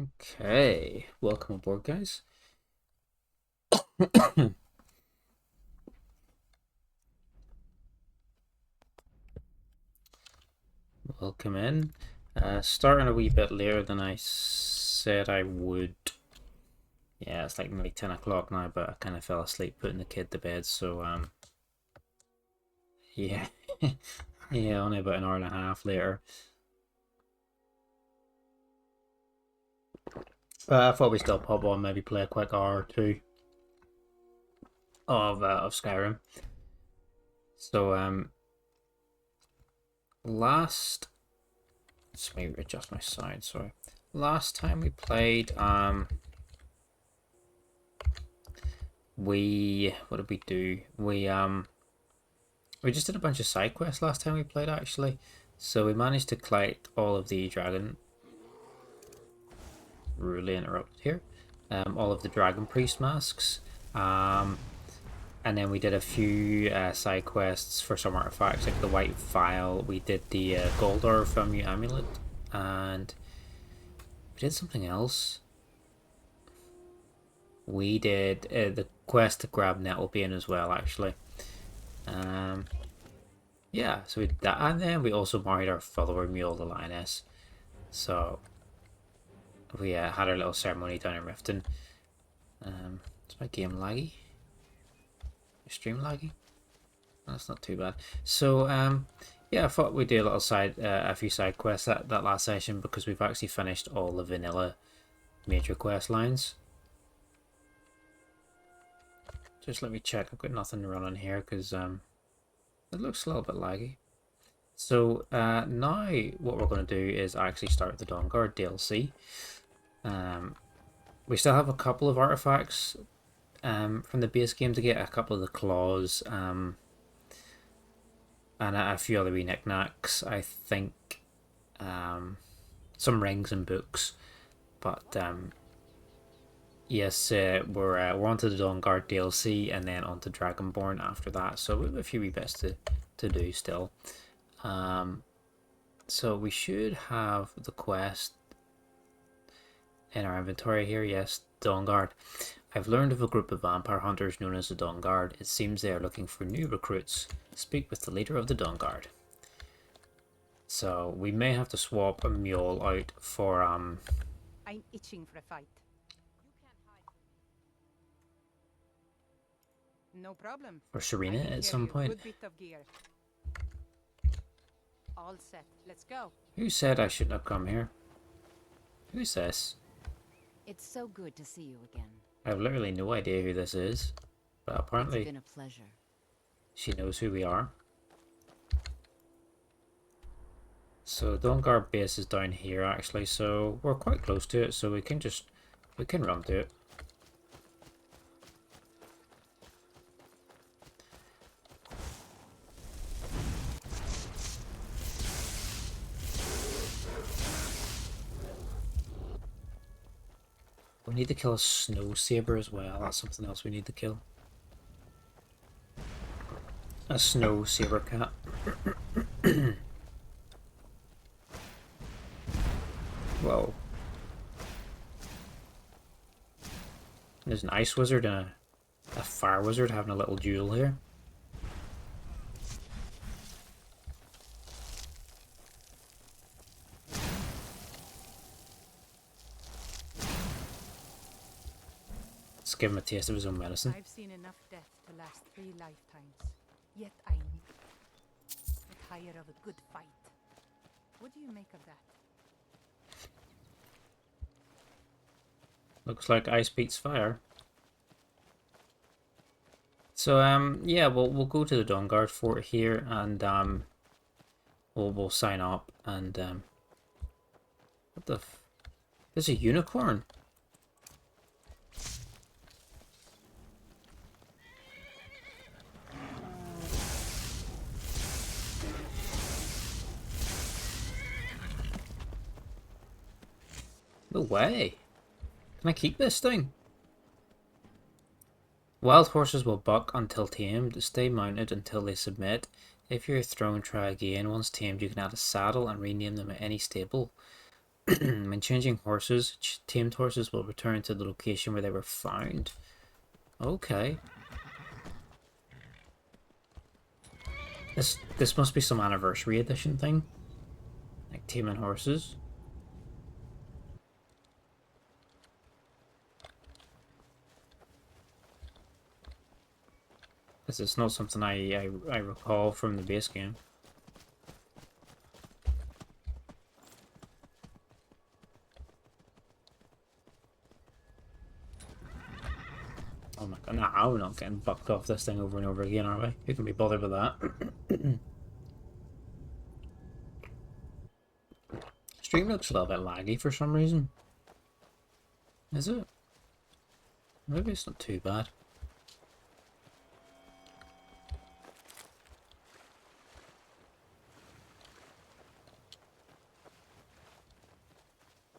Okay, welcome aboard, guys. Welcome in. Starting a wee bit later than I said I would. Yeah, it's like nearly 10 o'clock now, but I kind of fell asleep putting the kid to bed, so yeah. Yeah, only about an hour and a half later. But I thought we'd still pop on, maybe play a quick hour or two of Skyrim. So last, let's maybe adjust my side. Sorry. Last time we played what did we do? We just did a bunch of side quests last time we played, actually. So we managed to collect all of the dragon. Rudely interrupted here. All of the dragon priest masks. And then we did a few side quests for some artifacts, like the white vial. We did the Goldor from the amulet, and we did something else. We did the quest to grab Nettlebane as well, actually. Yeah, so we did that, and then we also married our follower mule, the lioness. So we had our little ceremony down in Riften. Is my game laggy? Stream laggy? That's not too bad. So yeah, I thought we'd do a few side quests that last session, because we've actually finished all the vanilla major quest lines. Just let me check. I've got nothing running here because it looks a little bit laggy. So now what we're going to do is actually start the Dawnguard DLC. We still have a couple of artifacts from the base game to get, a couple of the claws, and a few other wee knickknacks. I think some rings and books, but yes, we're onto the Dawnguard DLC and then onto Dragonborn after that. So we have a few wee bits to do still. So we should have the quest in our inventory here. Yes, Dawnguard. I've learned of a group of vampire hunters known as the Dawnguard. It seems they are looking for new recruits. Speak with the leader of the Dawnguard. So we may have to swap a mule out for I'm itching for a fight. No problem. For Serena at some point. Good bit of gear. All set. Let's go. Who said I shouldn't have come here? Who's this? It's so good to see you again. I have literally no idea who this is, but apparently It's been a pleasure. She knows who we are. So Dawnguard base is down here actually, so we're quite close to it, so we can run to it. We need to kill a snow saber as well. That's something else we need to kill. A snow saber cat. Whoa. There's an ice wizard and a fire wizard having a little duel here. Let's give him a taste of his own medicine. I've seen enough death to last 3 lifetimes. Yet I'm tired of a good fight. What do you make of that? Looks like ice beats fire. So yeah, we'll go to the Dawnguard fort here, and we'll sign up, and what the there's a unicorn. No way. Can I keep this thing? Wild horses will buck until tamed. Stay mounted until they submit. If you're thrown, try again. Once tamed, you can add a saddle and rename them at any stable. When changing horses, tamed horses will return to the location where they were found. Okay. This must be some anniversary edition thing. Like taming horses. This is not something I recall from the base game. Oh my god, no, we're not getting bucked off this thing over and over again, are we? Who can be bothered with that? Stream looks a little bit laggy for some reason. Is it? Maybe it's not too bad.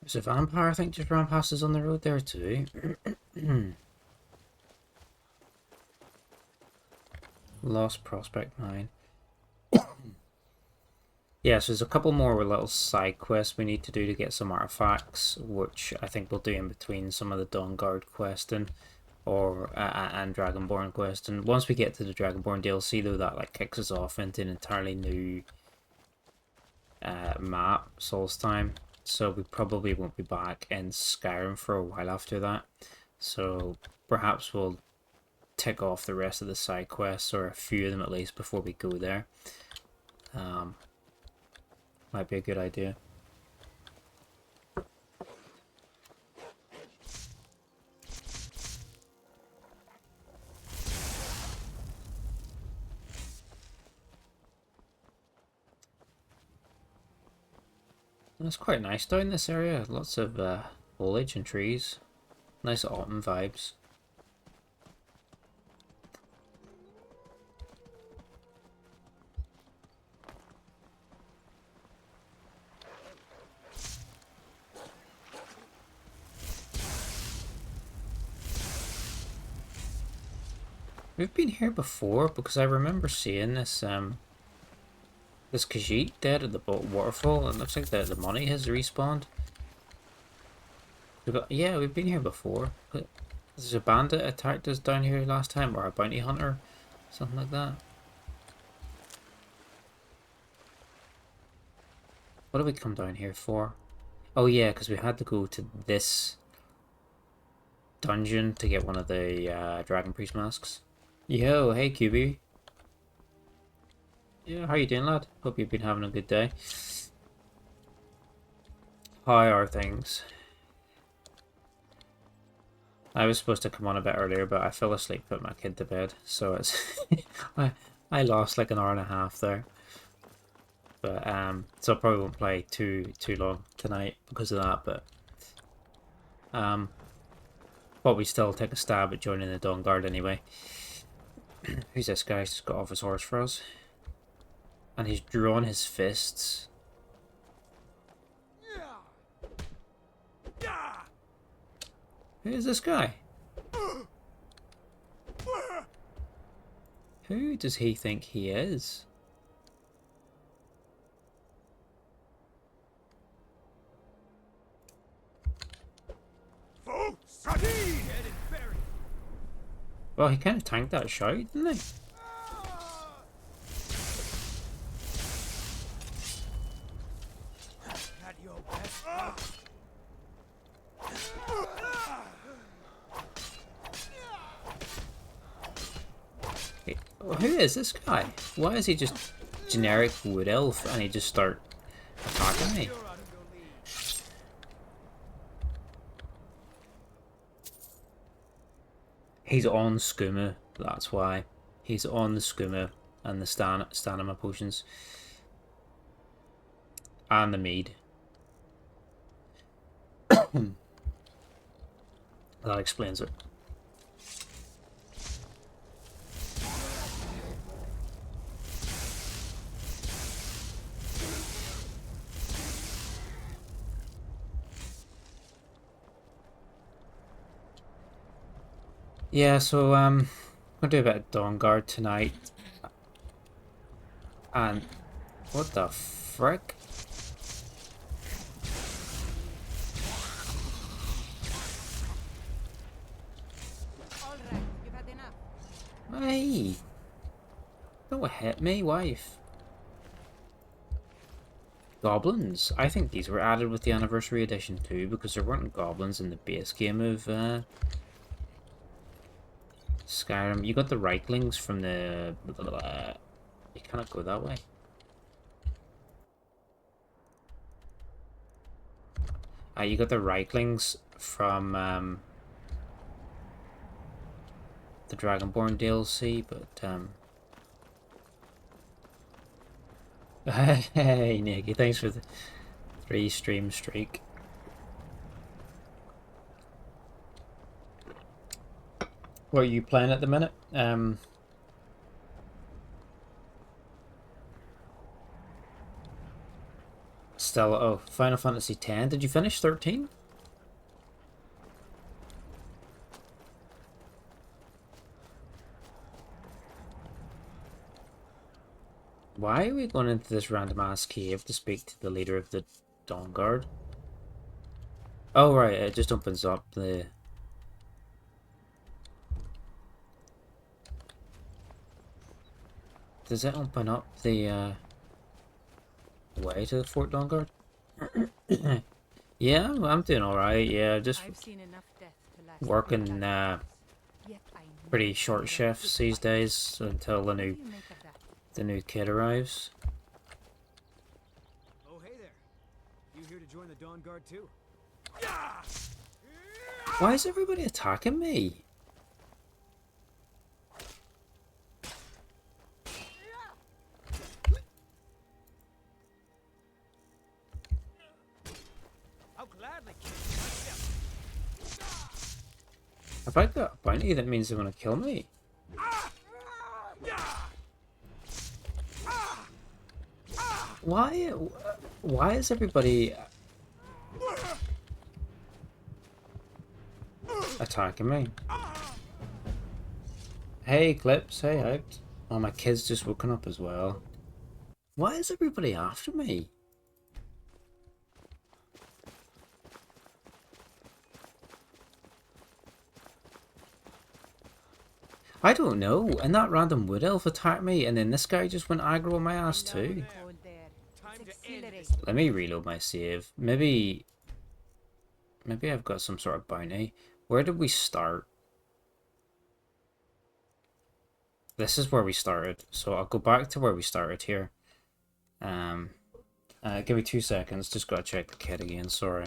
There's a vampire, I think, just ran past us on the road there too. Lost Prospect Mine. Yeah, so there's a couple more little side quests we need to do to get some artifacts, which I think we'll do in between some of the Dawnguard questing and Dragonborn quest. And once we get to the Dragonborn DLC, though, that like kicks us off into an entirely new map, Solstheim. So we probably won't be back in Skyrim for a while after that. So perhaps we'll tick off the rest of the side quests, or a few of them at least, before we go there. Might be a good idea. And it's quite nice down this area. Lots of foliage and trees. Nice autumn vibes. We've been here before because I remember seeing this this Khajiit dead at the waterfall. It looks like the money has respawned. Yeah, we've been here before. There's a bandit attacked us down here last time, or a bounty hunter, something like that. What did we come down here for? Oh yeah, because we had to go to this dungeon to get one of the Dragon Priest masks. Yo, hey QB. Yeah, how you doing, lad? Hope you've been having a good day. How are things? I was supposed to come on a bit earlier, but I fell asleep, put my kid to bed, so it's I lost like an hour and a half there. But so I probably won't play too long tonight because of that. But we still take a stab at joining the Dawnguard anyway. Who's this guy? He's just got off his horse for us. And he's drawn his fists. Who is this guy? Who does he think he is? Well, he kind of tanked that shot, didn't he? Hey, who is this guy? Why is he just generic wood elf and he just start attacking me? He's on skooma, that's why. He's on the skooma and the stamina potions. And the mead. That explains it. Yeah, so I'm gonna do a bit of Dawnguard tonight. And what the frick? hit me, wife. Goblins. I think these were added with the anniversary edition too, because there weren't goblins in the base game of Skyrim. You got the Reiklings from the... You cannot go that way. You got the Reiklings from the Dragonborn DLC, but hey Nicky, thanks for the 3 stream streak. What are you playing at the minute? Still, oh, Final Fantasy X. Did you finish 13? Why are we going into this random ass cave to speak to the leader of the Dawnguard? Oh right, it just opens up the... Does it open up the way to the Fort Dawnguard? Yeah, I'm doing alright, yeah, just I've seen enough death to last working 3 lifetimes. Yet I pretty know short the shifts good these fight. days until the What do new you make of that? kid arrives. Oh, hey there. You here to join the Dawnguard too? Why is everybody attacking me? I'll gladly kill you myself. If I got a bounty, that means they're gonna kill me. Why is everybody attacking me? Hey Clips, hey out. Oh, my kid's just woken up as well. Why is everybody after me? I don't know, and that random wood elf attacked me, and then this guy just went aggro on my ass too. Cold there. Time It's to end this. exhilarating. Let me reload my save. Maybe I've got some sort of bounty. Where did we start? This is where we started, so I'll go back to where we started here. Give me 2 seconds, just gotta check the kit again, sorry.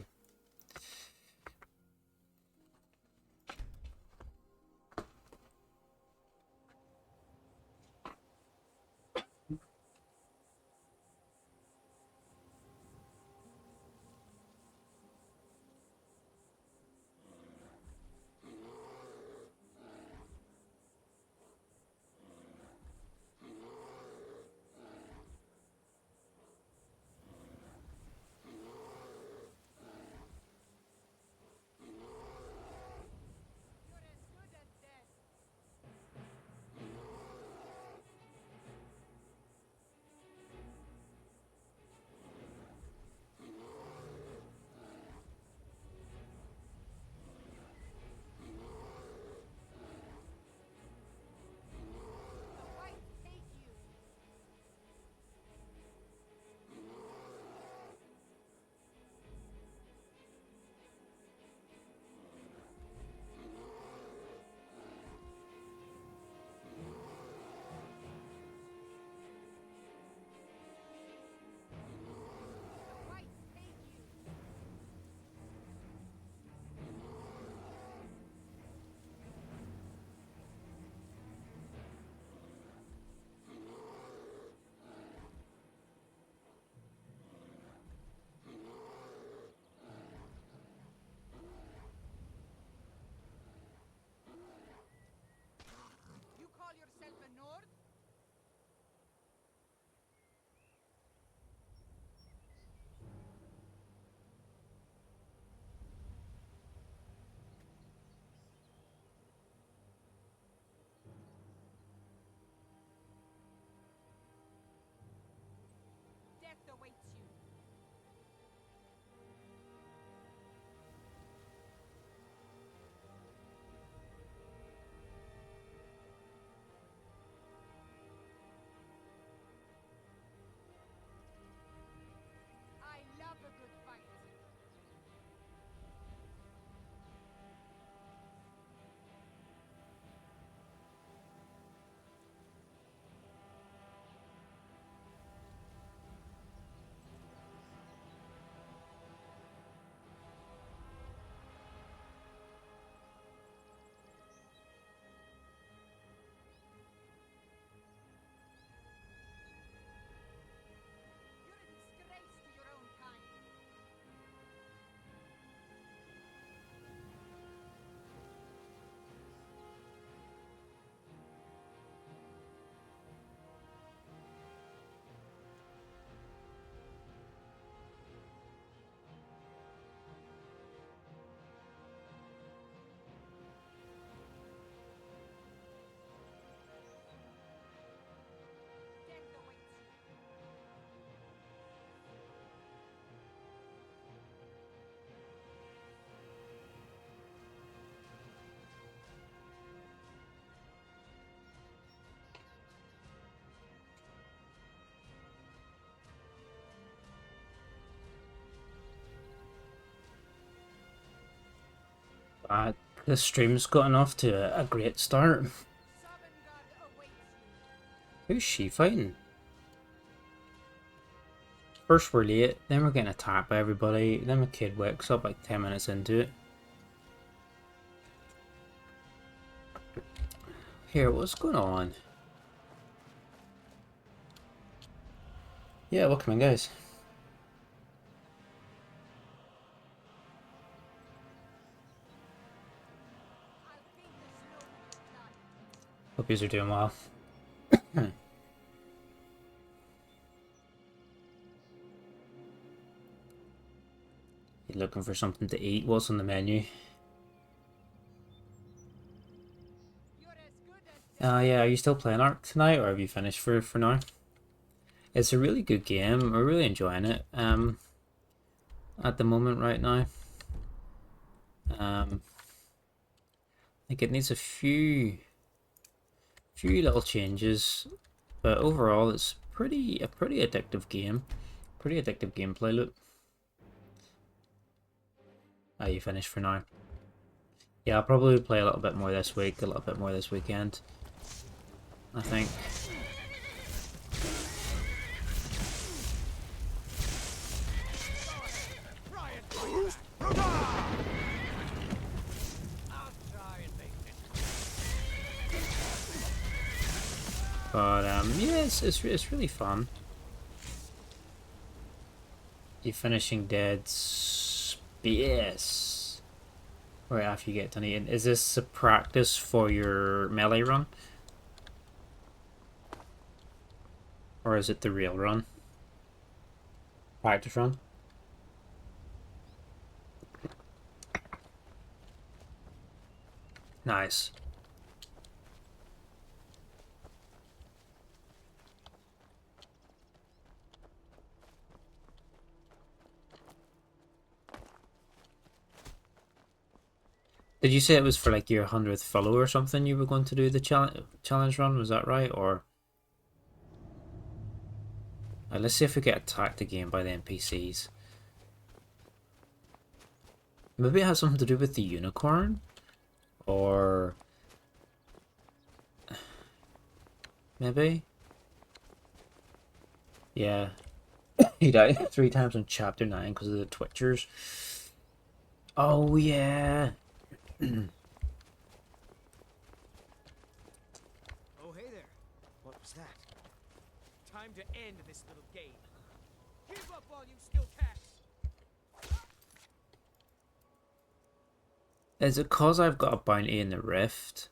The stream's gotten off to a great start. Who's she fighting? First we're late, then we're getting attacked by everybody, then my kid wakes up like 10 minutes into it. Here, what's going on? Yeah, welcome in, guys. Hope you are doing well. You looking for something to eat? What's on the menu? Yeah, are you still playing Ark tonight, or have you finished for now? It's a really good game. We're really enjoying it. At the moment, right now. I think it needs a few little changes, but overall, it's a pretty addictive game. Pretty addictive gameplay loop. Are you finished for now? Yeah, I'll probably play a little bit more this week, a little bit more this weekend, I think. But yeah, it's really fun. You're finishing dead space right after you get done eating. Is this a practice for your melee run? Or is it the real run? Practice run? Nice. Did you say it was for like your 100th follower or something you were going to do the challenge run? Was that right? Or let's see if we get attacked again by the NPCs. Maybe it has something to do with the unicorn? Or maybe? Yeah. He died 3 times in chapter 9 because of the Twitchers. Oh yeah. Oh, hey there. What was that? Time to end this little game. Give up all you still cats. Is it cause I've got a bounty in the rift?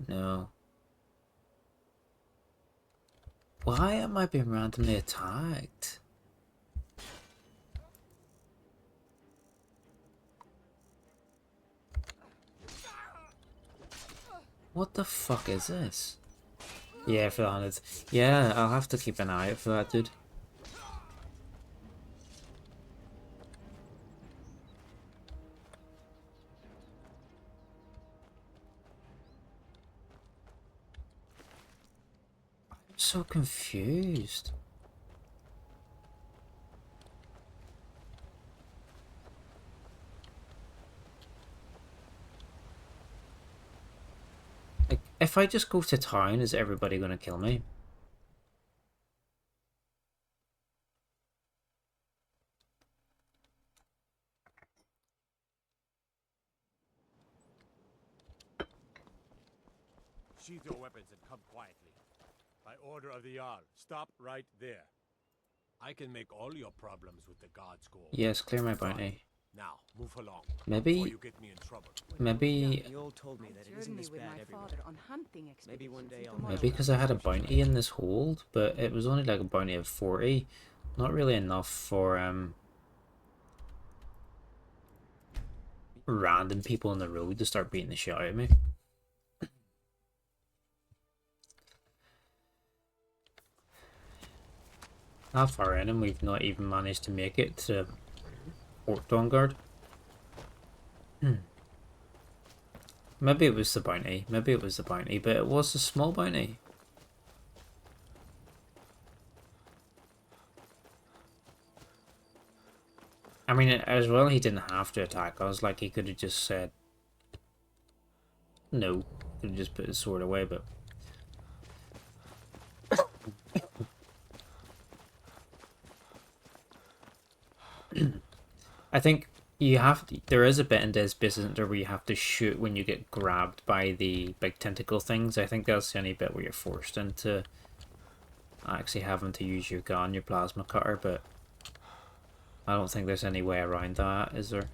No. Why am I being randomly attacked? What the fuck is this? Yeah, for the 100th. Yeah, I'll have to keep an eye out for that, dude. I'm so confused. Like, if I just go to town, is everybody gonna kill me? Sheath your weapons and come quietly. By order of the Jarl, stop right there. I can make all your problems with the guards go away. Yes, clear my bounty. Now, move along. Maybe- Before you get me in trouble. Maybe You all told me that it isn't Journey this with bad my everywhere. father on hunting Maybe one day I'll expeditions. maybe because I had a bounty in this hold, but it was only like a bounty of 40. Not really enough for random people on the road to start beating the shit out of me. How far in and we've not even managed to make it to Fort Dawnguard. Maybe it was the bounty. Maybe it was the bounty, but it was a small bounty. I mean, as well, he didn't have to attack us. Like, he could have just said no. Could have just put his sword away, but I think you have to, there is a bit in Dead Space, isn't there, where you have to shoot when you get grabbed by the big tentacle things. I think that's the only bit where you're forced into actually having to use your gun, your plasma cutter, but I don't think there's any way around that, is there?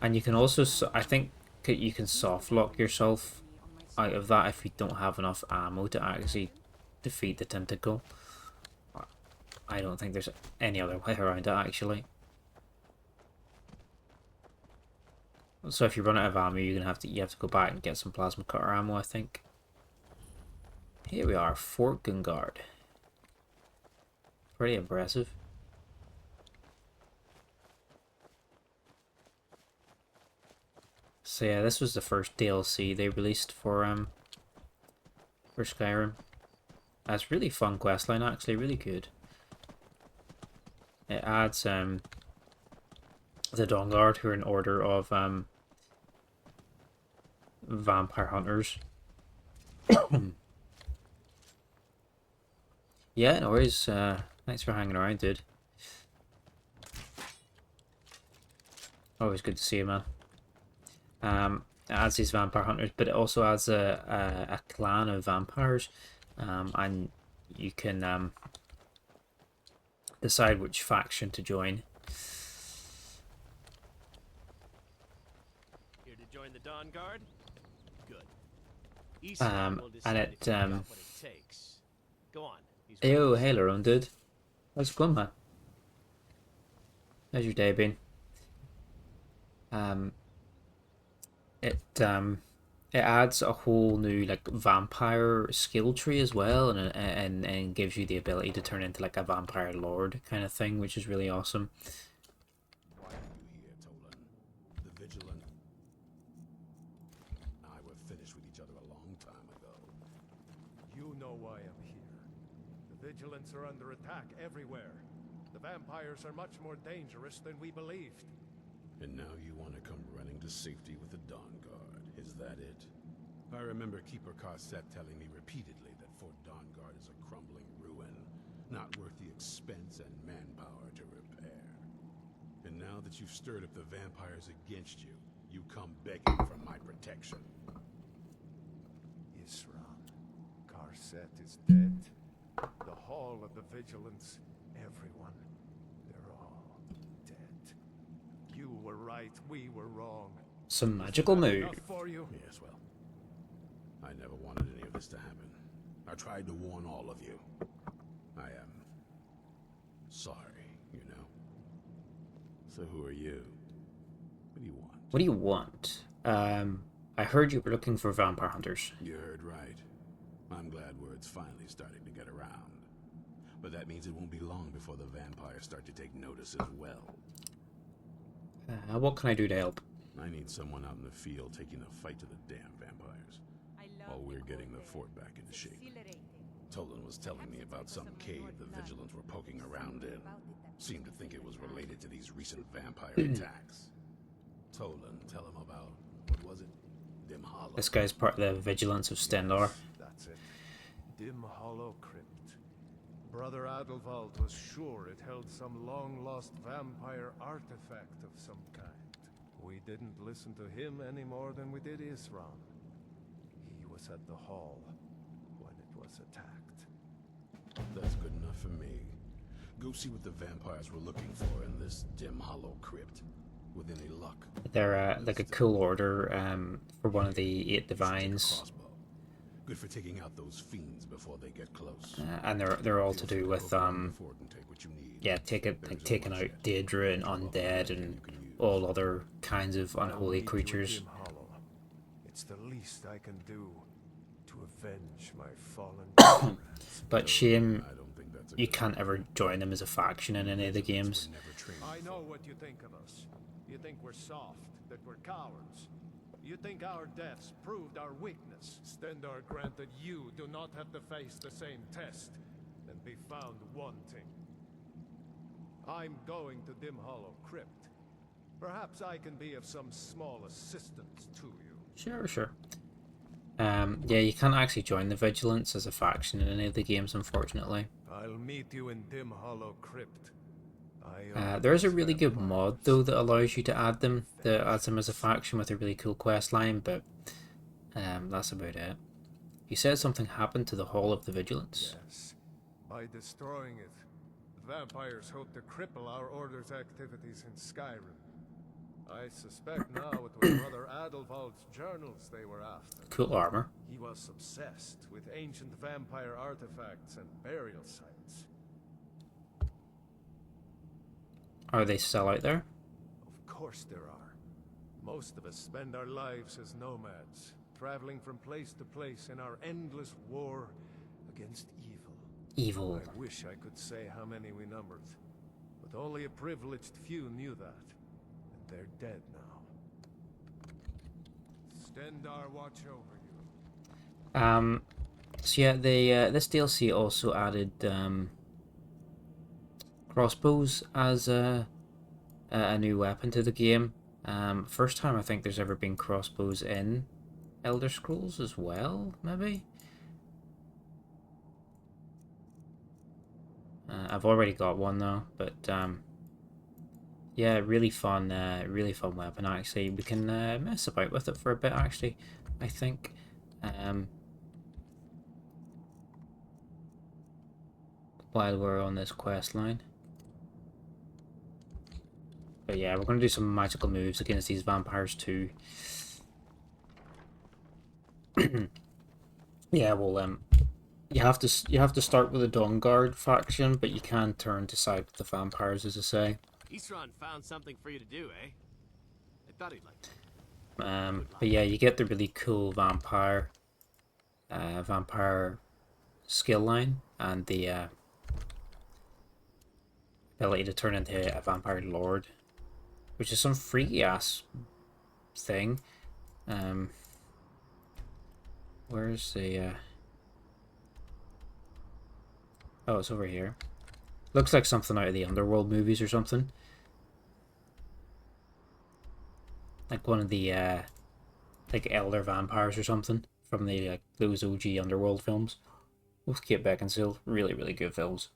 And you can also, I think you can soft lock yourself out of that if you don't have enough ammo to actually defeat the tentacle. I don't think there's any other way around it, actually. So if you run out of ammo, you have to go back and get some plasma cutter ammo, I think. Here we are, Fort Dawnguard. Pretty impressive. So yeah, this was the first DLC they released for Skyrim. That's really fun questline, actually, really good. It adds the Dawnguard, who are an order of vampire hunters. Yeah, no worries. Thanks for hanging around, dude. Always good to see you, man. It adds these vampire hunters, but it also adds a clan of vampires, and you can decide which faction to join. Here to join the Dawnguard? Good. And it what it takes. Go on. Yo, hey Laron, dude. How's it going, man? How's your day been? It adds a whole new like vampire skill tree as well, and gives you the ability to turn into like a vampire lord kind of thing, which is really awesome. Why are you here, Tolan? The Vigilant. I were finished with each other a long time ago. You know why I'm here. The Vigilants are under attack everywhere. The vampires are much more dangerous than we believed. And now you want to come running to safety with the Dawnguard. Is that it? I remember Keeper Carset telling me repeatedly that Fort Dawnguard is a crumbling ruin, not worth the expense and manpower to repair. And now that you've stirred up the vampires against you, you come begging for my protection. Isran, Carset is dead. The Hall of the Vigilance, everyone, they're all dead. You were right, we were wrong. Some magical move. Enough for you? Yes, well, I never wanted any of this to happen. I tried to warn all of you. I am sorry, you know. So who are you? What do you want? What do you want? I heard you were looking for vampire hunters. You heard right. I'm glad word's finally starting to get around. But that means it won't be long before the vampires start to take notice as well. What can I do to help? I need someone out in the field taking the fight to the damn vampires, while we're getting the fort back into shape. Tolan was telling me about some cave the Vigilants were poking around in. Seemed to think it was related to these recent vampire attacks. Tolan, tell him about, what was it? Dim Hollow. This guy's part of the Vigilance of Stendar. That's it. Dim Hollow Crypt. Brother Adelwald was sure it held some long-lost vampire artifact of some kind. We didn't listen to him any more than we did Isran. He was at the hall when it was attacked. That's good enough for me. Go see what the vampires were looking for in this Dim Hollow Crypt. With any luck. They're like a cool order for one of the 8 divines. Good for taking out those fiends before they get close. And they're all to do with yeah, taking out Daedra and undead and all other kinds of unholy creatures. It's the least I can do to avenge my fallen. But shame you can't ever join them as a faction in any of the games. I know what you think of us. You think we're soft, that we're cowards. You think our deaths proved our weakness. Stendar granted you do not have to face the same test. and be found wanting. I'm going to Dim Hollow Crypt. Perhaps I can be of some small assistance to you. Sure, sure. Yeah, you can't actually join the Vigilance as a faction in any of the games, unfortunately. I'll meet you in Dim Hollow Crypt. There is a really good mod, though, that allows you to add them, that adds them as a faction with a really cool quest line, but that's about it. You said something happened to the Hall of the Vigilance. Yes. By destroying it, the vampires hope to cripple our Order's activities in Skyrim. I suspect now it was Brother Adelwald's journals they were after. Cool armor. He was obsessed with ancient vampire artifacts and burial sites. Are they still out there? Of course there are. Most of us spend our lives as nomads, traveling from place to place in our endless war against evil. Evil. I wish I could say how many we numbered, but only a privileged few knew that. They're dead now. Stendar watch over you. So yeah, they this DLC also added crossbows as a new weapon to the game. First time I think there's ever been crossbows in Elder Scrolls as well, maybe. I've already got one though, but yeah, really fun weapon actually. We can mess about with it for a bit actually, I think. While we're on this quest line. But yeah, we're going to do some magical moves against these vampires too. Yeah, well, you have to start with the Dawnguard faction, but you can turn to side with the vampires, as I say. Isran found something for you to do, eh? I thought he'd like it. But yeah, you get the really cool vampire skill line and the ability to turn into a vampire lord, which is some freaky ass thing. Where's the oh, it's over here. Looks like something out of the Underworld movies or something. Like one of the like elder vampires or something from the like those OG Underworld films. With Kate Beckinsale, really good films.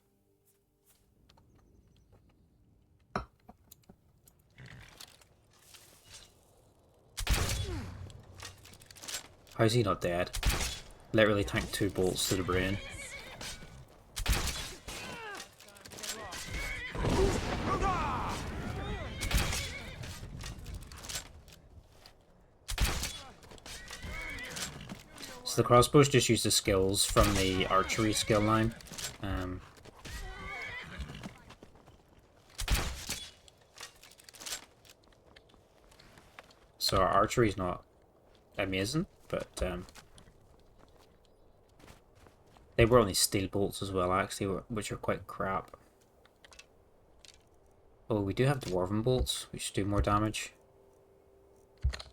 How's he not dead? Literally tanked 2 bolts to the brain. So the crossbows just use the skills from the archery skill line. So our archery is not amazing, but they were only steel bolts as well, actually, which are quite crap. Oh, we do have dwarven bolts, which do more damage.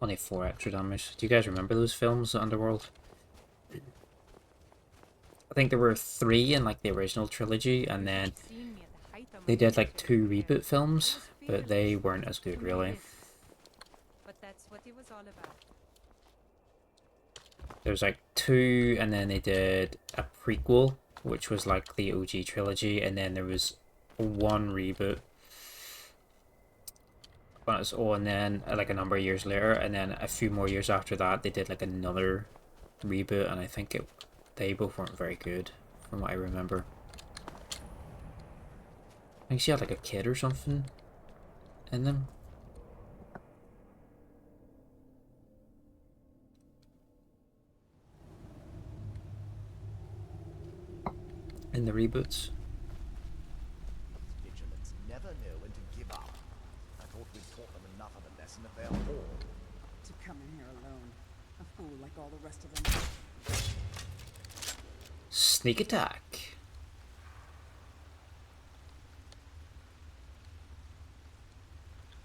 Only 4 extra damage. Do you guys remember those films, The Underworld? I think there were 3 in like the original trilogy, and then they did like 2 reboot films, but they weren't as good, really. But that's what it was all about. There's like 2, and then they did a prequel, which was like the OG trilogy, and then there was 1 reboot. And then like a number of years later, and then a few more years after that, they did like another reboot, and I think they both weren't very good, from what I remember. I think she had like a kid or something in them. In the reboots. Vigilants never know when to give up. I thought we'd taught them enough of a lesson of their horde. To come in here alone. A fool like all the rest of them. Sneak attack.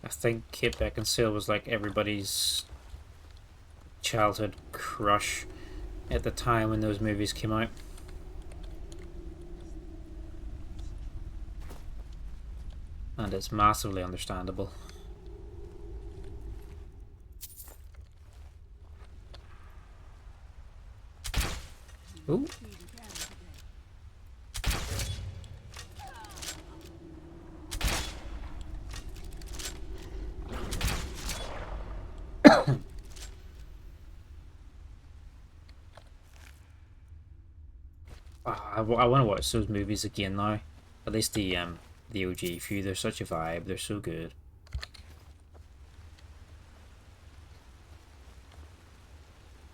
I think Kate Beckinsale was like everybody's childhood crush at the time when those movies came out. and it's massively understandable. Ooh. I want to watch those movies again now. At least the OG few. They're such a vibe. They're so good.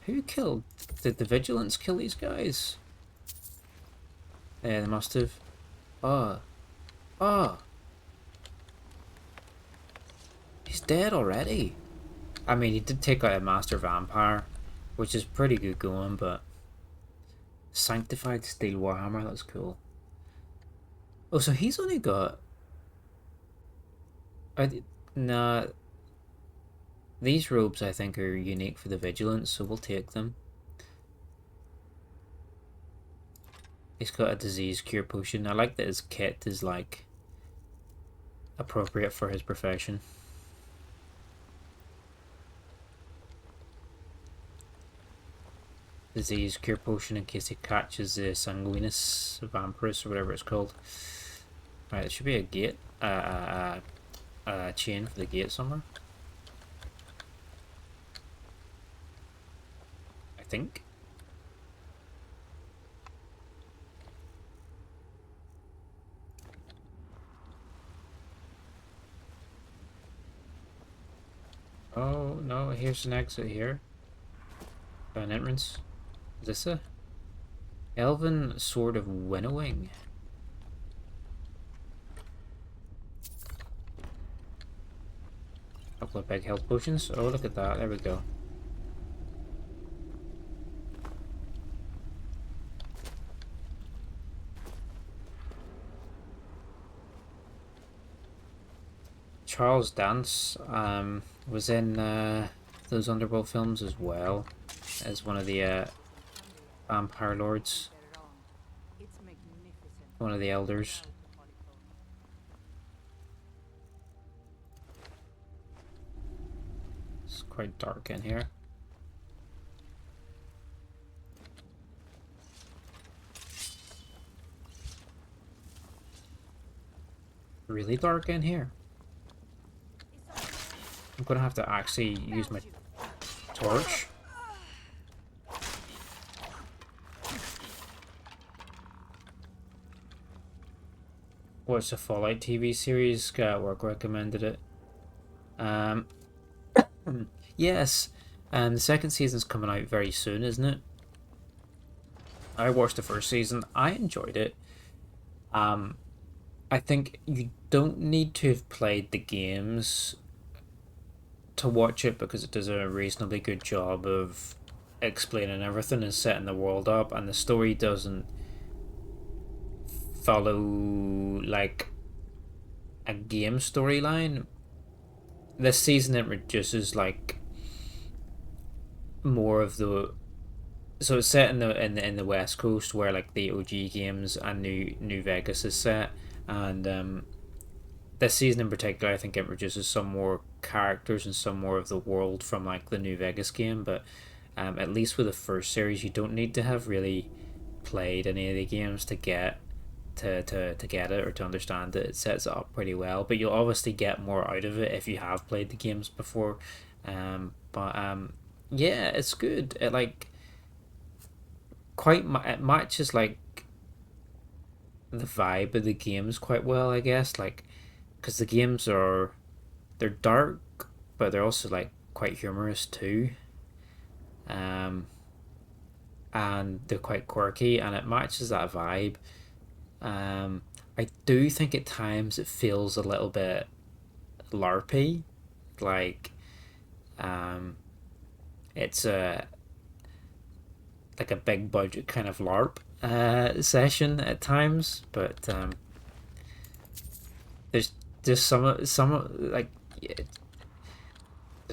Who killed? Did the Vigilants kill these guys? Yeah, they must have. Oh. Oh. He's dead already. I mean, he did take out a Master Vampire, which is pretty good going, but... Sanctified Steel Warhammer, that's cool. Oh, so he's only got... Nah... These robes, I think, are unique for the Vigilance, so we'll take them. He's got a disease cure potion. I like that his kit is, like, appropriate for his profession. Disease cure potion in case he catches the sanguinus vampirus or whatever it's called. Right, there should be a gate, a chain for the gate somewhere. I think. Oh no! Here's an exit here. An entrance. Is this a Elven Sword of Winnowing? Couple of big health potions. Oh, look at that. There we go. Charles Dance was in those Underworld films as well as one of the Vampire Lords. One of the elders. It's quite dark in here. Really dark in here. I'm gonna have to actually use my torch. Watched the Fallout TV series. Work recommended it. Yes, the second season's coming out very soon, isn't it? I watched the first season. I enjoyed it. I think you don't need to have played the games to watch it because it does a reasonably good job of explaining everything and setting the world up, and the story doesn't follow like a game storyline. This season introduces like more of the, so it's set in the West Coast where like the OG games and New Vegas is set, and this season in particular I think introduces some more characters and some more of the world from like the New Vegas game, but at least with the first series you don't need to have really played any of the games to get to get it or to understand it. It sets it up pretty well, but you'll obviously get more out of it if you have played the games before. Yeah, it's good. It like it matches like the vibe of the games quite well, I guess, like because the games they're dark but they're also like quite humorous too, and they're quite quirky and it matches that vibe. I do think at times it feels a little bit LARPy, like it's like a big budget kind of LARP session at times, but there's just some like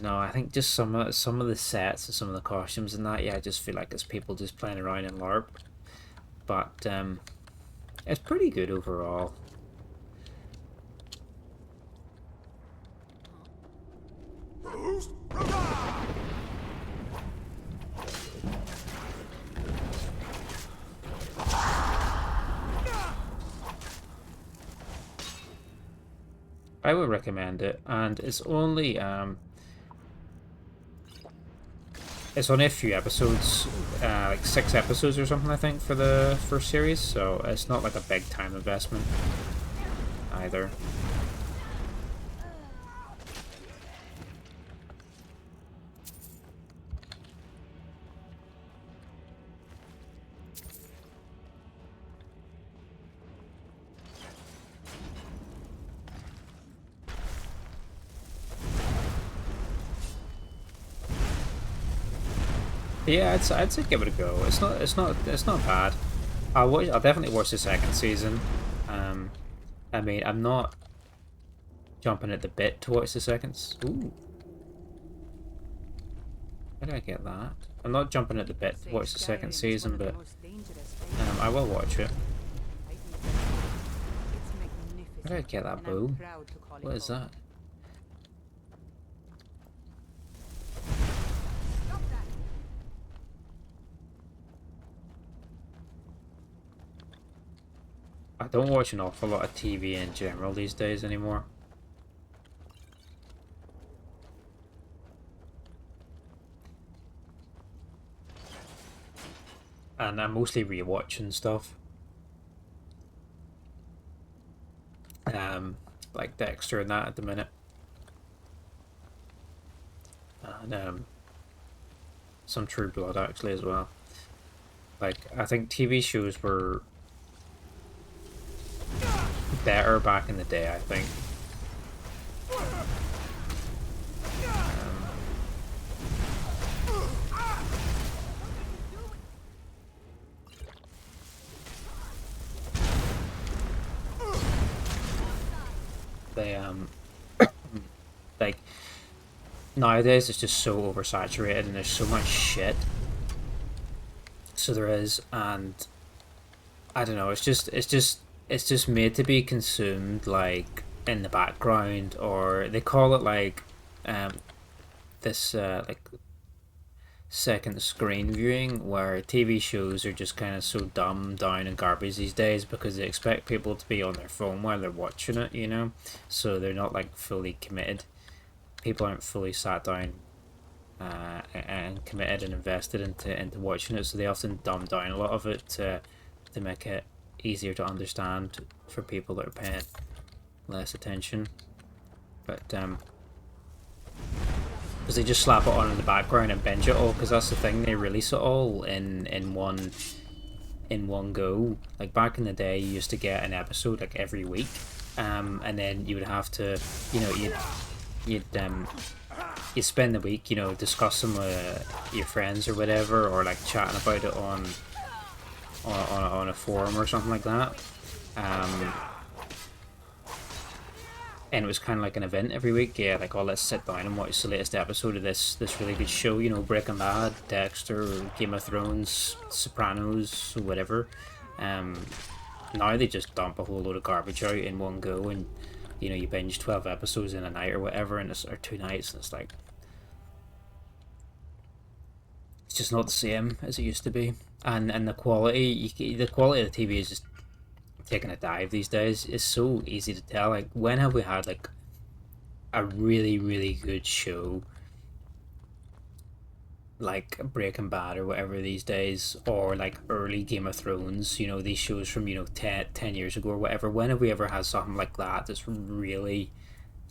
I think just some of the sets and some of the costumes and that, I just feel like it's people just playing around in LARP, but it's pretty good overall. I would recommend it, and it's only a few episodes, like 6 episodes or something, I think, for the first series, so it's not like a big time investment either. Yeah, I'd say give it a go. It's not bad. I'll definitely watch the second season. I mean, I'm not jumping at the bit to watch the second. Ooh, how did I get that? I'm not jumping at the bit to watch the second season, but I will watch it. How did I get that bow? What is that? I don't watch an awful lot of TV in general these days anymore. And I'm mostly rewatching stuff. Like Dexter and that at the minute. And some True Blood actually as well. Like, I think TV shows were better back in the day, I think. They like nowadays it's just so oversaturated and there's so much shit. So there is, and I don't know, it's just made to be consumed like in the background, or they call it like this like second screen viewing, where TV shows are just kind of so dumbed down and garbage these days because they expect people to be on their phone while they're watching it, you know, so they're not like fully committed. People aren't fully sat down and committed and invested into watching it, so they often dumb down a lot of it to make it easier to understand for people that are paying less attention. But because they just slap it on in the background and binge it all, because that's the thing, they release it all in one go. Like back in the day, you used to get an episode like every week, and then you would have to, you know, you'd spend the week, you know, discussing with your friends or whatever, or like chatting about it on a forum or something like that. And it was kind of like an event every week. Yeah, like, oh, let's sit down and watch the latest episode of this really good show, you know, Breaking Bad, Dexter, Game of Thrones, Sopranos, whatever. Now they just dump a whole load of garbage out in one go, and you know, you binge 12 episodes in a night or whatever, and or 2 nights, and it's like, it's just not the same as it used to be. And the quality of the TV is just taking a dive these days. It's so easy to tell. Like, when have we had like a really good show like Breaking Bad or whatever these days, or like early Game of Thrones, you know, these shows from, you know, 10 years ago or whatever? When have we ever had something like that that's really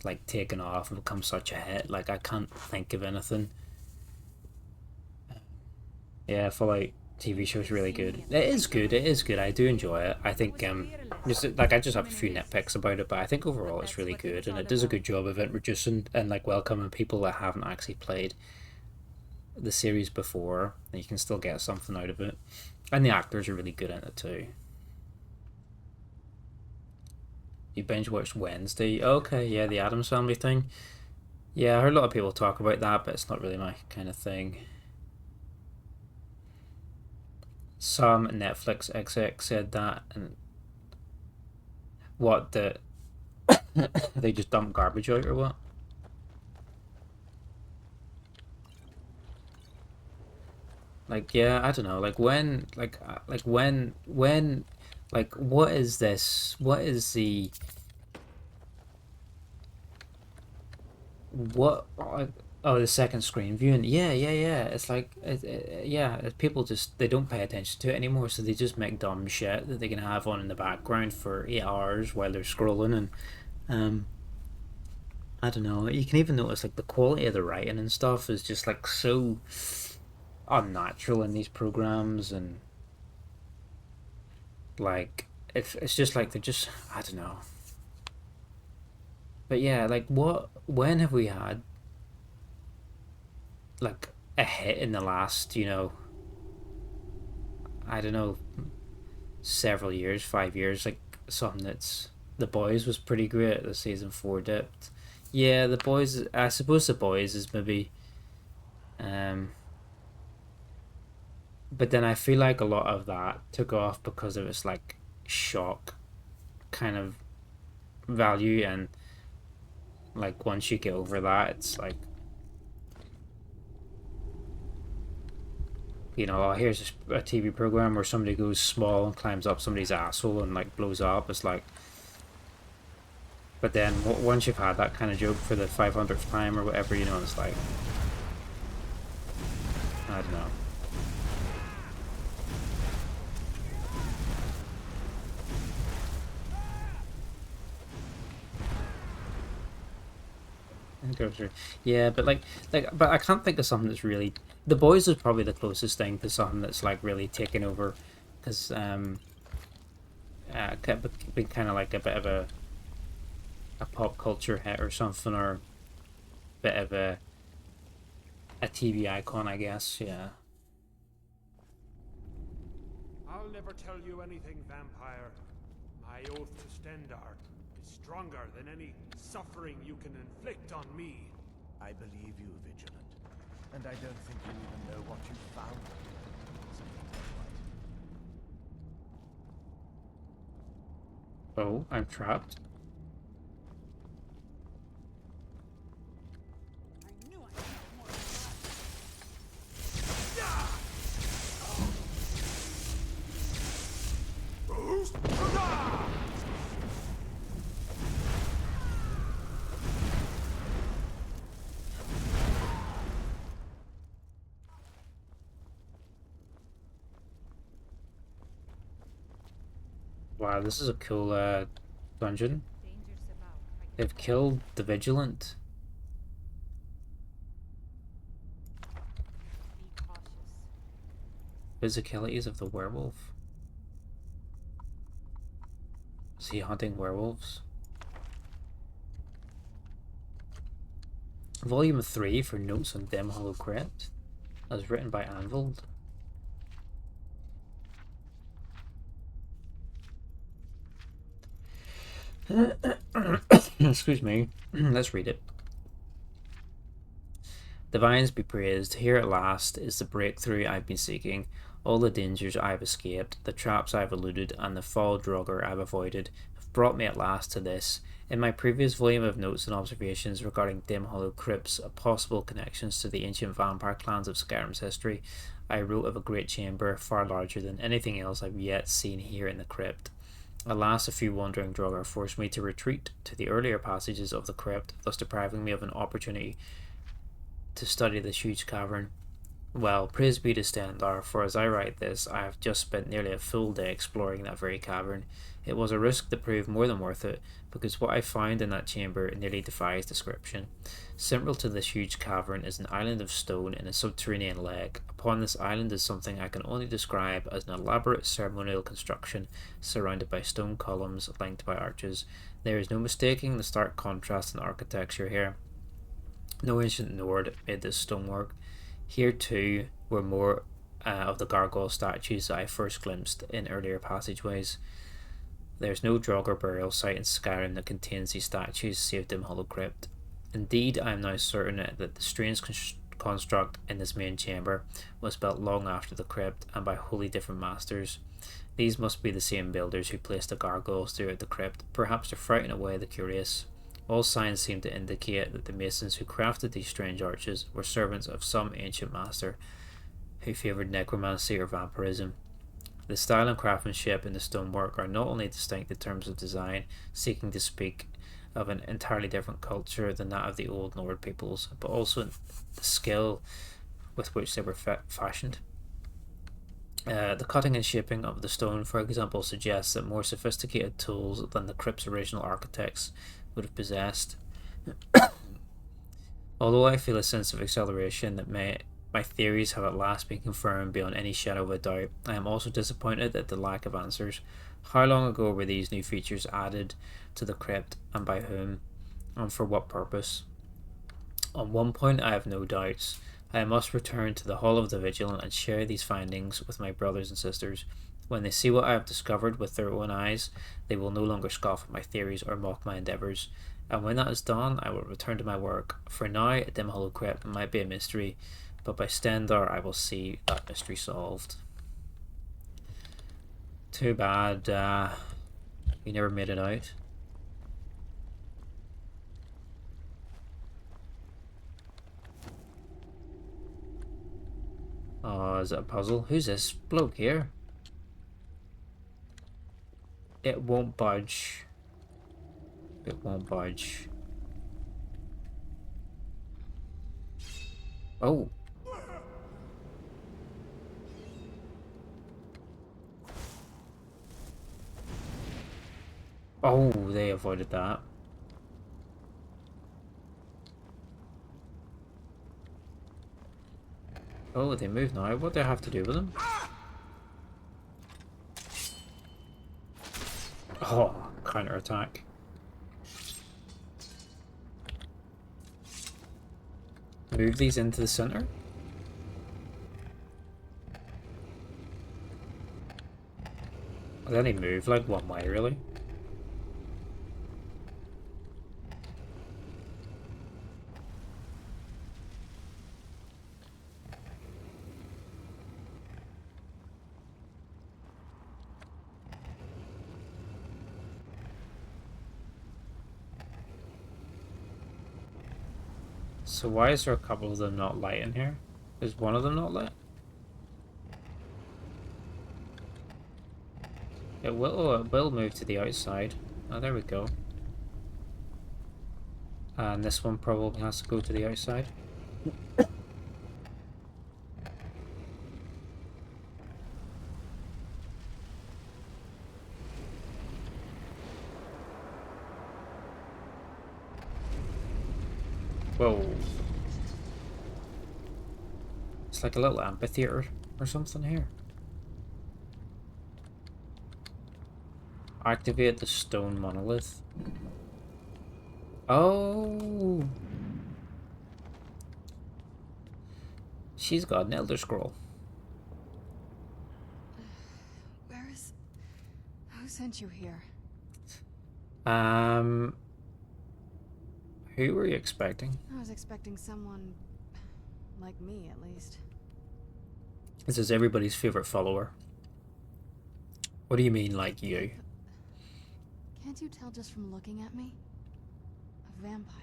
like taken off and become such a hit? Like, I can't think of anything. Yeah, I feel like TV show is really good. It is good. I do enjoy it. I think just like, I just have a few nitpicks about it, but I think overall it's really good, and it does a good job of introducing and like welcoming people that haven't actually played the series before, and you can still get something out of it. And the actors are really good in it too. You binge watched Wednesday? Okay, yeah, the Addams Family thing. Yeah, I heard a lot of people talk about that, but it's not really my kind of thing. Some Netflix exec said that, and what, the they just dump garbage out or what? Like, yeah, I don't know. Like when, like what is this? What is the what? Oh, the second screen viewing. Yeah, yeah, yeah. It's like, yeah. People just they don't pay attention to it anymore, so they just make dumb shit that they can have on in the background for 8 hours while they're scrolling, and um, I don't know. You can even notice like the quality of the writing and stuff is just like so unnatural in these programs, and like it's just like they're just, I don't know. But yeah, like when have we had like a hit in the last, I don't know, several years, 5 years, like something that's The Boys was pretty great. The season 4 dipped. Yeah, The Boys, I suppose The Boys is maybe but then I feel like a lot of that took off because of its like shock kind of value, and like once you get over that, it's like, oh, here's a TV program where somebody goes small and climbs up somebody's asshole and like blows up. It's like, but then once you've had that kind of joke for the 500th time or whatever, it's like, I don't know. Go through. Yeah, but but I can't think of something that's really. The Boys is probably the closest thing to something that's like really taken over, because been kind of like a bit of a pop culture hit or something, or a bit of a TV icon, I guess. Yeah. I'll never tell you anything, vampire. My oath to Stendar is stronger than any suffering you can inflict on me. I believe you, Vigilant. And I don't think you even know what you found. Oh, I'm trapped. Wow, this is a cool dungeon. They've killed the Vigilant. Physicalities of the werewolf. Is he hunting werewolves? Volume 3 for Notes on Dim Hollow Crypt. That was written by Anvil. Excuse me. Let's read it. Divines be praised. Here at last is the breakthrough I've been seeking. All the dangers I've escaped, the traps I've eluded, and the foul Draugr I've avoided have brought me at last to this. In my previous volume of notes and observations regarding Dim Hollow Crypts, possible connections to the ancient vampire clans of Skyrim's history, I wrote of a great chamber far larger than anything else I've yet seen here in the crypt. Alas, a few wandering Draugr forced me to retreat to the earlier passages of the crypt, thus depriving me of an opportunity to study this huge cavern. Well, praise be to Stendar, for as I write this, I have just spent nearly a full day exploring that very cavern. It was a risk that proved more than worth it, because what I found in that chamber nearly defies description. Central to this huge cavern is an island of stone in a subterranean lake. Upon this island is something I can only describe as an elaborate ceremonial construction surrounded by stone columns flanked by arches. There is no mistaking the stark contrast in architecture here. No ancient Nord made this stonework. Here too were more of the gargoyle statues that I first glimpsed in earlier passageways. There is no Draugr burial site in Skyrim that contains these statues save Dim Hollow Crypt. Indeed, I am now certain that the strange construct in this main chamber was built long after the crypt and by wholly different masters. These must be the same builders who placed the gargoyles throughout the crypt, perhaps to frighten away the curious. All signs seem to indicate that the masons who crafted these strange arches were servants of some ancient master who favoured necromancy or vampirism. The style and craftsmanship in the stonework are not only distinct in terms of design, seeking to speak of an entirely different culture than that of the old Nord peoples, but also in the skill with which they were fashioned. The cutting and shaping of the stone, for example, suggests that more sophisticated tools than the crypt's original architects would have possessed. Although I feel a sense of acceleration that my theories have at last been confirmed beyond any shadow of a doubt, I am also disappointed at the lack of answers. How long ago were these new features added to the crypt, and by whom, and for what purpose? On one point I have no doubts. I must return to the Hall of the Vigilant and share these findings with my brothers and sisters. When they see what I have discovered with their own eyes, they will no longer scoff at my theories or mock my endeavours. And when that is done, I will return to my work. For now, a dim hollow crypt might be a mystery, but by Stendar I will see that mystery solved. Too bad we never made it out. Oh, is it a puzzle? Who's this bloke here? It won't budge. It won't budge. Oh. Oh, they avoided that. Oh, they move now. What do I have to do with them? Oh, counter attack. Move these into the center. They only move like one way, really. So why is there a couple of them not lit in here? Is one of them not lit? It will move to the outside. Oh, there we go. And this one probably has to go to the outside. Whoa. It's like a little amphitheater or something here. Activate the stone monolith. Oh! She's got an Elder Scroll. Who sent you here? Who were you expecting? I was expecting someone like me, at least. This is everybody's favorite follower. What do you mean, like you? Can't you tell just from looking at me? A vampire.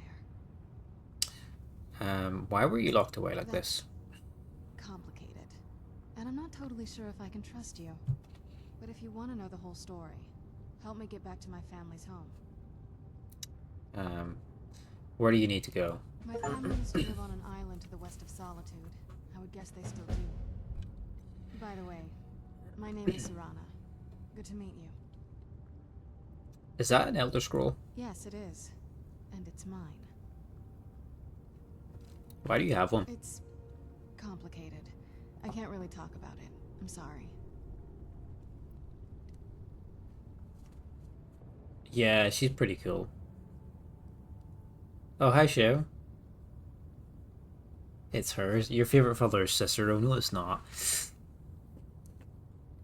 Why were you locked away like this? Complicated. And I'm not totally sure if I can trust you. But if you want to know the whole story, help me get back to my family's home. Where do you need to go? My family used to live on an island to the west of Solitude. I would guess they still do. By the way, my name is Serana. Good to meet you. Is that an Elder Scroll? Yes, it is. And it's mine. Why do you have one? It's complicated. I can't really talk about it. I'm sorry. Yeah, she's pretty cool. Oh, hi, Sho. It's hers. Your favorite follower is Cicero. No, it's not.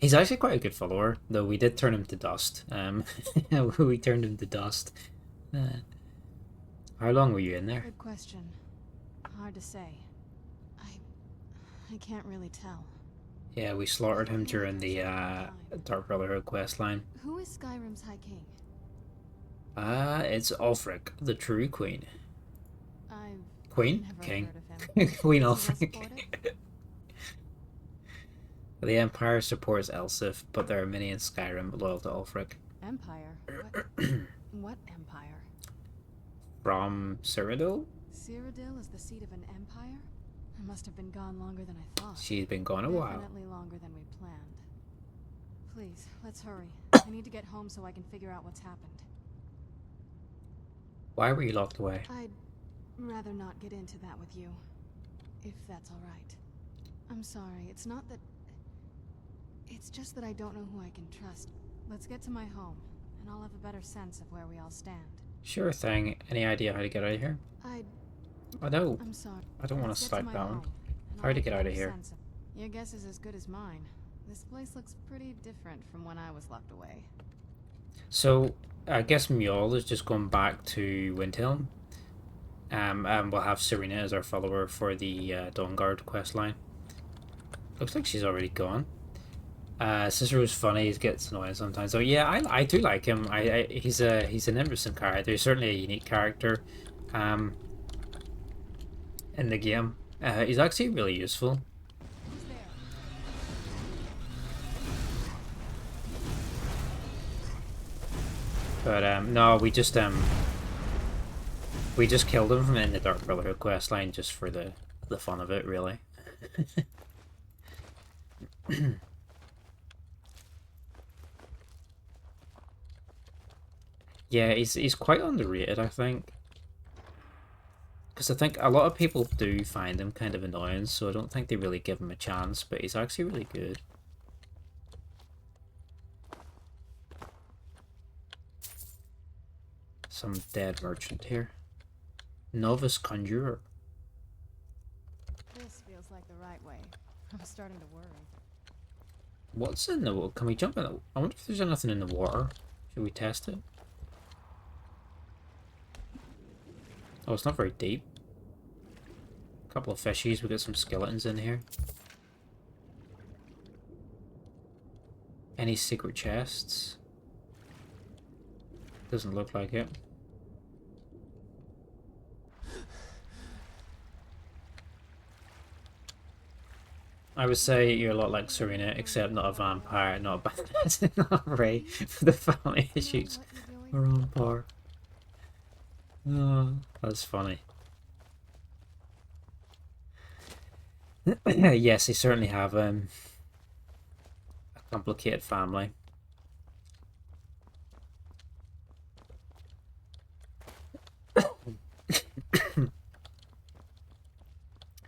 He's actually quite a good follower, though we did turn him to dust. We turned him to dust. How long were you in there? Good question. Hard to say. I can't really tell. Yeah, we slaughtered him during the Dark Brotherhood quest line. Who is Skyrim's High King? It's Ulfric, the true queen. I've Queen? never King. heard of him. Queen Is he Ulfric. well-supported? The Empire supports Elsif, but there are many in Skyrim loyal to Ulfric. Empire? What empire? From Cyrodiil? Cyrodiil is the seat of an empire? It must have been gone longer than I thought. She's been gone a while. Definitely longer than we planned. Please, let's hurry. I need to get home so I can figure out what's happened. Why were you locked away? I'd rather not get into that with you, if that's all right. I'm sorry, it's not that... It's just that I don't know who I can trust. Let's get to my home, and I'll have a better sense of where we all stand. Sure thing. Any idea how to get out of here? I don't. I'm sorry. I don't want to Let's get slide my down. home, and How I'll to have get a out of better here? sense Your guess is as good as mine. This place looks pretty different from when I was locked away. So, I guess Mjol is just going back to Windhelm. And we'll have Serena as our follower for the Dawnguard questline. Looks like she's already gone. Cicero's funny, he gets annoying sometimes. So yeah, I do like him. He's an interesting character. He's certainly a unique character in the game. He's actually really useful. But no, we just killed him from in the Dark Brotherhood questline just for the fun of it, really. Yeah, he's quite underrated, I think. Because I think a lot of people do find him kind of annoying, so I don't think they really give him a chance, but he's actually really good. Some dead merchant here. Novice conjurer. This feels like the right way. I'm starting to worry. What's in the water? Can we jump in the... I wonder if there's anything in the water. Should we test it? Oh, it's not very deep. A couple of fishies. We got some skeletons in here. Any secret chests? Doesn't look like it. I would say you're a lot like Serena, except not a vampire, not a bandit, not Ray, for the family issues are on par. Oh, that's funny. Yes, they certainly have a complicated family. I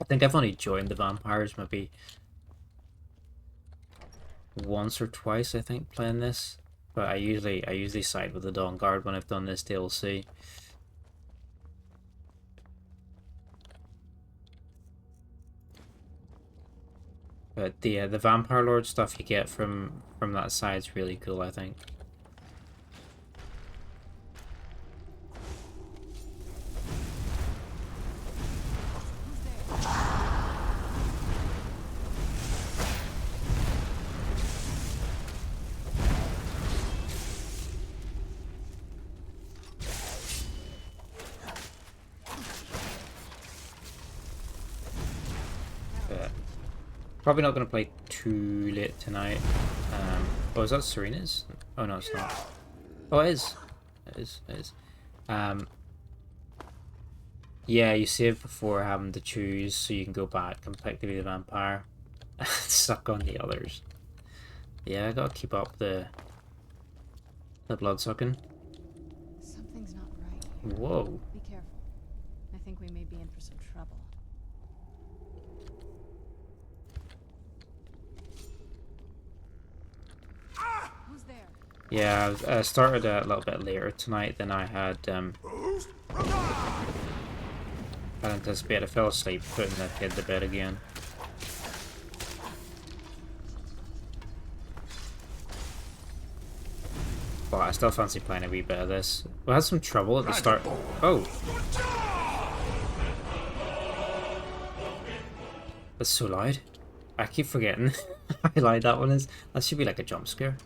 think I've only joined the vampires maybe once or twice, I think, playing this. But I usually side with the Dawnguard when I've done this DLC. But the Vampire Lord stuff you get from that side is really cool, I think. Probably not going to play too late tonight. Oh, is that Serena's? Oh, no, it's not. Oh, it is. It is. It is. Yeah, you save before having to choose, so you can go back and pick to be the vampire. Suck on the others. Yeah, I gotta keep up the blood sucking. Something's not right here. Whoa. Be careful. I think we may be in for some trouble. Who's there? Yeah, I started a little bit later tonight than I had anticipated. I fell asleep putting the kid to bed again. But I still fancy playing a wee bit of this. We had some trouble at the start. Oh! That's so loud. I keep forgetting how loud that one is. That should be like a jump scare.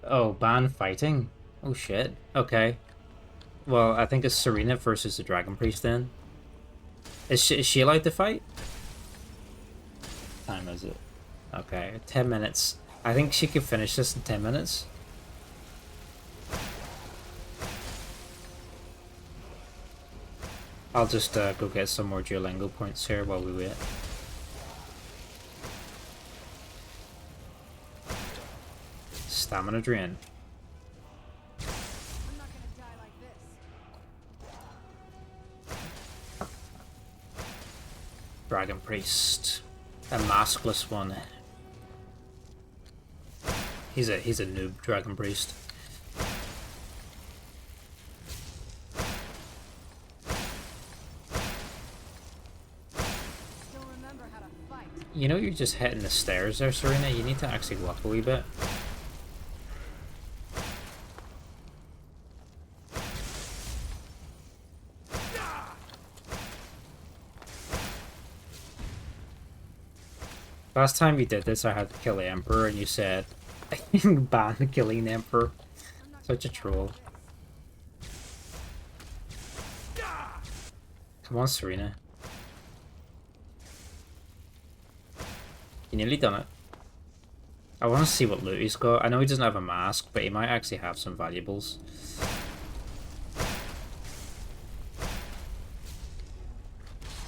Oh, ban fighting. Oh shit. Okay. Well, I think it's Serena versus the Dragon Priest then. Is she allowed to fight? What time is it? Okay, 10 minutes. I think she could finish this in 10 minutes. I'll just go get some more Duolingo points here while we wait. Stamina drain. I'm not gonna die like this. Dragon Priest. A maskless one. He's a noob Dragon Priest. Still remember how to fight. You know you're just hitting the stairs there, Serena. You need to actually walk a wee bit. Last time you did this, I had to kill the Emperor, and you said, ban killing the Emperor. Such a troll. Come on, Serena. You nearly done it. I want to see what loot he's got. I know he doesn't have a mask, but he might actually have some valuables.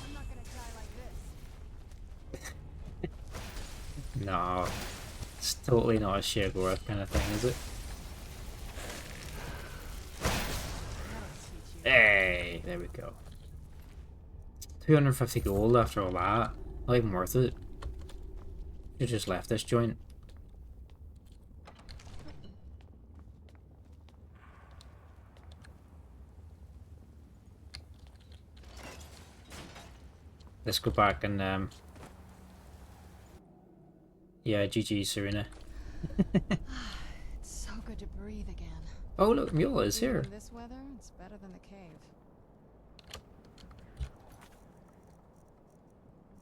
I'm not gonna die like this. No. It's totally not a Sheogorath kind of thing, is it? Hey, there we go. 250 gold after all that. Not even worth it. You just left this joint. Let's go back and yeah, GG Serena. It's so good to breathe again. Oh look, Mule is Even here. in this weather, it's better than the cave.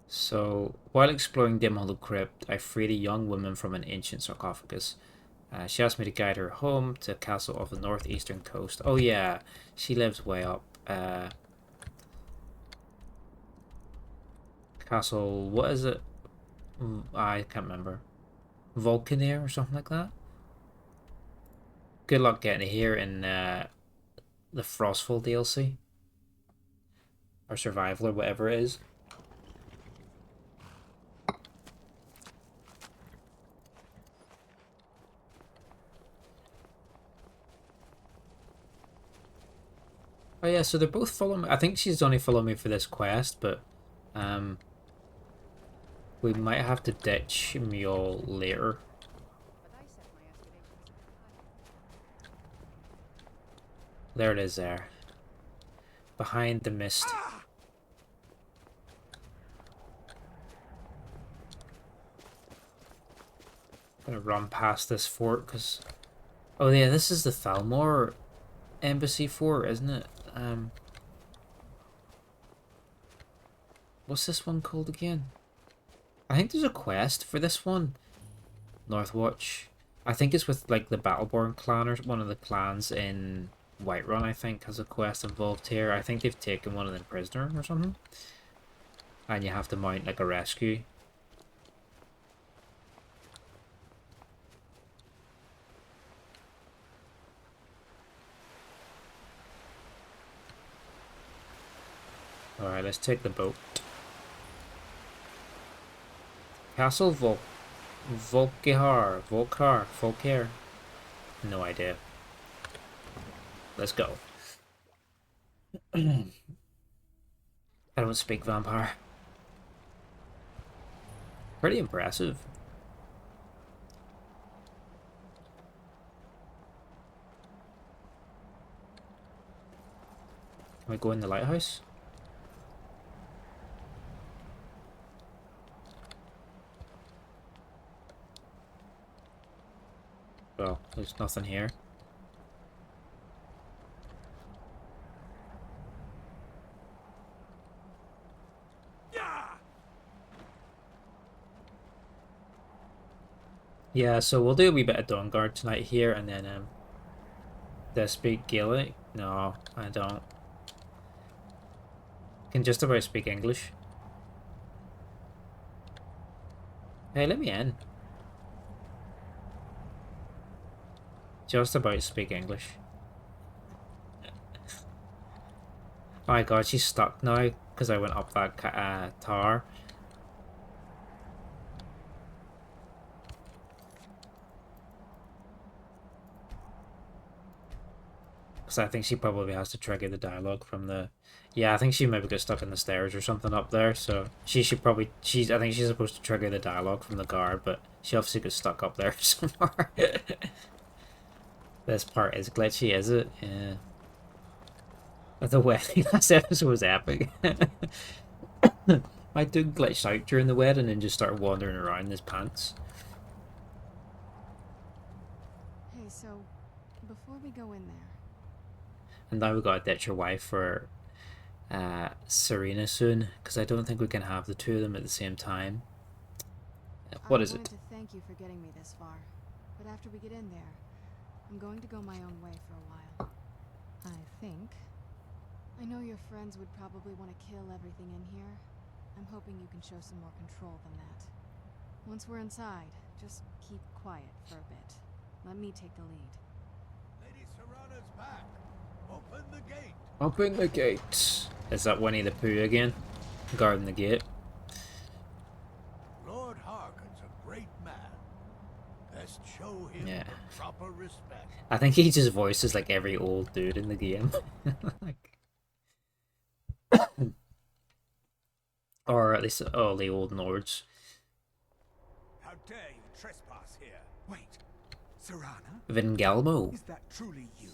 So, while exploring Dim Hollow Crypt, I freed a young woman from an ancient sarcophagus. She asked me to guide her home to a castle off the northeastern coast. Oh yeah, she lives way up. Castle, what is it? I can't remember. Vulcaneer or something like that? Good luck getting it here in the Frostfall DLC. Or Survival or whatever it is. Oh yeah, so they're both following me. I think she's only following me for this quest, but we might have to ditch Mule later. But I set my aspirations high. There it is there. Behind the mist. Gonna run past this fort because... Oh yeah, this is the Thalmor Embassy fort, isn't it? What's this one called again? I think there's a quest for this one. Northwatch. I think it's with like the Battleborn clan or one of the clans in Whiterun, I think, has a quest involved here. I think they've taken one of them prisoner or something. And you have to mount like a rescue. Alright, let's take the boat. Castle Volkar. No idea. Let's go. I don't speak vampire. Pretty impressive. Can we go in the lighthouse? Well, there's nothing here. Yeah, so we'll do a wee bit of Dawnguard tonight here, and then do I speak Gaelic? No, I don't. Can just about speak English. Hey, let me in. Just about speak English. Oh my god, she's stuck now because I went up that tower. Because I think she probably has to trigger the dialogue from the... Yeah, I think she maybe got stuck in the stairs or something up there, so she should probably... I think she's supposed to trigger the dialogue from the guard, but she obviously got stuck up there somewhere. This part is glitchy, is it? Yeah. But the wedding last episode was epic. My dude glitched out during the wedding and just started wandering around in his pants. Hey, so before we go in there, And now we gotta ditch your wife for Serena soon, because I don't think we can have the two of them at the same time. What is it? I wanted to thank you for getting me this far, but after we get in there, I'm going to go my own way for a while. I think. I know your friends would probably want to kill everything in here. I'm hoping you can show some more control than that. Once we're inside, just keep quiet for a bit. Let me take the lead. Lady Serrana's back. Open the gate. Open the gate. Is that Winnie the Pooh again? Guarding the gate. Lord Harkon's a great man. Best show him Yeah. the proper respect. I think he just voices like every old dude in the game. Like, or at least all the old Nords. How dare you trespass here? Wait, Serrana? Vingalmo. Is that truly you?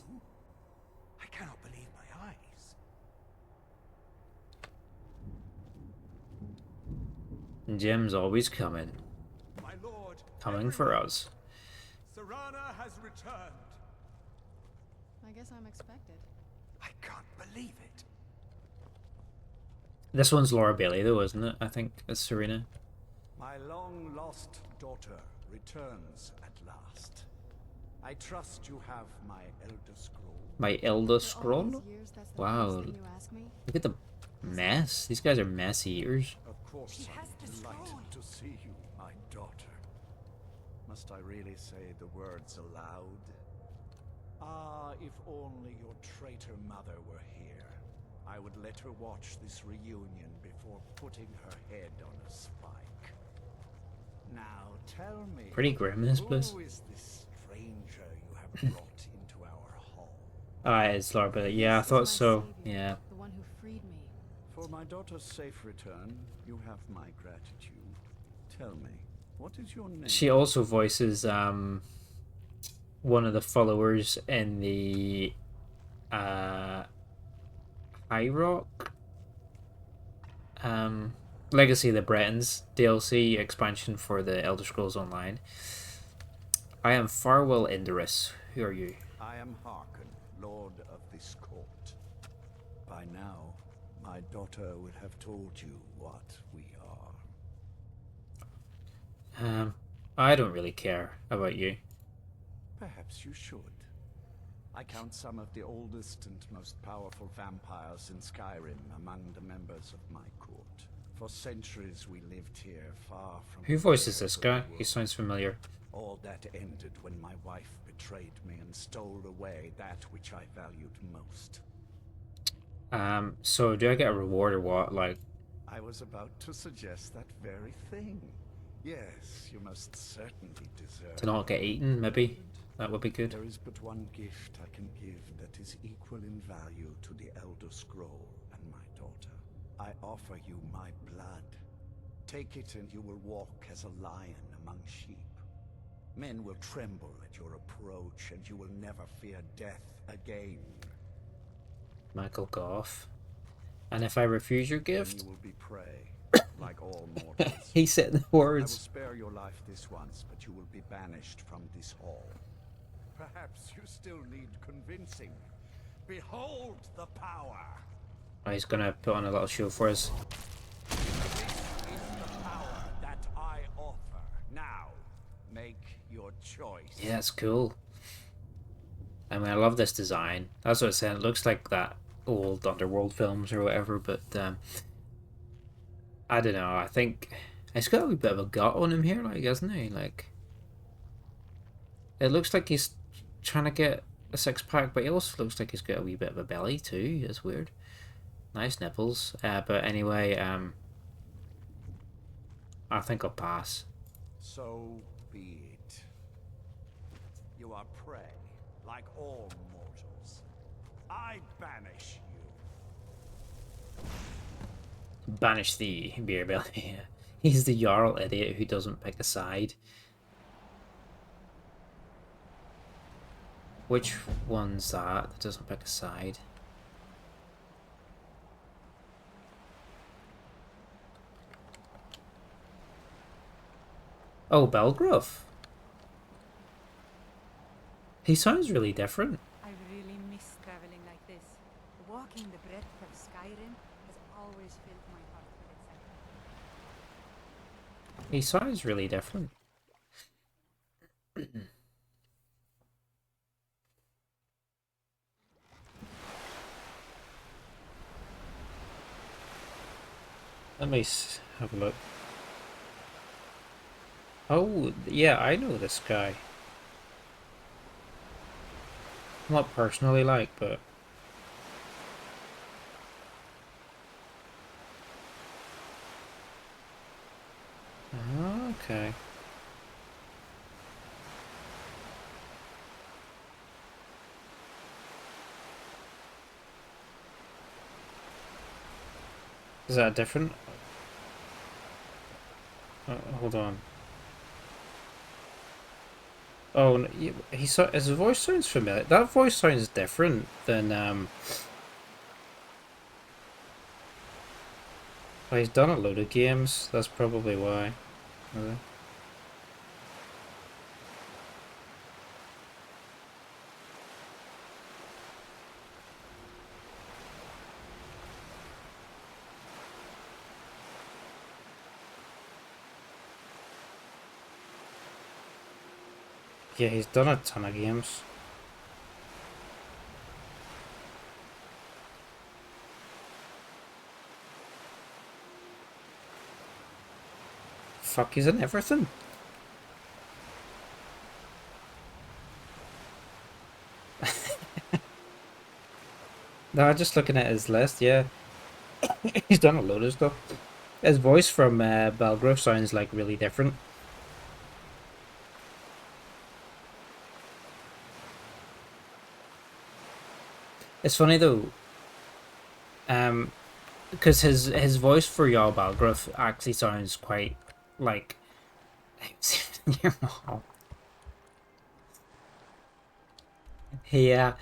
I cannot believe my eyes. Jim's always coming. My lord, Coming for us. Serrana has returned. I guess I'm expected. I can't believe it. This one's Laura Bailey though, isn't it? I think it's Serena. My long-lost daughter returns at last. I trust you have my Elder Scroll. My Elder After all Scroll? these years, that's the Wow. first thing you ask me? Look at the mess. These guys are messy eaters. Of course, I'm delighted to see you, my daughter. Must I really say the words aloud? Ah, if only your traitor mother were here. I would let her watch this reunion before putting her head on a spike. Now tell me, Pretty grim, this place. who is this stranger you have brought into our hall? It's Laura Bailey. Yeah, I This is thought my so. savior, Yeah. The one who freed me. For my daughter's safe return, you have my gratitude. Tell me, what is your name? She also voices one of the followers in the High Rock Legacy of the Bretons DLC expansion for the Elder Scrolls Online. I am Farwell Indorus. Who are you? I am Harkon, Lord of this court. By now, my daughter would have told you what we are. I don't really care about you. Perhaps you should. I count some of the oldest and most powerful vampires in Skyrim among the members of my court. For centuries we lived here, far from... Who the voices cares this of the guy? world. He sounds familiar. All that ended when my wife betrayed me and stole away that which I valued most. So do I get a reward or what? Like, I was about to suggest that very thing. Yes, you most certainly deserve to not get eaten, maybe? That would be good. There is but one gift I can give that is equal in value to the Elder Scroll and my daughter. I offer you my blood. Take it and you will walk as a lion among sheep. Men will tremble at your approach and you will never fear death again. Michael Goff. And if I refuse your Then gift? you will be prey, like all mortals. He said the I will words. spare your life this once, but you will be banished from this hall. Perhaps you still need convincing. Behold the power! Oh, he's gonna put on a little show for us. This is the power that I offer. Now, Make your choice. Yeah, it's cool. I mean, I love this design. That's what I said. It looks like that old Underworld films or whatever, but I don't know. I think it's got a wee bit of a gut on him here, like, isn't he? Like, it looks like he's trying to get a six-pack, but he also looks like he's got a wee bit of a belly too. It's weird. Nice nipples. But anyway, I think I'll pass. So be it. You are prey, like all mortals. I banish you. Banish the beer belly. He's the Jarl idiot who doesn't pick a side. Which one's that doesn't pick a side? Oh, Belgrove. He sounds really different. I really miss traveling like this. Walking the breadth of Skyrim has always filled my heart with excitement. He sounds really different. Let me have a look. Oh, yeah, I know this guy. Not personally, like, but... Okay. Is that different? Hold on. Oh, no, his voice sounds familiar. That voice sounds different than well, he's done a load of games. That's probably why. Okay. Yeah, he's done a ton of games. Fuck, he's in everything. No, just looking at his list, yeah. He's done a load of stuff. His voice from Belgrove sounds like really different. It's funny though, because his voice for Jarl Balgruuf actually sounds quite like your mom. Yeah,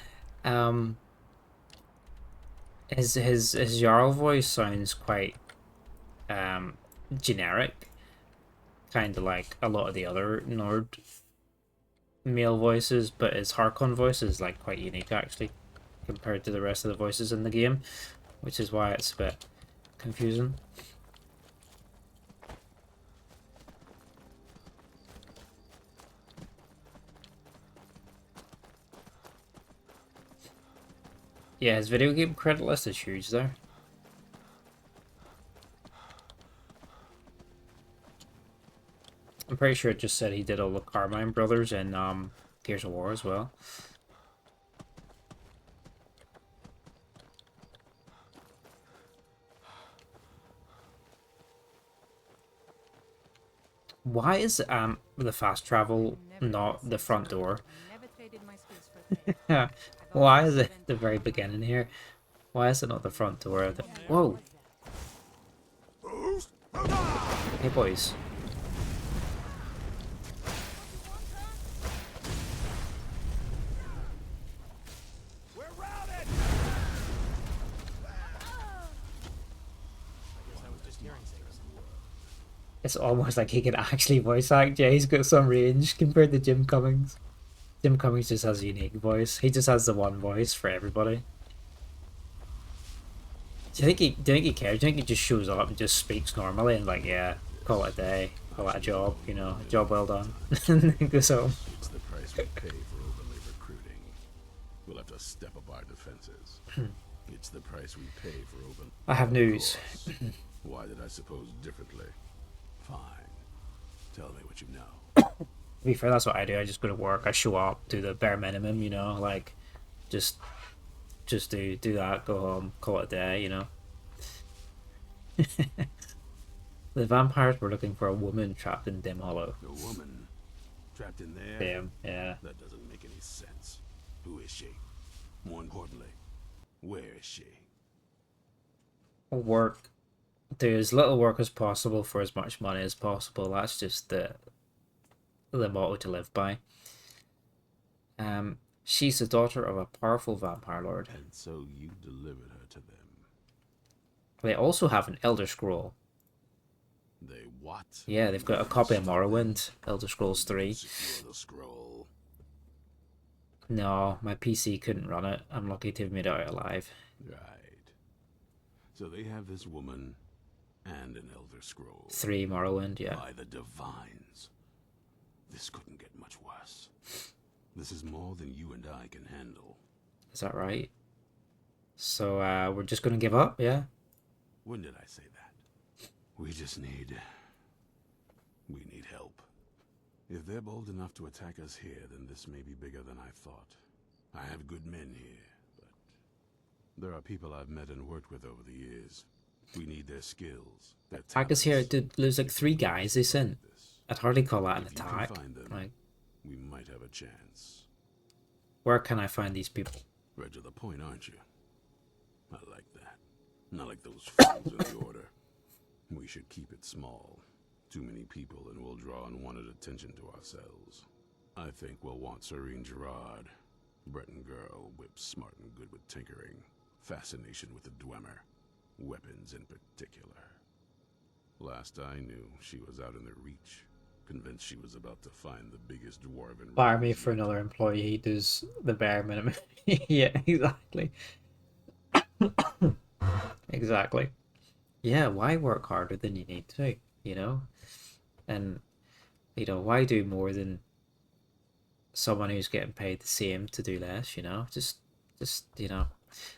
his Jarl voice sounds quite generic, kind of like a lot of the other Nord male voices, but his Harkon voice is like quite unique actually, compared to the rest of the voices in the game, which is why it's a bit confusing. Yeah, his video game credit list is huge there. I'm pretty sure it just said he did all the Carmine Brothers and Gears of War as well. Why is the fast travel not the front door? Yeah. Why is it at the very beginning here? Why is it not the front door? Whoa! Hey boys. It's almost like he can actually voice act. Yeah, he's got some range compared to Jim Cummings. Jim Cummings just has a unique voice. He just has the one voice for everybody. Do you think he cares? Do you think he just shows up and just speaks normally and like, yeah, call it a day? oh, a job, you know, a job well done. And then goes home. It's the price we pay for openly recruiting. We'll have to step up our defenses. It's the price we pay for open. I have news. Why did I suppose differently? Fine. Tell me what you know. To be fair, that's what I do. I just go to work. I show up, do the bare minimum, you know, like just do that, go home, call it a day, you know. The vampires were looking for a woman trapped in Dim Hollow. A woman trapped in there? Damn, yeah. That doesn't make any sense. Who is she? More importantly, where is she? Work. Do as little work as possible for as much money as possible. That's just the motto to live by. She's the daughter of a powerful vampire lord. And so you delivered her to them. They also have an Elder Scroll. They what? Yeah, they've got a copy of Morrowind, Elder Scrolls 3. Secure the scroll. No, my PC couldn't run it. I'm lucky to have made it out alive. Right. So they have this woman and an Elder Scroll. 3 Morrowind, yeah. By the Divines. This couldn't get much worse. This is more than you and I can handle. Is that right? So, we're just gonna give up, yeah? When did I say that? We need help. If they're bold enough to attack us here, then this may be bigger than I thought. I have good men here, but there are people I've met and worked with over the years. We need their skills. Their Attack us here. talents. There's like 3 guys they sent. I'd hardly call that an If you can attack. find them, Like, we might have a chance. where can I find these people? Right to the point, aren't you? I like that. Not like those fools in the order. We should keep it small. Too many people and we'll draw unwanted attention to ourselves. I think we'll want Serene Gerard. Breton girl, whip smart and good with tinkering. Fascination with the Dwemer. Weapons in particular. Last I knew, she was out in the Reach. Convinced she was about to find the biggest dwarven... Fire me for another employee. He does the bare minimum. Yeah, exactly. Exactly. Yeah, why work harder than you need to, you know? And, you know, why do more than someone who's getting paid the same to do less, you know? Just you know,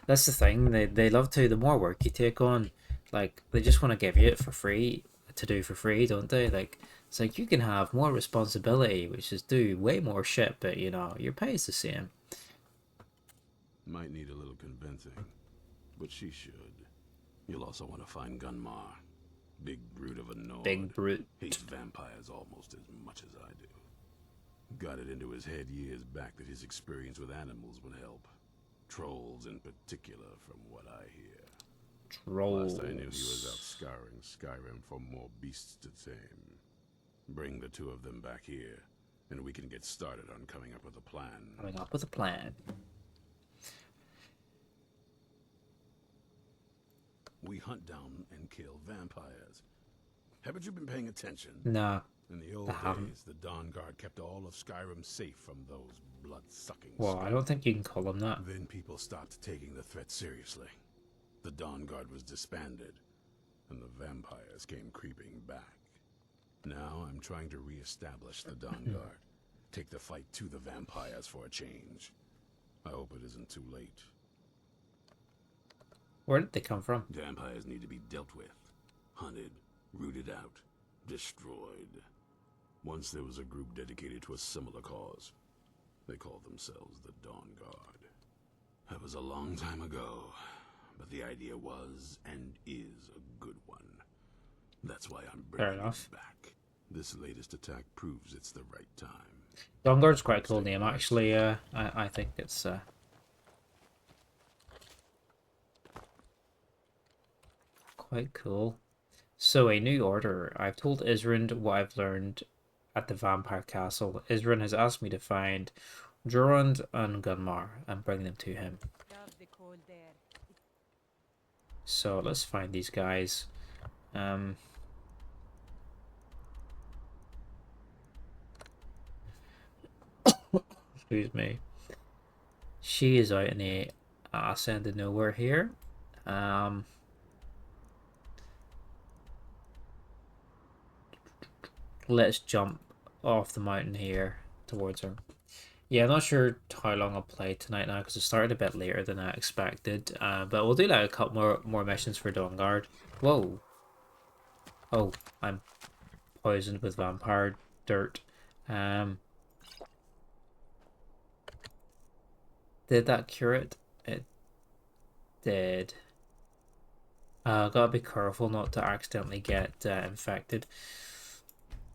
that's the thing. They love to, the more work you take on, like, they just want to give you it for free, to do for free, don't they? Like, it's like, you can have more responsibility, which is do way more shit, but, you know, your pay is the same. Might need a little convincing, but she should. You'll also want to find Gunmar. Big brute of a Nord. Big brute. Hates vampires almost as much as I do. Got it into his head years back that his experience with animals would help. Trolls in particular, from what I hear. Trolls. Last I knew he was out scouring Skyrim for more beasts to tame. Bring the 2 of them back here, and we can get started on coming up with a plan. Coming up with a plan. We hunt down and kill vampires. Haven't you been paying attention? No. In the old days, the Dawnguard kept all of Skyrim safe from those blood-sucking Well, I don't think you can call them that. Then people stopped taking the threat seriously. The Dawnguard was disbanded, and the vampires came creeping back. Now I'm trying to re-establish the Dawnguard. Take the fight to the vampires for a change. I hope it isn't too late. Where did they come from? Vampires need to be dealt with. Hunted, rooted out, destroyed. Once there was a group dedicated to a similar cause. They called themselves the Dawnguard. That was a long time ago, but the idea was and is a good one. That's why I'm bringing it back. This latest attack proves it's the right time. Dawnguard's quite a cool name, actually. I think it's quite cool. So, a new order. I've told Isrand what I've learned at the vampire castle. Isrand has asked me to find Durand and Gunmar and bring them to him. So let's find these guys. Excuse me. She is out in the ass end of nowhere here. let's jump off the mountain here towards her. Yeah, I'm not sure how long I'll play tonight now because it started a bit later than I expected. But we'll do like a couple more missions for Dawnguard. Whoa. Oh, I'm poisoned with vampire dirt. Did that cure it? It did. Gotta be careful not to accidentally get infected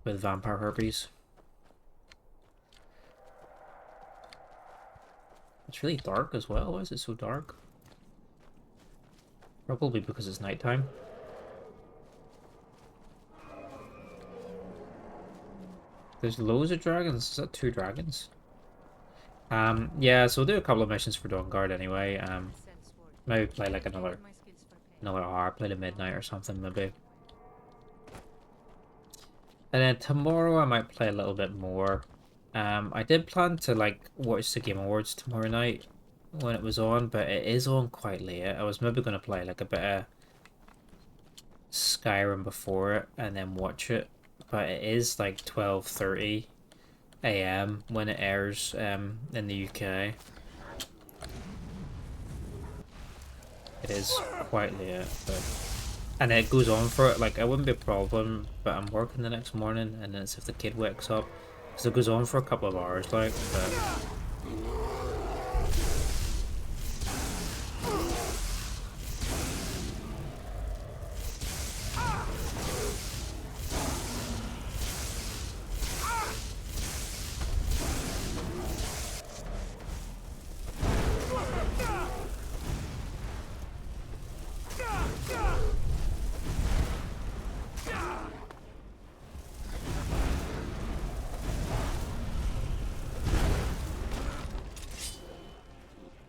with vampire herpes. It's really dark as well. Why is it so dark? Probably because it's nighttime. There's loads of dragons. Is that 2 dragons? Yeah, so we'll do a couple of missions for Dawnguard anyway. Maybe play like another hour, play to midnight or something maybe. And then tomorrow I might play a little bit more. I did plan to like watch the Game Awards tomorrow night when it was on, but it is on quite late. I was maybe going to play like a bit of Skyrim before it and then watch it, but it is like 12:30 AM when it airs in the UK. It is quite late, but and it goes on for like it wouldn't be a problem, but I'm working the next morning and then it's if the kid wakes up, because it goes on for a couple of hours like, but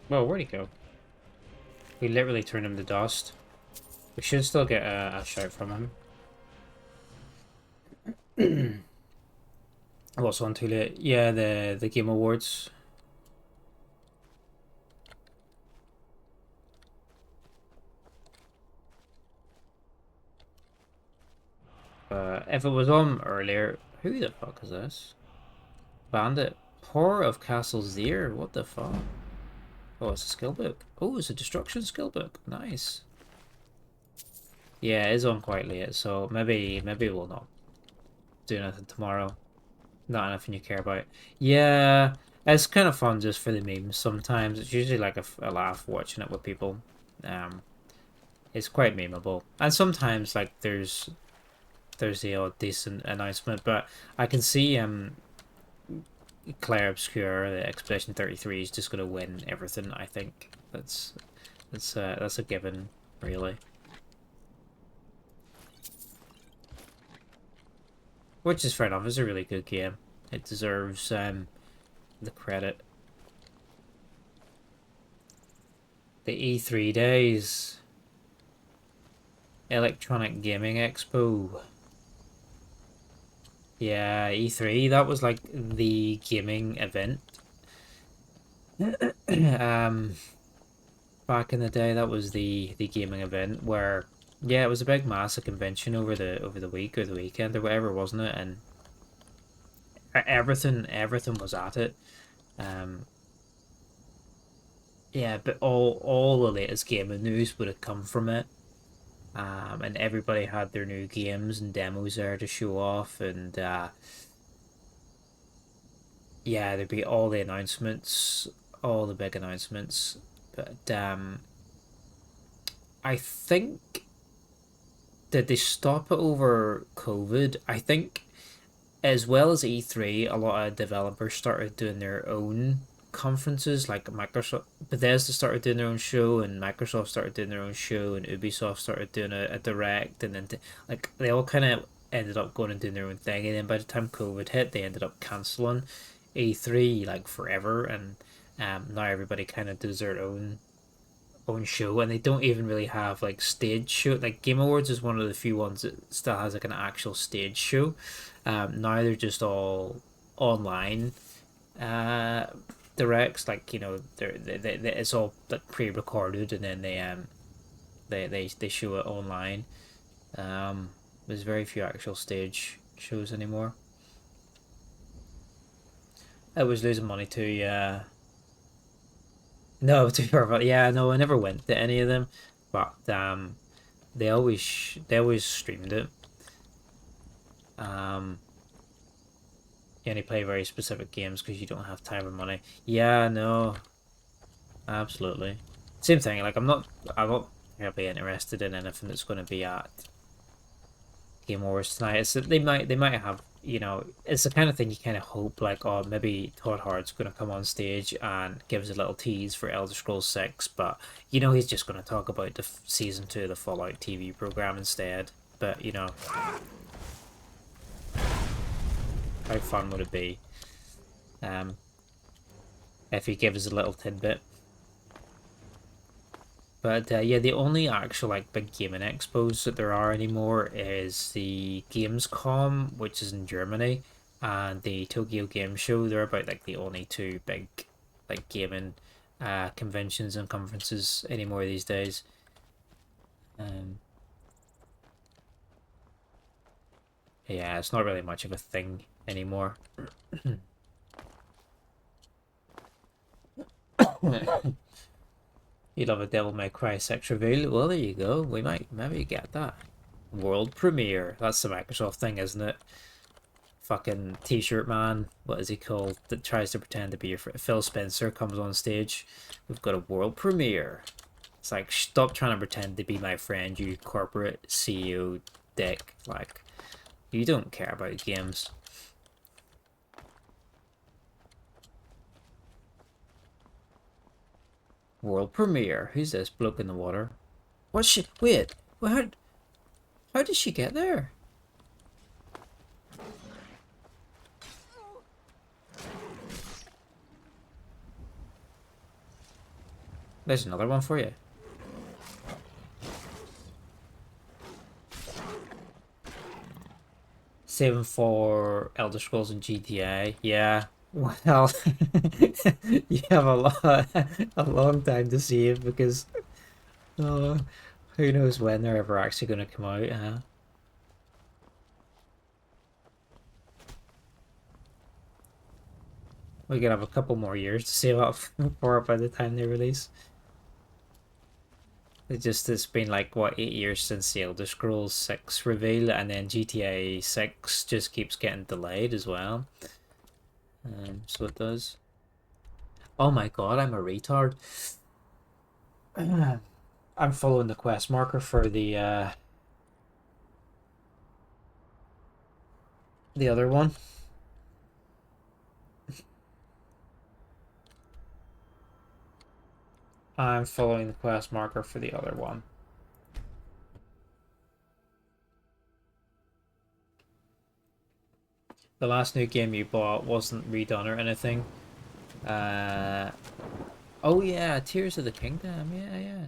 well, where'd he go? We literally turned him to dust. We should still get a shout from him. What's on too late? Yeah, the Game Awards. If it was on earlier, who the fuck is this? Bandit. Horror of Castle Zir. What the fuck? Oh, it's a skill book. Oh, it's a destruction skill book. Nice. Yeah, it is on quite late, so maybe we'll not do nothing tomorrow. Not nothing you care about. Yeah, it's kind of fun just for the memes sometimes. It's usually like a laugh watching it with people. It's quite memeable. And sometimes like there's the odd decent announcement, but I can see Claire Obscure, the Expedition 33 is just gonna win everything. I think that's a given, really. Which is fair enough. It's a really good game. It deserves the credit. The E3 days, Electronic Gaming Expo. Yeah, E3, that was like the gaming event. Back in the day, that was the gaming event where, yeah, it was a big massive convention over the week or the weekend or whatever, wasn't it? And everything was at it. Yeah, but all the latest gaming news would have come from it. And everybody had their new games and demos there to show off, and yeah, there'd be all the announcements, all the big announcements. But I think, did they stop it over COVID? I think, as well as E3, a lot of developers started doing their own conferences, like Microsoft, Bethesda started doing their own show, and Microsoft started doing their own show, and Ubisoft started doing a direct, and then like they all kind of ended up going and doing their own thing, and then by the time COVID hit, they ended up cancelling E3 like forever, and now everybody kind of does their own show, and they don't even really have like stage show. Like Game Awards is one of the few ones that still has like an actual stage show. Now they're just all online directs, like, you know, they it's all like pre-recorded, and then they show it online. There's very few actual stage shows anymore. I was losing money too, yeah. No, to be perfect, yeah, no, I never went to any of them, but they always streamed it. You only play very specific games because you don't have time or money. Yeah, no, absolutely. Same thing. Like I'm not really interested in anything that's going to be at Game Awards tonight. It's that they might have, you know, it's the kind of thing you kind of hope like, oh, maybe Todd Hard's going to come on stage and give us a little tease for Elder Scrolls 6, but you know he's just going to talk about the season 2 of the Fallout TV program instead. But you know, how fun would it be if he gives us a little tidbit? But yeah, the only actual like big gaming expos that there are anymore is the Gamescom, which is in Germany, and the Tokyo Game Show. They're about like the only two big like gaming conventions and conferences anymore these days. Yeah, it's not really much of a thing anymore. You love a Devil May Cry 6 reveal? Well, there you go. We might maybe get that. World premiere. That's the Microsoft thing, isn't it? Fucking T-shirt man. What is he called? That tries to pretend to be your friend. Phil Spencer comes on stage. We've got a world premiere. It's like, stop trying to pretend to be my friend, you corporate CEO dick. Like, you don't care about games. World premiere. Who's this bloke in the water? What's she? Wait. How did she get there? There's another one for you. Saving for Elder Scrolls and GTA. Yeah. Well, you have a long time to save because who knows when they're ever actually going to come out, huh? We're gonna have a couple more years to save up for it by the time they release. It's been like what 8 years since the Elder Scrolls 6 reveal, and then GTA 6 just keeps getting delayed as well. So it does. Oh my god, I'm a retard. I'm following the quest marker for the other one. I'm following the quest marker for the other one. The last new game you bought wasn't redone or anything. Oh yeah, Tears of the Kingdom. Yeah.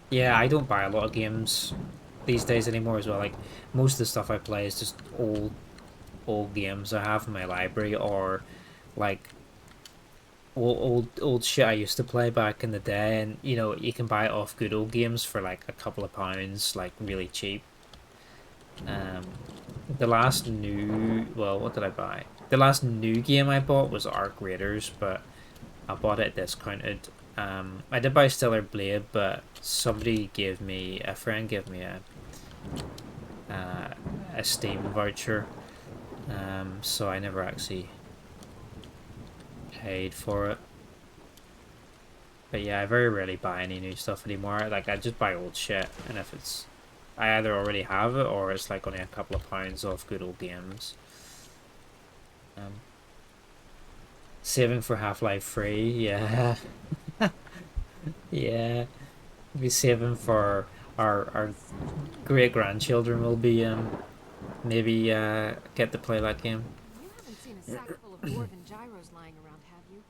Yeah, I don't buy a lot of games these days anymore as well. Like most of the stuff I play is just old games I have in my library, or like old shit I used to play back in the day, and you know you can buy it off Good Old Games for like a couple of pounds, like really cheap. The last new, well, what did I buy? The last new game I bought was Arc Raiders, but I bought it discounted. I did buy Stellar Blade, but a friend gave me a Steam voucher, so I never actually paid for it. But yeah, I very rarely buy any new stuff anymore. Like I just buy old shit, and if it's I either already have it or it's like only a couple of pounds off Good Old Games. Saving for Half-Life 3, yeah. Yeah. Be saving for our great grandchildren will be maybe get to play that game. You haven't seen a sack full of dwarven gyros lying around, have you?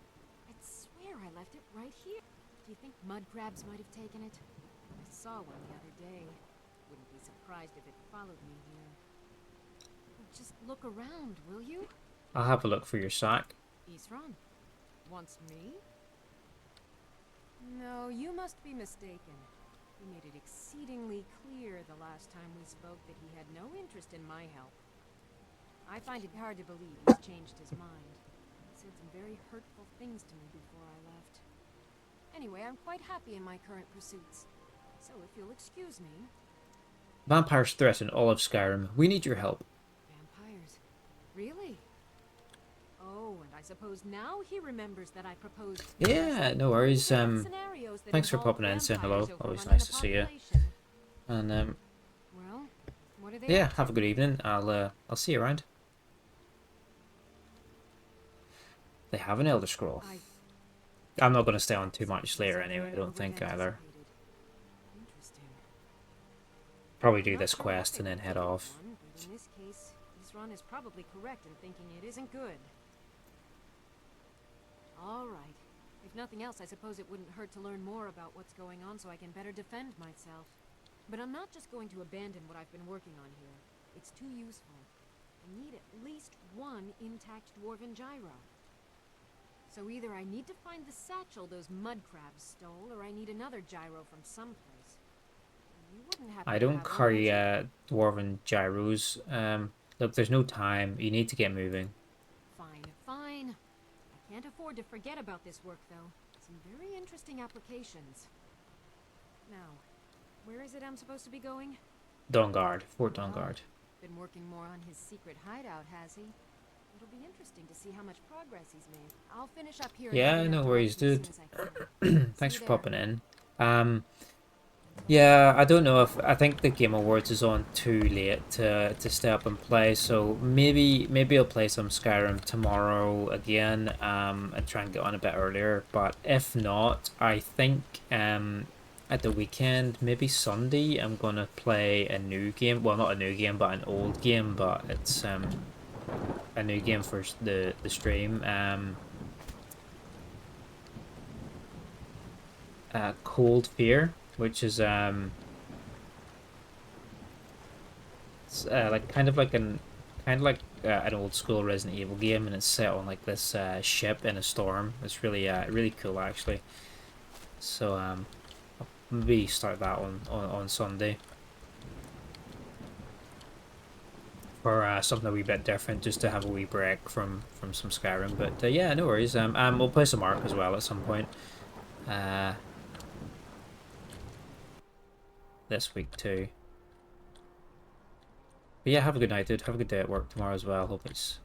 I'd swear I left it right here. Do you think mud crabs might have taken it? I saw one the other day. Wouldn't be surprised if it followed me here. Just look around, will you? I'll have a look for your sack. Isran wants me? No, you must be mistaken. He made it exceedingly clear the last time we spoke that he had no interest in my help. I find it hard to believe he's changed his mind. He said some very hurtful things to me before I left. Anyway, I'm quite happy in my current pursuits. So if you'll excuse me... Vampires threaten all of Skyrim. We need your help. Vampires? Really? Oh, and I suppose now he remembers that I proposed... Yeah, no worries. Thanks for popping in, saying hello. Always nice to see you. And well, what are they yeah, have a good evening. I'll see you around. They have an Elder Scroll. I'm not going to stay on too much later anyway. I don't think either. Probably do this quest and then head off. In this case, Isran is probably correct in thinking it isn't good. All right. If nothing else, I suppose it wouldn't hurt to learn more about what's going on so I can better defend myself. But I'm not just going to abandon what I've been working on here. It's too useful. I need at least one intact dwarven gyro. So either I need to find the satchel those mud crabs stole, or I need another gyro from someplace. You wouldn't happen I to don't have carry one, dwarven gyros. Look, there's no time. You need to get moving. Fine, fine. I can't afford to forget about this work, though. Some very interesting applications. Now, where is it I'm supposed to be going? Dawnguard, Fort Dawnguard. Been working more on his secret hideout, has he? It'll be interesting to see how much progress he's made. I'll finish up here. Yeah, no worries, dude. Thanks for popping in. Yeah, I don't know if I think the Game Awards is on too late to stay up and play, so maybe I'll play some Skyrim tomorrow again, and try and get on a bit earlier. But if not, I think at the weekend, maybe Sunday, I'm gonna play a new game. Well, not a new game, but an old game, but it's a new game for the stream. Cold Fear, which is it's like kind of like an old school Resident Evil game, and it's set on like this ship in a storm. It's really really cool actually. So I'll maybe start that on Sunday for something a wee bit different, just to have a wee break from some Skyrim. But yeah, no worries. We'll play some Ark as well at some point. This week too. But yeah, have a good night, dude. Have a good day at work tomorrow as well. Hope it's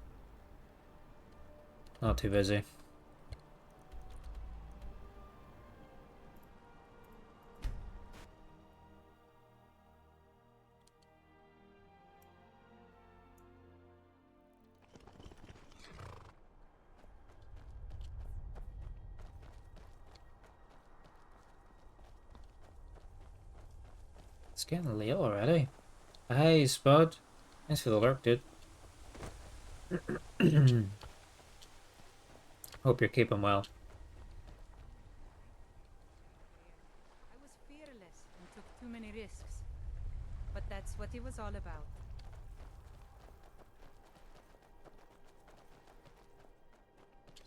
not too busy. It's getting late already. Hey, Spud. Thanks for the lurk, dude. Hope you're keeping well. I was fearless and took too many risks. But that's what it was all about.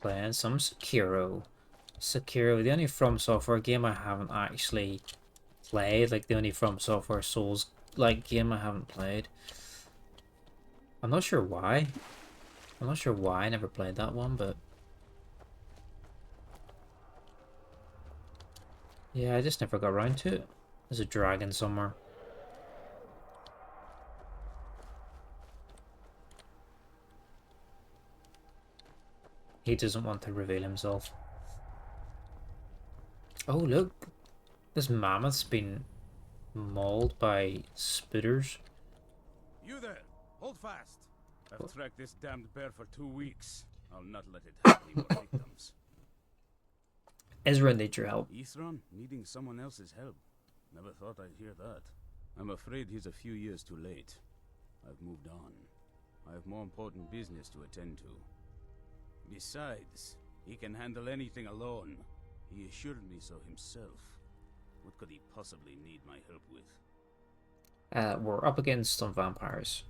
Playing some Sekiro. Sekiro, the only From Software game I haven't actually played, like the only From Software Souls like game I haven't played. I'm not sure why. I never played that one, but yeah, I just never got around to it. There's a dragon somewhere. He doesn't want to reveal himself. Oh look, this mammoth's been mauled by spooters. You there! Hold fast! I've tracked this damned bear for 2 weeks. I'll not let it have any more victims. Ezra needs your help. Isran needing someone else's help. Never thought I'd hear that. I'm afraid he's a few years too late. I've moved on. I have more important business to attend to. Besides, he can handle anything alone. He assured me so himself. What could he possibly need my help with? We're up against some vampires.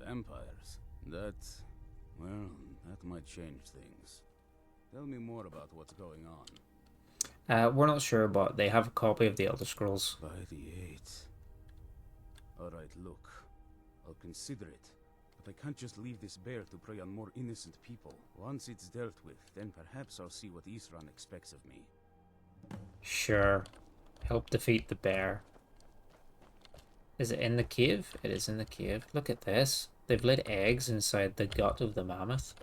Vampires? Well, that might change things. Tell me more about what's going on. We're not sure, but they have a copy of the Elder Scrolls. By the 8th. Alright, look. I'll consider it. But I can't just leave this bear to prey on more innocent people. Once it's dealt with, then perhaps I'll see what Isran expects of me. Sure. Help defeat the bear. Is it in the cave? It is in the cave. Look at this. They've laid eggs inside the gut of the mammoth.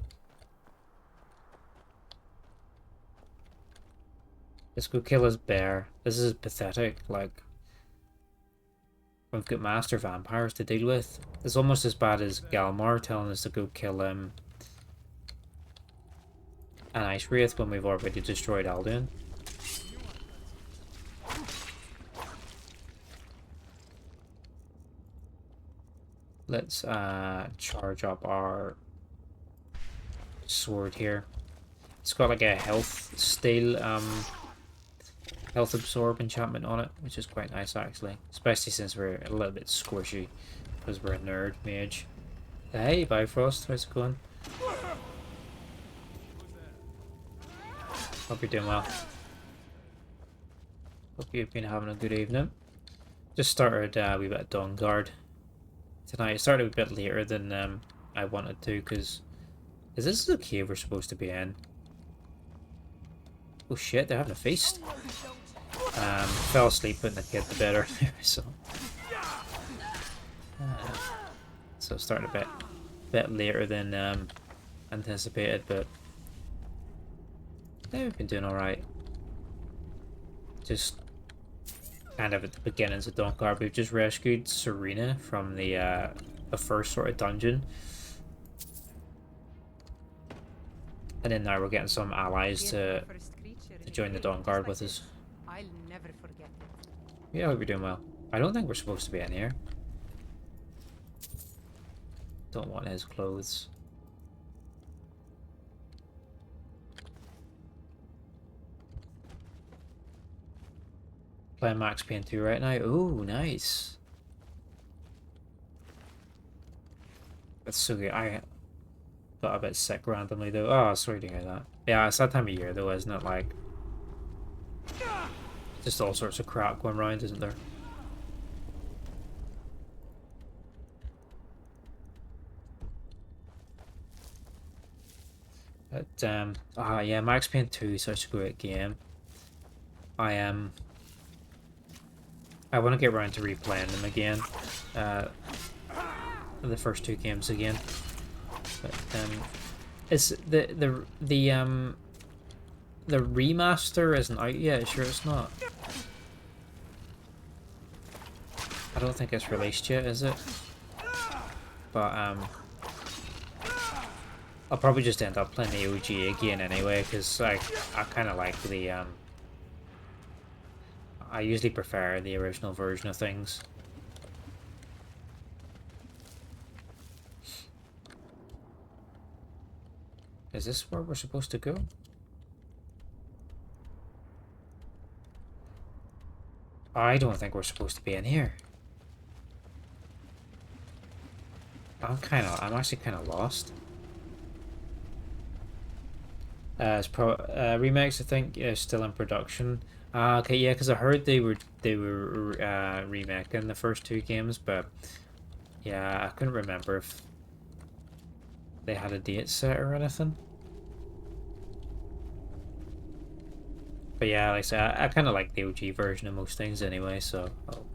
Let's go kill his bear. This is pathetic. Like, we've got master vampires to deal with. It's almost as bad as Galmar telling us to go kill an ice wraith when we've already destroyed Alduin. Let's charge up our sword here. It's got like a health steal, health absorb enchantment on it, which is quite nice actually. Especially since we're a little bit squishy because we're a nerd mage. Hey, Bifrost, how's it going? Hope you're doing well. Hope you've been having a good evening. Just started a wee bit of Dawnguard tonight. It started a bit later than I wanted to, because is this the cave we're supposed to be in? Oh shit, they're having a feast. Fell asleep putting the kid to bed earlier, so so it started a bit later than anticipated, but yeah, we've been doing alright. Just kind of at the beginnings of Dawnguard, we've just rescued Serena from the first sort of dungeon. And then now we're getting some allies to join the Dawnguard with us. I'll never forget it. Yeah, I hope you're doing well. I don't think we're supposed to be in here. Don't want his clothes. Playing Max Payne 2 right now. Ooh, nice. That's so good. I got a bit sick randomly though. Oh, sorry to hear that. Yeah, it's that time of year though, isn't it? Like, just all sorts of crap going around, isn't there? But yeah, Max Payne 2 is such a great game. I want to get around to replaying them again. The first two games again. But is the remaster isn't out yet? Sure, it's not. I don't think it's released yet, is it? But I'll probably just end up playing the OG again anyway, because I kind of like the I usually prefer the original version of things. Is this where we're supposed to go? I don't think we're supposed to be in here. I'm actually kind of lost. Remakes, I think, is still in production. Okay, yeah, because I heard they were remaking the first two games, but yeah, I couldn't remember if they had a date set or anything. But yeah, like I said, I kind of like the OG version of most things anyway, so I'll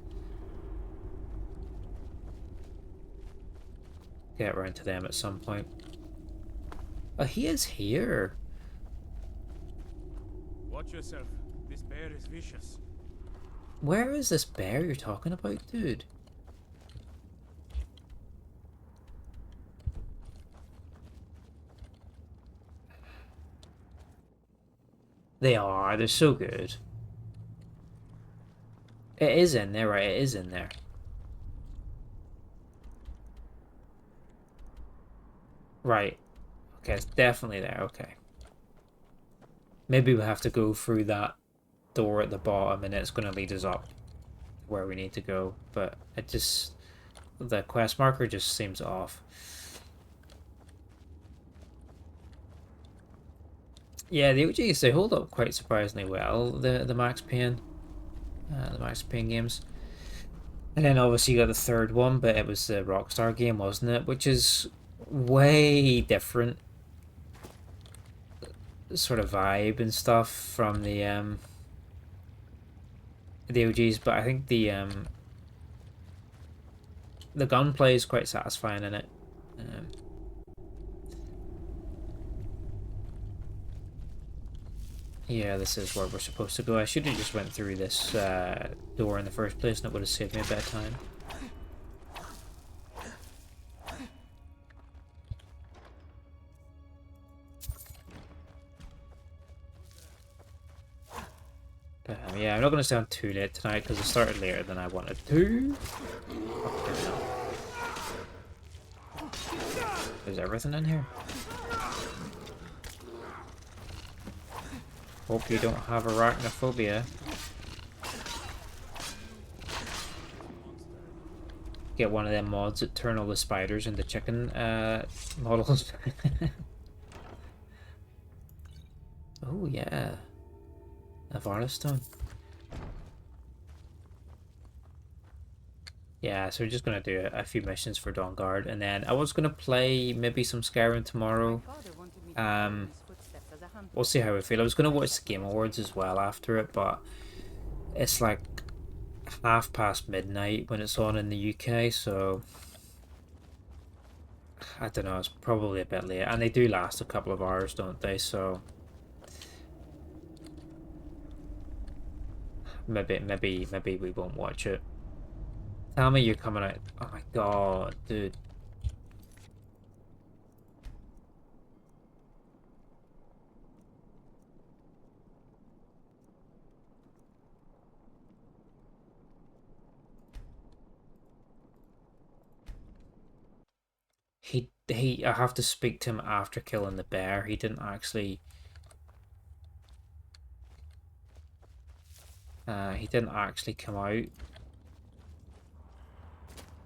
get around to them at some point. Oh, he is here. Watch yourself. This bear is vicious. Where is this bear you're talking about, dude? They're so good. It is in there, right? It is in there. Right. Okay, it's definitely there, okay. Maybe we'll have to go through that door at the bottom and it's going to lead us up where we need to go. But it just... the quest marker just seems off. Yeah, the OGs, they hold up quite surprisingly well, the Max Payne games. And then obviously you got the third one, but it was the Rockstar game, wasn't it? Which is way different sort of vibe and stuff from the OGs, but I think the gunplay is quite satisfying in it. Yeah, this is where we're supposed to go. I should have just went through this door in the first place, and it would have saved me a bit of time. Yeah, I'm not going to stay on too late tonight because I started later than I wanted to. There's everything in here. Hope you don't have arachnophobia. Get one of them mods that turn all the spiders into chicken models. Oh yeah. A Varla stone. Yeah, so we're just gonna do a few missions for Dawnguard, and then I was gonna play maybe some Skyrim tomorrow. We'll see how I feel. I was gonna watch the Game Awards as well after it, but it's like midnight when it's on in the UK, so I don't know. It's probably a bit late, and they do last a couple of hours, don't they? So maybe we won't watch it. Tell me you're coming out. Oh my god, dude. I have to speak to him after killing the bear. He didn't actually come out.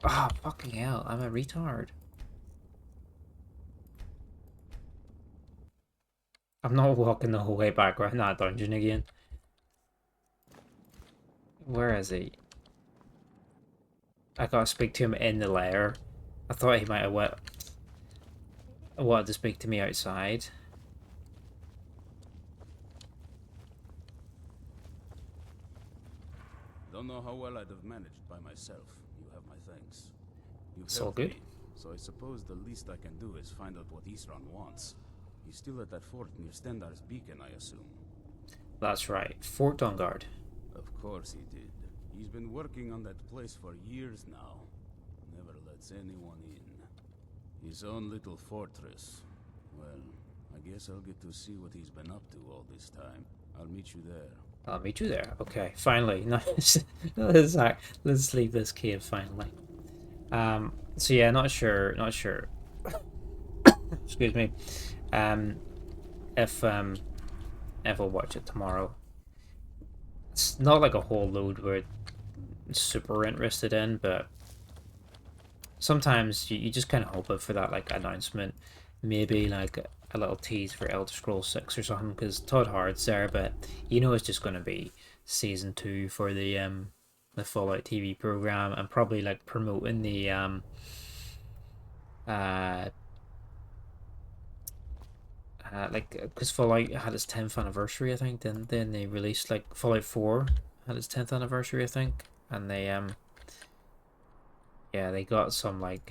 Ah, oh, fucking hell, I'm a retard. I'm not walking the whole way back around that dungeon again. Where is he? I gotta speak to him in the lair. I thought he might have wanted to speak to me outside. Don't know how well I'd have managed by myself. You have my thanks. It's all good. Me, so I suppose the least I can do is find out what Isran wants. He's still at that fort near Stendar's Beacon, I assume. That's right, Fort Dawnguard. Of course he did. He's been working on that place for years now. Never lets anyone in. His own little fortress. Well, I guess I'll get to see what he's been up to all this time. I'll meet you there. I'll meet you there. Okay, finally. Let's leave this cave finally. So yeah, not sure. Excuse me. If I'll watch it tomorrow. It's not like a whole load we're super interested in, but sometimes you just kind of hope for that like announcement, maybe like a little tease for Elder Scrolls 6 or something, because Todd Howard's there, but you know it's just going to be season 2 for the Fallout TV program, and probably like promoting the because Fallout had its 10th anniversary, I think. Then they released like Fallout 4 had its 10th anniversary, I think, and they yeah, they got some like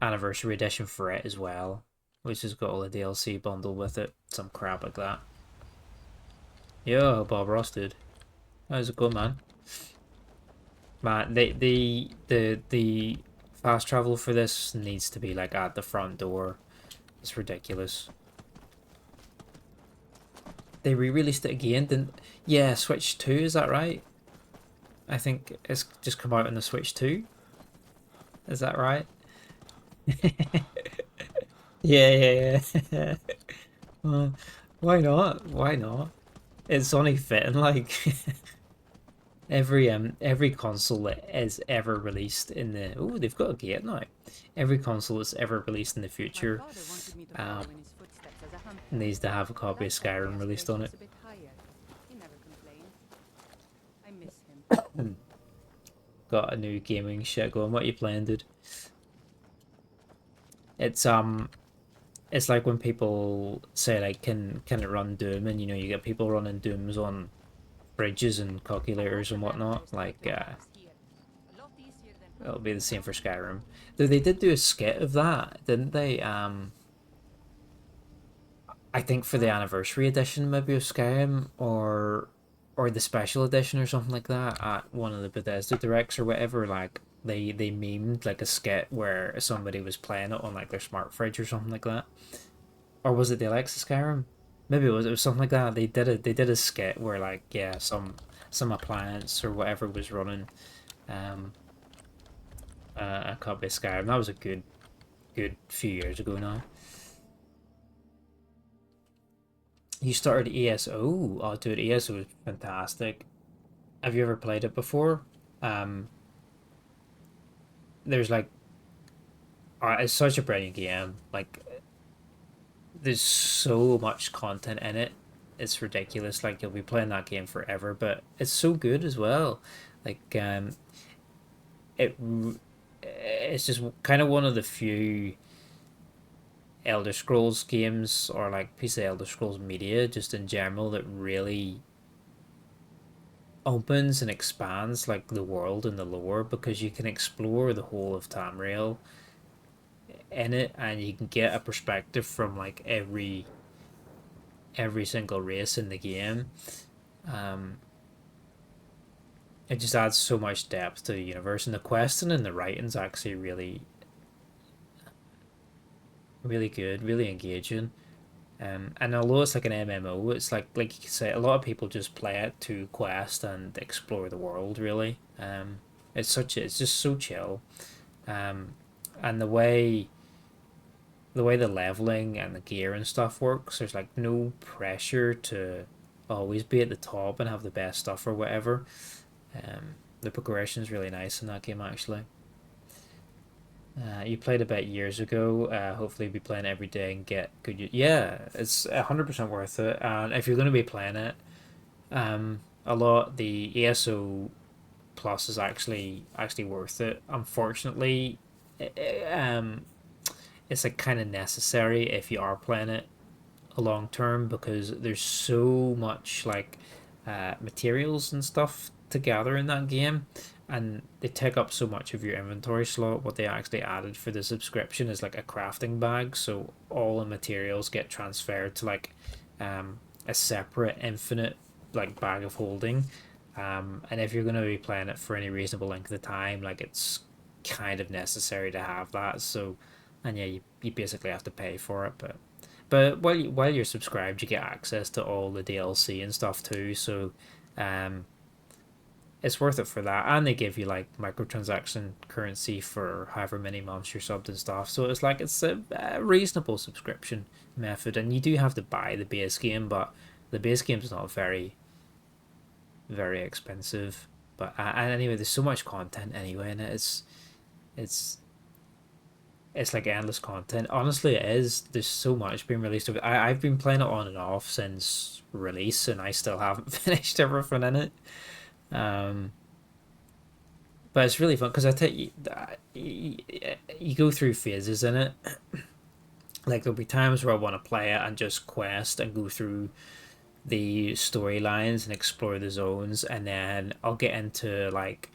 anniversary edition for it as well, which has got all the DLC bundled with it, some crap like that. Yo, Bob Ross, dude, how's it going, man? Man, the fast travel for this needs to be like at the front door. It's ridiculous. They re-released it again, didn't? Yeah, Switch 2, is that right? I think it's just come out on the Switch 2. Is that right? yeah. Well, why not? Why not? It's only fitting, like every console that is ever released in the they've got a gate now. Every console that's ever released in the future One needs to have a copy of That guy Skyrim released on it. aspirations a bit higher. He never complains. I miss him. Got a new gaming shit going. What are you playing, dude? It's like when people say like can it run Doom, and you know you get people running Dooms on bridges and calculators and whatnot. Like it'll be the same for Skyrim. Though they did do a skit of that, didn't they? I think for the anniversary edition maybe of Skyrim, or the special edition or something like that at one of the Bethesda directs or whatever. Like they memed like a skit where somebody was playing it on like their smart fridge or something like that. Or was it the Alexa Skyrim? Maybe it was something like that. They did a skit where like yeah some appliance or whatever was running a copy of Skyrim. That was a good few years ago now. You started ESO? Oh, dude, ESO is fantastic. Have you ever played it before? There's like, it's such a brilliant game. Like, there's so much content in it. It's ridiculous. Like, you'll be playing that game forever, but it's so good as well. Like, it's just kind of one of the few Elder Scrolls games, or like piece of Elder Scrolls media just in general, that really opens and expands like the world and the lore, because you can explore the whole of Tamriel in it, and you can get a perspective from like every single race in the game. It just adds so much depth to the universe, and the questing and the writing's actually really good, really engaging. And although it's like an MMO, it's like you can say, a lot of people just play it to quest and explore the world. Really, it's just so chill, and the way the leveling and the gear and stuff works, there's like no pressure to always be at the top and have the best stuff or whatever. The progression is really nice in that game actually. You played a bit years ago. Hopefully, be playing every day and get good. Yeah, it's 100% worth it. And if you're going to be playing it, a lot, the ESO Plus is actually worth it. Unfortunately, it's like kind of necessary if you are playing it a long term, because there's so much like materials and stuff to gather in that game, and they take up so much of your inventory slot. What they actually added for the subscription is like a crafting bag, so all the materials get transferred to like a separate infinite like bag of holding, and if you're going to be playing it for any reasonable length of time, like it's kind of necessary to have that. So, and yeah, you basically have to pay for it, but while you're subscribed, you get access to all the DLC and stuff too, so it's worth it for that. And they give you like microtransaction currency for however many months you're subbed and stuff, so it's like it's a reasonable subscription method. And you do have to buy the base game, but the base game's not very expensive. But and anyway, there's so much content anyway, and it's like endless content. Honestly, it is. There's so much being released. I've been playing it on and off since release, and I still haven't finished everything in it. But it's really fun, because I think you go through phases in it. Like there'll be times where I want to play it and just quest and go through the storylines and explore the zones, and then I'll get into like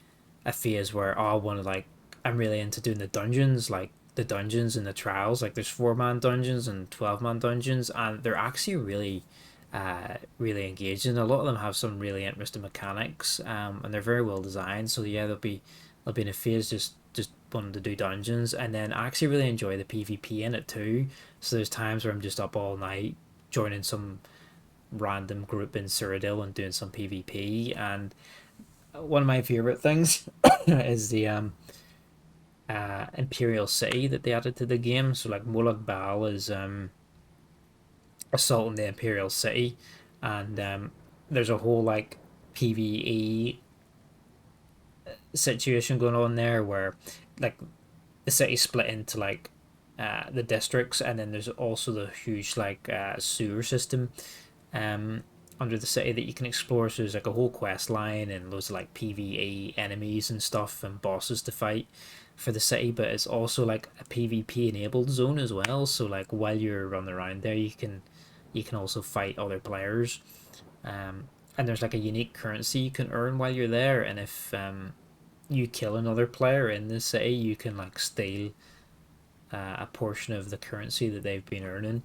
a phase where I want to like, I'm really into doing the dungeons, like the dungeons and the trials. Like there's 4-man dungeons and 12-man dungeons, and they're actually really engaging. A lot of them have some really interesting mechanics, and they're very well designed. So yeah, they'll be in a phase just wanting to do dungeons, and then I actually really enjoy the PvP in it too. So there's times where I'm just up all night joining some random group in Cyrodiil and doing some PvP. And one of my favorite things is the Imperial City that they added to the game. So like Molag Bal is assaulting the Imperial City, and there's a whole like PvE situation going on there, where like the city split into like the districts, and then there's also the huge like sewer system under the city that you can explore. So there's like a whole quest line and loads of like PvE enemies and stuff and bosses to fight for the city, but it's also like a PvP enabled zone as well. So like while you're running around there, you can also fight other players, and there's like a unique currency you can earn while you're there, and if you kill another player in the city, you can like steal a portion of the currency that they've been earning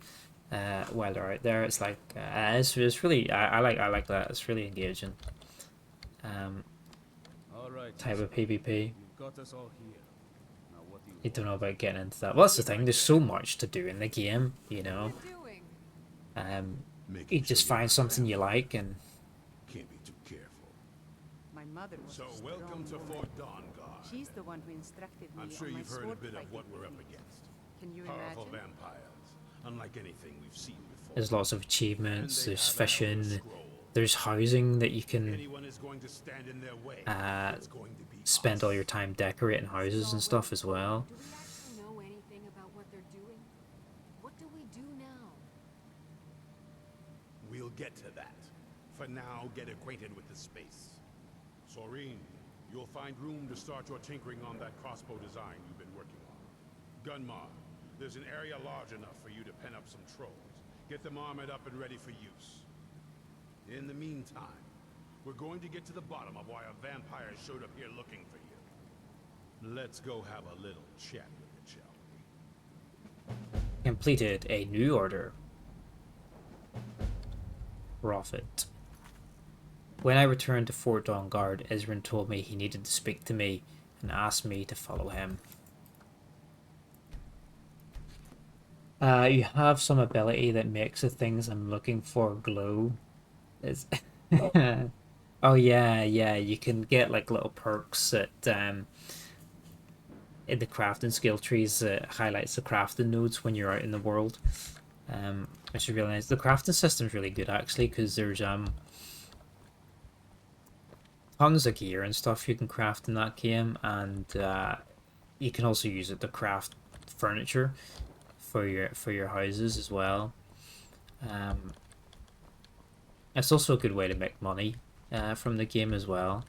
while they're out there. It's like it's really I like that. It's really engaging All right, type of PvP. you've got us all here. Now what do You don't know about getting into that. Well, that's the thing. There's so much to do in the game, you know. You just find something you like and. Can't be too careful. My mother was So a welcome to strong Fort woman. Dawnguard. She's the one who instructed me I'm sure on my you've heard a sword bit of what fighting we're up techniques. against. Can you Powerful imagine? vampires, unlike anything we've seen before. There's lots of achievements. And they There's have an elder fishing. scroll. There's housing that you can Anyone is going to stand in their way. It's going to be spend us. all your time decorating houses and stuff as well. Do we actually know anything about what they're doing? What do we do now? We'll get to that. For now, get acquainted with the space. Soreen, you'll find room to start your tinkering on that crossbow design you've been working on. Gunmar, there's an area large enough for you to pen up some trolls. Get them armored up and ready for use. In the meantime, we're going to get to the bottom of why a vampire showed up here looking for you. Let's go have a little chat with it, shall we? Completed a new order. Prophet. When I returned to Fort Dawnguard, Isrin told me he needed to speak to me and asked me to follow him. You have some ability that makes the things I'm looking for glow. It's oh yeah, you can get like little perks that in the crafting skill trees that highlights the crafting nodes when you're out in the world. Which is really nice. The crafting system's really good actually, because there's tons of gear and stuff you can craft in that game, and you can also use it to craft furniture for your houses as well. It's also a good way to make money from the game as well,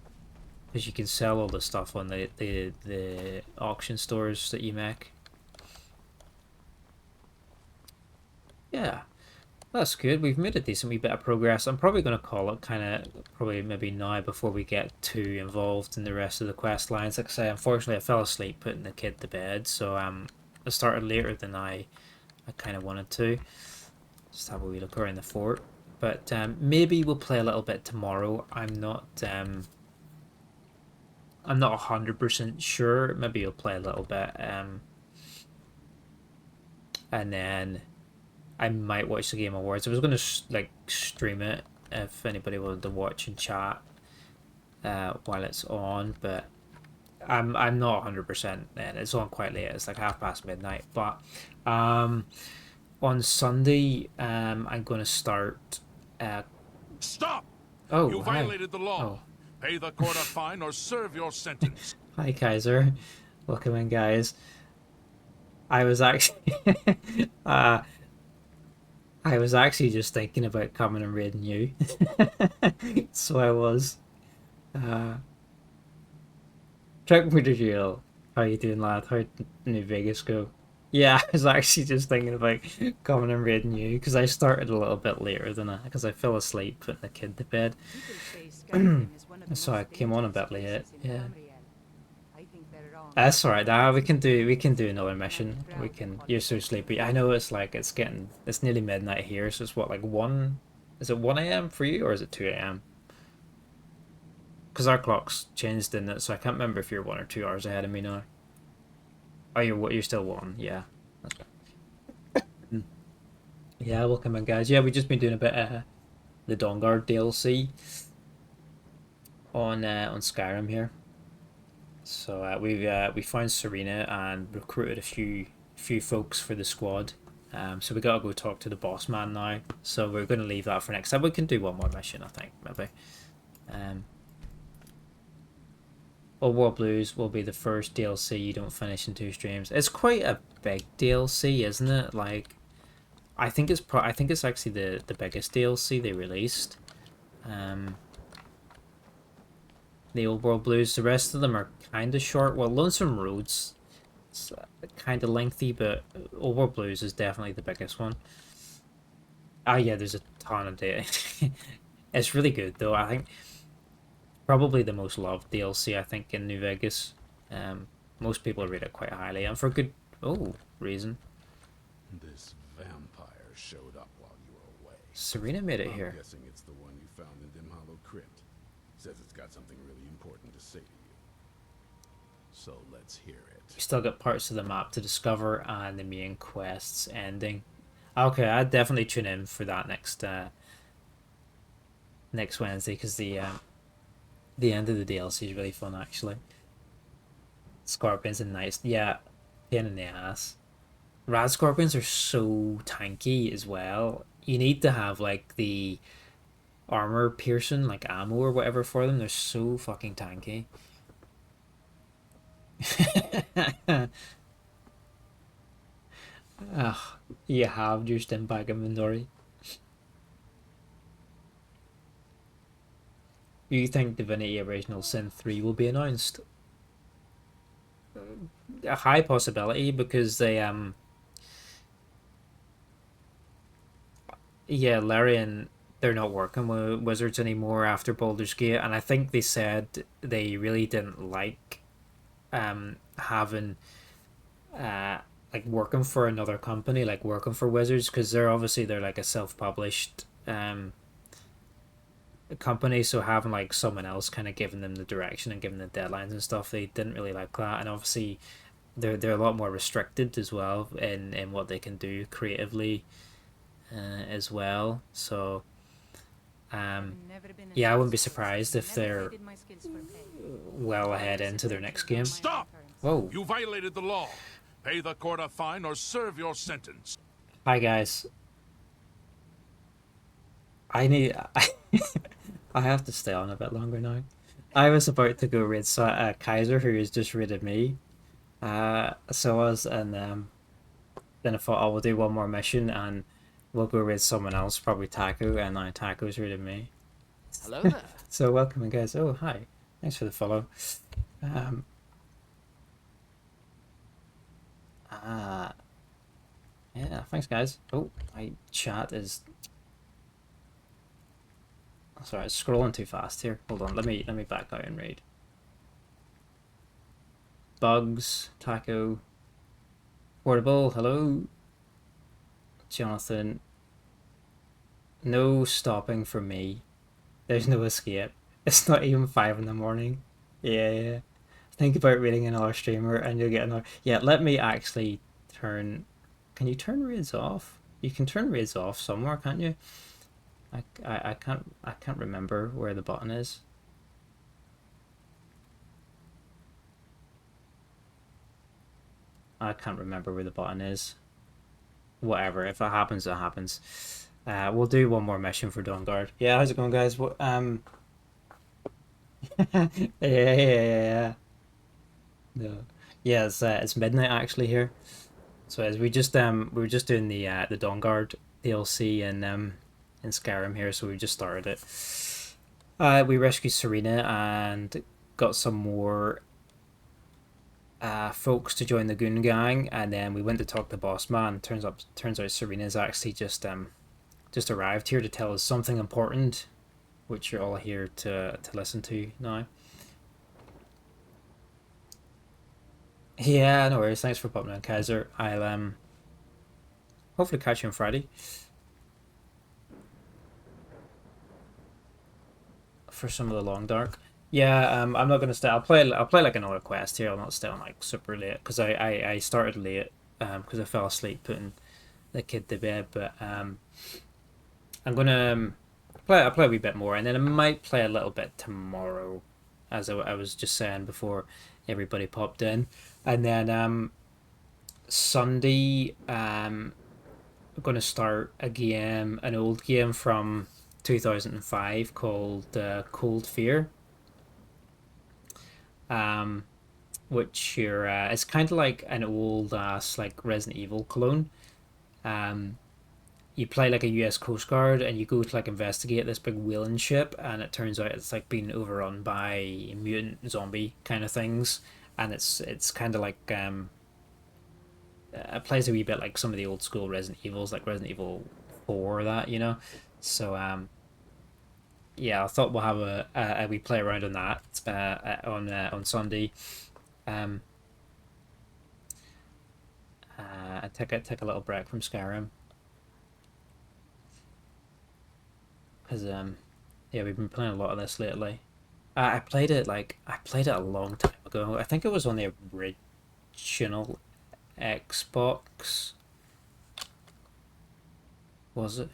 because you can sell all the stuff on the auction stores that you make. Yeah, that's good. We've made a decent wee bit of progress. I'm probably going to call it probably maybe now before we get too involved in the rest of the quest lines. Like I say, unfortunately I fell asleep putting the kid to bed, so I started later than I kind of wanted to. Just have a wee look around the fort. But maybe we'll play a little bit tomorrow. I'm not 100% sure. Maybe you'll play a little bit, and then I might watch the Game Awards. I was going to like stream it if anybody wanted to watch and chat while it's on, but I'm not 100%. And it's on quite late. It's like midnight. But on Sunday, I'm going to start. Stop! Oh, you hi. violated the law. Pay the court a fine or serve your sentence. Hi, Kaiser. Welcome in, guys. I was actually I was actually just thinking about coming and raiding you. So I was. Chuck me to jail. How you doing, lad? How did New Vegas go? Yeah, I was actually just thinking about coming and raiding you, because I started a little bit later than because I fell asleep putting the kid to bed. So I came on a bit late. Yeah. That's alright. Now we can do another mission. You're so sleepy. I know it's nearly midnight here, so it's what, like 1? Is it 1 a.m. for you, or is it 2 a.m.? Because our clock's changed, didn't it? So I can't remember if you're 1 or 2 hours ahead of me now. Oh, you're still 1. Yeah. That's right. Yeah, welcome in, guys. Yeah, we've just been doing a bit of the Dawnguard DLC on Skyrim here. So we found Serena and recruited a few folks for the squad. So we gotta go talk to the boss man now. So we're gonna leave that for next time. We can do one more mission, I think, maybe. Old World Blues will be the first DLC you don't finish in 2 streams. It's quite a big DLC, isn't it? Like, I think it's actually the biggest DLC they released. The Old World Blues. The rest of them are kind of short. Well, Lonesome Roads, it's kind of lengthy, but Old World Blues is definitely the biggest one. Ah, yeah, there's a ton of data. It's really good though. I think probably the most loved DLC I think in New Vegas. Most people rate it quite highly, and for good reason. This vampire showed up while you were away. Serena made it here. I'm guessing it's the one you found in Dim Hollow Crypt. Says it's got something really important to say to you. So let's hear it. We still got parts of the map to discover and the main quest's ending. Okay, I'd definitely tune in for that next Wednesday, because the end of the DLC is really fun actually. Scorpions and nice, yeah, pain in the ass. Rad scorpions are so tanky as well. You need to have like the armor piercing, like ammo or whatever for them. They're so fucking tanky. Ugh, you have your stim pack inventory. You think Divinity Original Sin 3 will be announced? A high possibility, because they yeah, Larian, they're not working with Wizards anymore after Baldur's Gate, and I think they said they really didn't like having like working for another company, like working for Wizards, because they're like a self-published company, so having like someone else kind of giving them the direction and giving the deadlines and stuff, they didn't really like that. And obviously they're a lot more restricted as well in what they can do creatively as well. So yeah, I wouldn't be surprised if they're well ahead into their next game. Stop! Whoa. You violated the law. Pay the court a fine or serve your sentence. Hi guys. I have to stay on a bit longer now. I was about to go raid Kaiser, who has just raided me. And then I thought, oh, we'll do one more mission and we'll go raid someone else, probably Taco, and now Taco's raided me. Hello there. So welcome, guys. Oh, hi. Thanks for the follow. Yeah, thanks, guys. Oh, my chat is... Sorry, it's scrolling too fast here. Hold on, let me back out and raid. Bugs, Taco, Portable, hello. Jonathan. No stopping for me. There's no escape. It's not even 5 in the morning. Yeah. Think about raiding another streamer and you'll get another... Yeah, let me actually turn... Can you turn raids off? You can turn raids off somewhere, can't you? I can't remember where the button is. I can't remember where the button is. Whatever, if it happens, it happens. We'll do one more mission for Dawnguard. Yeah, how's it going, guys? What yeah. No. Yeah, it's midnight actually here. So as we were just doing the Dawnguard DLC in Skyrim here, so we just started it. We rescued Serena and got some more folks to join the Goon Gang, and then we went to talk to Boss Man. Turns out Serena's actually just arrived here to tell us something important, which you're all here to listen to now. Yeah, no worries. Thanks for popping on, Kaiser. I'll hopefully catch you on Friday for some of the Long Dark. Yeah, I'm not gonna stay. I'll play like another quest here. I'll not stay on like super late, because I started late because I fell asleep putting the kid to bed. But I'm gonna play a wee bit more, and then I might play a little bit tomorrow, as I was just saying before everybody popped in. And then Sunday I'm gonna start an old game from 2005 called Cold Fear. which you're it's kind of like an old ass like Resident Evil clone. You play like a US Coast Guard and you go to like investigate this big whaling ship, and it turns out it's like being overrun by mutant zombie kind of things, and it's kind of like it plays a wee bit like some of the old school Resident Evils, like Resident Evil 4, that, you know. So yeah, I thought we'll have a wee play around on that on Sunday. And take a little break from Skyrim, because yeah, we've been playing a lot of this lately. I played it a long time ago. I think it was on the original Xbox. Was it?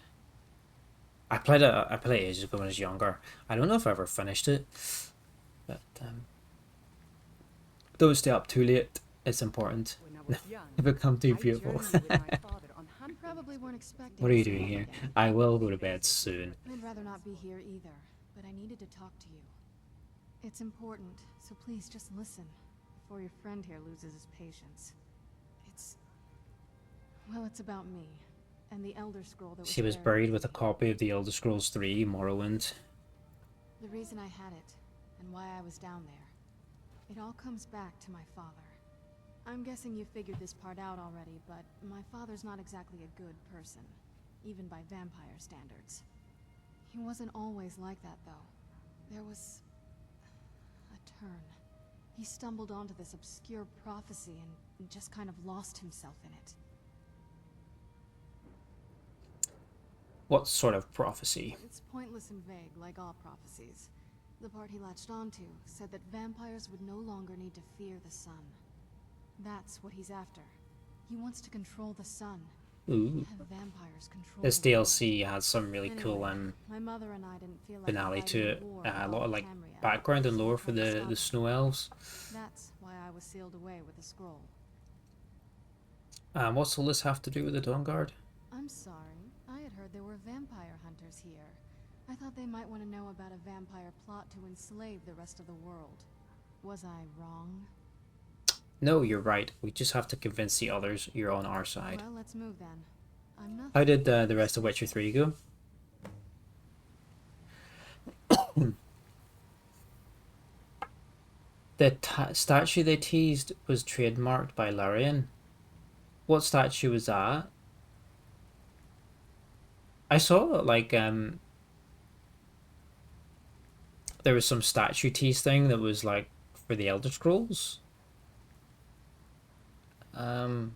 I played it ages ago when I was younger. I don't know if I ever finished it, but don't stay up too late. It's important. It become too beautiful. Probably weren't expecting. What are you doing here? I will go to bed soon. I'd rather not be here either, but I needed to talk to you. It's important, so please just listen before your friend here loses his patience. It's about me and the Elder Scroll that She was buried with a copy of the Elder Scrolls 3 Morrowind. The reason I had it, and why I was down there, it all comes back to my father. I'm guessing you figured this part out already, but my father's not exactly a good person, even by vampire standards. He wasn't always like that, though. There was a turn. He stumbled onto this obscure prophecy and just kind of lost himself in it. What sort of prophecy? It's pointless and vague, like all prophecies. The part he latched onto said that vampires would no longer need to fear the sun. That's what he's after. He wants to control the sun. Ooh. Have vampires control This DLC has some really cool my mother and I didn't feel like finale to it. A lot of like Tamriel. background and lore for the snow elves. That's why I was sealed away with the scroll. What's all this have to do with the Dawnguard? I'm sorry. I had heard there were vampire hunters here. I thought they might want to know about a vampire plot to enslave the rest of the world. Was I wrong? No, you're right. We just have to convince the others you're on our side. Well, let's move then. I'm not. How did the rest of Witcher 3 go? The statue they teased was trademarked by Larian. What statue was that? I saw like there was some statue tease thing that was like for the Elder Scrolls. I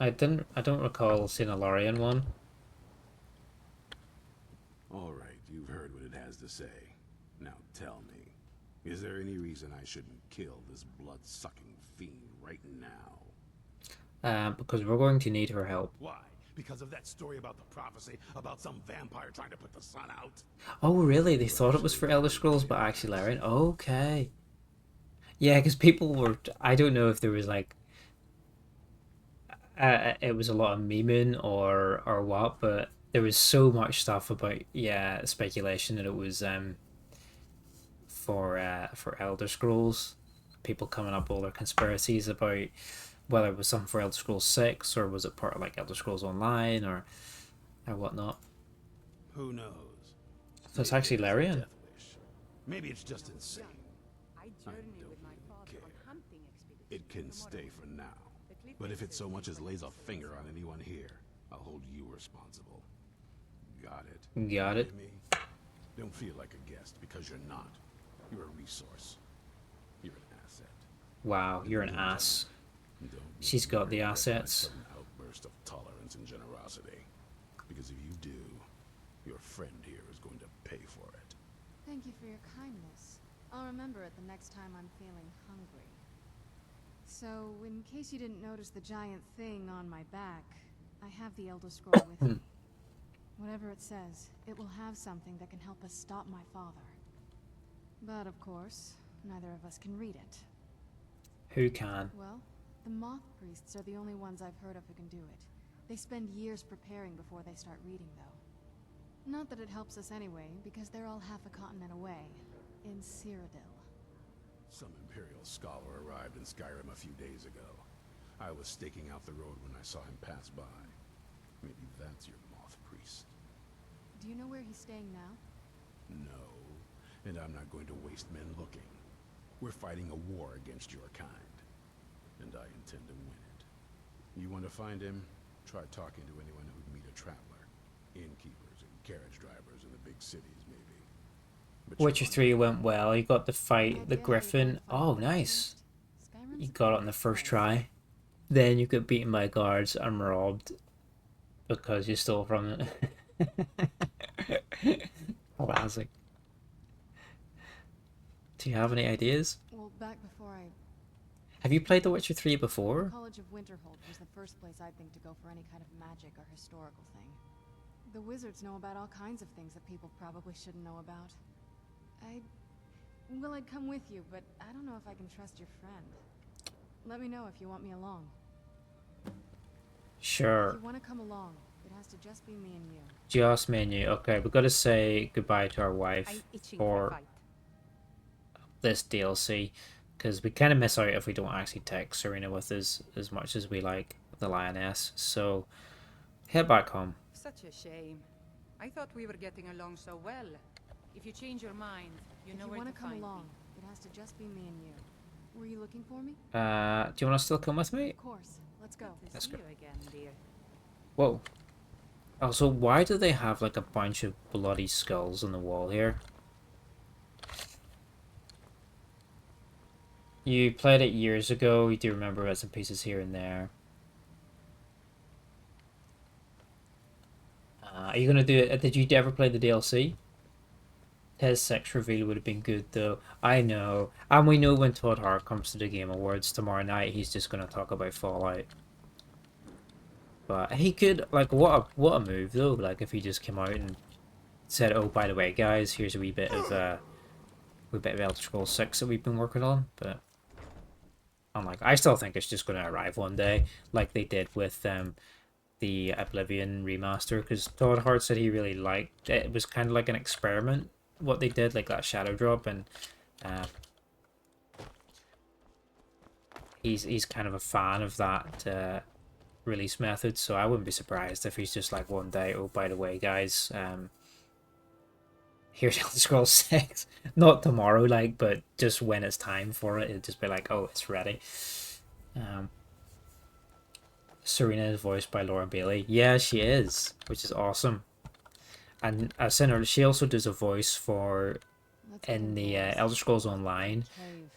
don't recall seeing a Larian one. All right, you've heard what it has to say. Now tell me, is there any reason I shouldn't kill this blood-sucking fiend right now? Because we're going to need her help. Why? Because of that story about the prophecy about some vampire trying to put the sun out? Oh, really? They thought it was for Elder Scrolls, but actually Larian? Okay. Yeah, because people were... I don't know if there was, like... it was a lot of memeing or what, but there was so much stuff about, yeah, speculation that it was for Elder Scrolls. People coming up with all their conspiracies about whether it was something for Elder Scrolls 6 or was it part of, like, Elder Scrolls Online or whatnot. Who knows? So it's actually Larian. Maybe it's just insane. I don't care. It can stay for now. But if it so much as lays a finger on anyone here, I'll hold you responsible. Got it? Got it. Don't feel like a guest, because you're not. You're a resource. You're an asset. Wow, you're an ass. She's got the assets. An outburst of tolerance and generosity. Because if you do, your friend here is going to pay for it. Thank you for your kindness. I'll remember it the next time I'm feeling hungry. So, in case you didn't notice the giant thing on my back, I have the Elder Scroll with me. Whatever it says, it will have something that can help us stop my father. But of course, neither of us can read it. Who can? Well, the moth priests are the only ones I've heard of who can do it. They spend years preparing before they start reading, though. Not that it helps us anyway, because they're all half a continent away. in Cyrodiil. Some Imperial scholar arrived in Skyrim a few days ago. I was staking out the road when I saw him pass by. Maybe that's your moth priest. Do you know where he's staying now? No, and I'm not going to waste men looking. We're fighting a war against your kind, and I intend to win it. You want to find him? Try talking to anyone who'd meet a traveler. Innkeepers and carriage drivers in the big cities, maybe. But Witcher 3 went well. You got to fight the Griffin. Oh, nice. You got it on the first try. Then you get beaten by guards and robbed because you stole from it. Classic. Do you have any ideas? Well, back before Have you played The Witcher 3 before? College of Winterhold was the first place I'd think to go for any kind of magic or historical thing. The wizards know about all kinds of things that people probably shouldn't know about. I'd come with you, but I don't know if I can trust your friend. Let me know if you want me along. Sure. If you want to come along, it has to just be me and you. Just me and you. Okay, we've got to say goodbye to our wife for this DLC, because we kind of miss out if we don't actually take Serena with us as much as we like the Lioness. So, head back home. Such a shame. I thought we were getting along so well. If you change your mind, you know where to come find along, me. it has to just be me and you. Were you looking for me? Do you want to still come with me? Of course. Let's go. Let's go. You again, dear. Whoa. Also, why do they have like a bunch of bloody skulls on the wall here? You played it years ago. You do remember bits and pieces here and there. Are you gonna do it? Did you ever play the DLC? His sex reveal would have been good though. I know. And we know when Todd Hart comes to the Game Awards tomorrow night, he's just gonna talk about Fallout. But he could, like, what a move though, like if he just came out and said, oh, by the way guys, here's a wee bit of Elder Scrolls 6 that we've been working on. But I'm like, I still think it's just gonna arrive one day, like they did with the Oblivion remaster, because Todd Hart said he really liked it. It was kind of like an experiment what they did, like that shadow drop, and he's kind of a fan of that release method, so I wouldn't be surprised if he's just like one day, oh, by the way guys, here's Elder Scrolls 6. Not tomorrow, like, but just when it's time for it, it'd just be like, oh, it's ready. Serena is voiced by Lauren Bailey. Yeah, she is, which is awesome. And I've seen her, she also does a voice for, in the Elder Scrolls Online,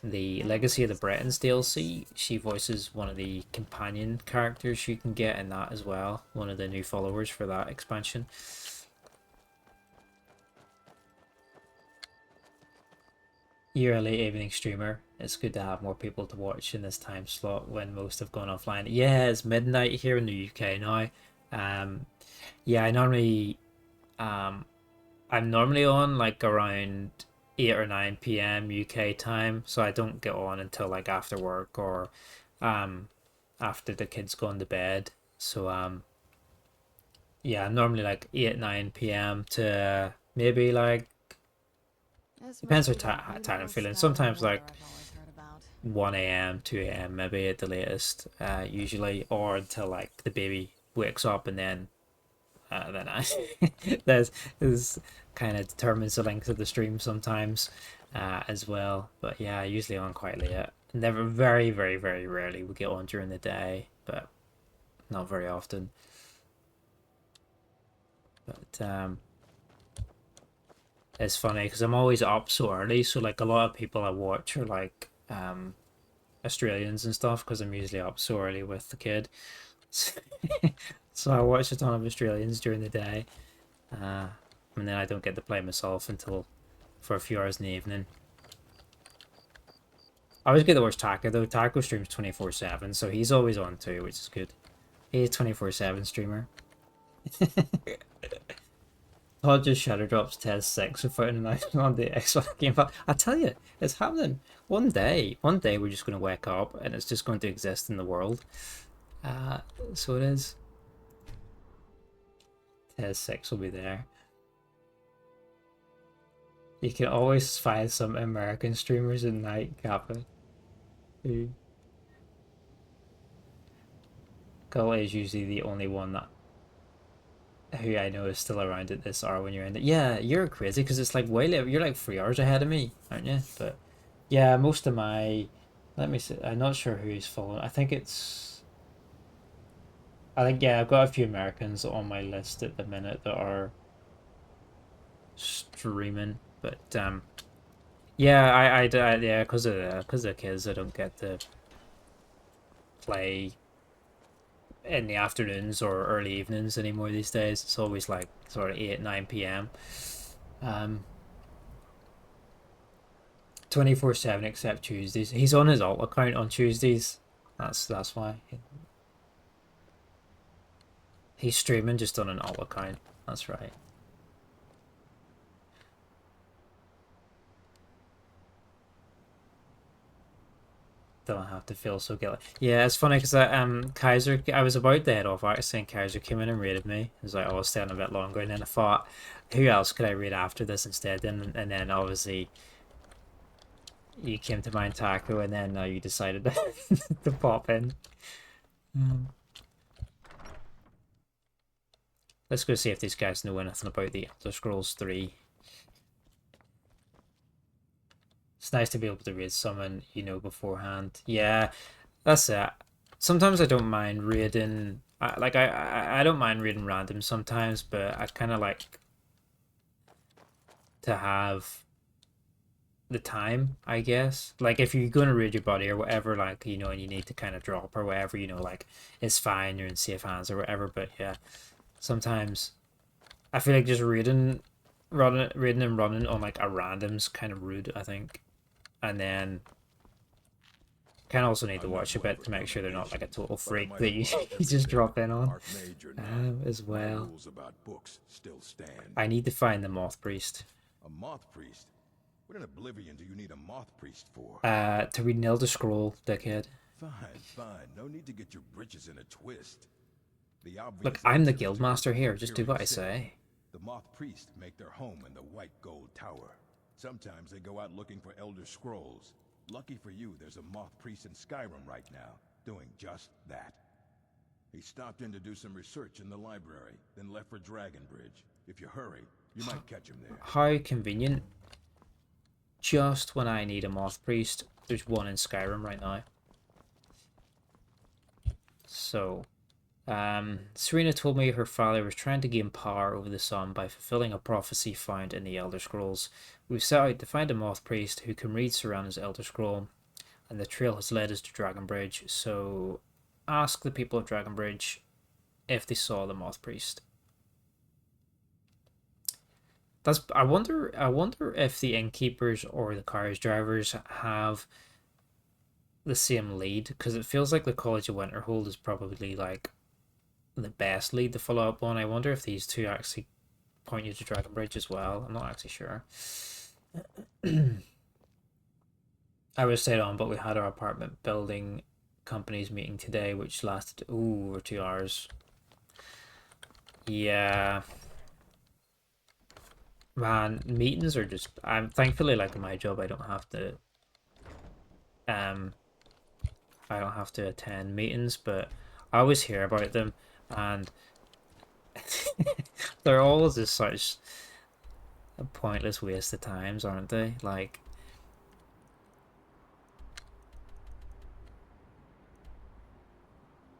the Legacy of the Bretons DLC. She voices one of the companion characters you can get in that as well. One of the new followers for that expansion. You're a late evening streamer. It's good to have more people to watch in this time slot when most have gone offline. Yeah, it's midnight here in the UK now. Yeah, I'm normally on like around 8 or 9 p.m. UK time, so I don't get on until like after work or after the kids gone to bed. So yeah, normally like 8 9 p.m. to maybe like, depends how tired I'm feeling. Sometimes like 1 a.m. 2 a.m. maybe at the latest, usually, or until like the baby wakes up, and then I that is kind of determines the length of the stream sometimes as well. But yeah, usually on quite late. Never, very rarely we get on during the day, but not very often. But it's funny because I'm always up so early, so like a lot of people I watch are like Australians and stuff, because I'm usually up so early with the kid. So I watch a ton of Australians during the day, and then I don't get to play myself until for a few hours in the evening. I always get to watch Taco though. Taco streams 24/7, so he's always on too, which is good. He's a 24/7 streamer. Todd just shadow drops Tez 6 without an announcement on the Xbox Game Pass. I tell you, it's happening. One day we're just going to wake up and it's just going to exist in the world. So it is. Tez 6 will be there. You can always find some American streamers in night capping. Gully is usually the only one that who I know is still around at this hour when you're in it. Yeah, you're crazy because it's like way later. You're like 3 hours ahead of me, aren't you? But yeah, most of my, let me see. I'm not sure who's following. I think yeah, I've got a few Americans on my list at the minute that are streaming, but yeah, yeah, because of kids, I don't get to play in the afternoons or early evenings anymore these days. It's always like sort of 8-9 p.m. 24/7 except Tuesdays. He's on his alt account on Tuesdays. That's why. He's streaming just on an alt account. That's right. Don't have to feel so guilty. Yeah, it's funny because Kaiser, I was about to head off actually, and Kaiser came in and raided me. I was like, oh, I'll stay on a bit longer, and then I thought, who else could I raid after this instead? And then obviously you came to mind, Taco, and then you decided to pop in. Let's go see if these guys know anything about the Elder Scrolls 3. It's nice to be able to raid someone you know beforehand. Yeah, that's it. Sometimes I don't mind raiding. I don't mind raiding random sometimes, but I kind of like to have the time, I guess. Like if you're going to raid your buddy or whatever, like, you know, and you need to kind of drop or whatever, you know, like it's fine, you're in safe hands or whatever. But yeah, sometimes I feel like just raiding and running on like a random's kind of rude, I think. And then kind of also need to watch a bit to make sure they're not like a total freak that you just drop in on as well. I need to find the Moth Priest. A Moth Priest? What in Oblivion do you need a Moth Priest for? To read an Elder Scroll, dickhead. Fine. No need to get your britches in a twist. Look, I'm the guildmaster here. Just do what I say. The Moth Priest make their home in the White Gold Tower. Sometimes they go out looking for Elder Scrolls. Lucky for you, there's a Moth Priest in Skyrim right now, doing just that. He stopped in to do some research in the library, then left for Dragonbridge. If you hurry, you might catch him there. How convenient. Just when I need a Moth Priest, there's one in Skyrim right now. So, Serena told me her father was trying to gain power over the sun by fulfilling a prophecy found in the Elder Scrolls. We've set out to find a Moth Priest who can read Serana's Elder Scroll, and the trail has led us to Dragonbridge, so ask the people of Dragonbridge if they saw the Moth Priest. I wonder if the innkeepers or the carriage drivers have the same lead, because it feels like the College of Winterhold is probably like the best lead to follow up on. I wonder if these two actually point you to Dragonbridge as well. I'm not actually sure. I was stayed on, but we had our apartment building companies meeting today, which lasted over 2 hours. Yeah. Man, meetings are just, I'm thankfully, like in my job, I don't have to attend meetings, but I always hear about them, and they're always just such a pointless waste of times, aren't they? Like,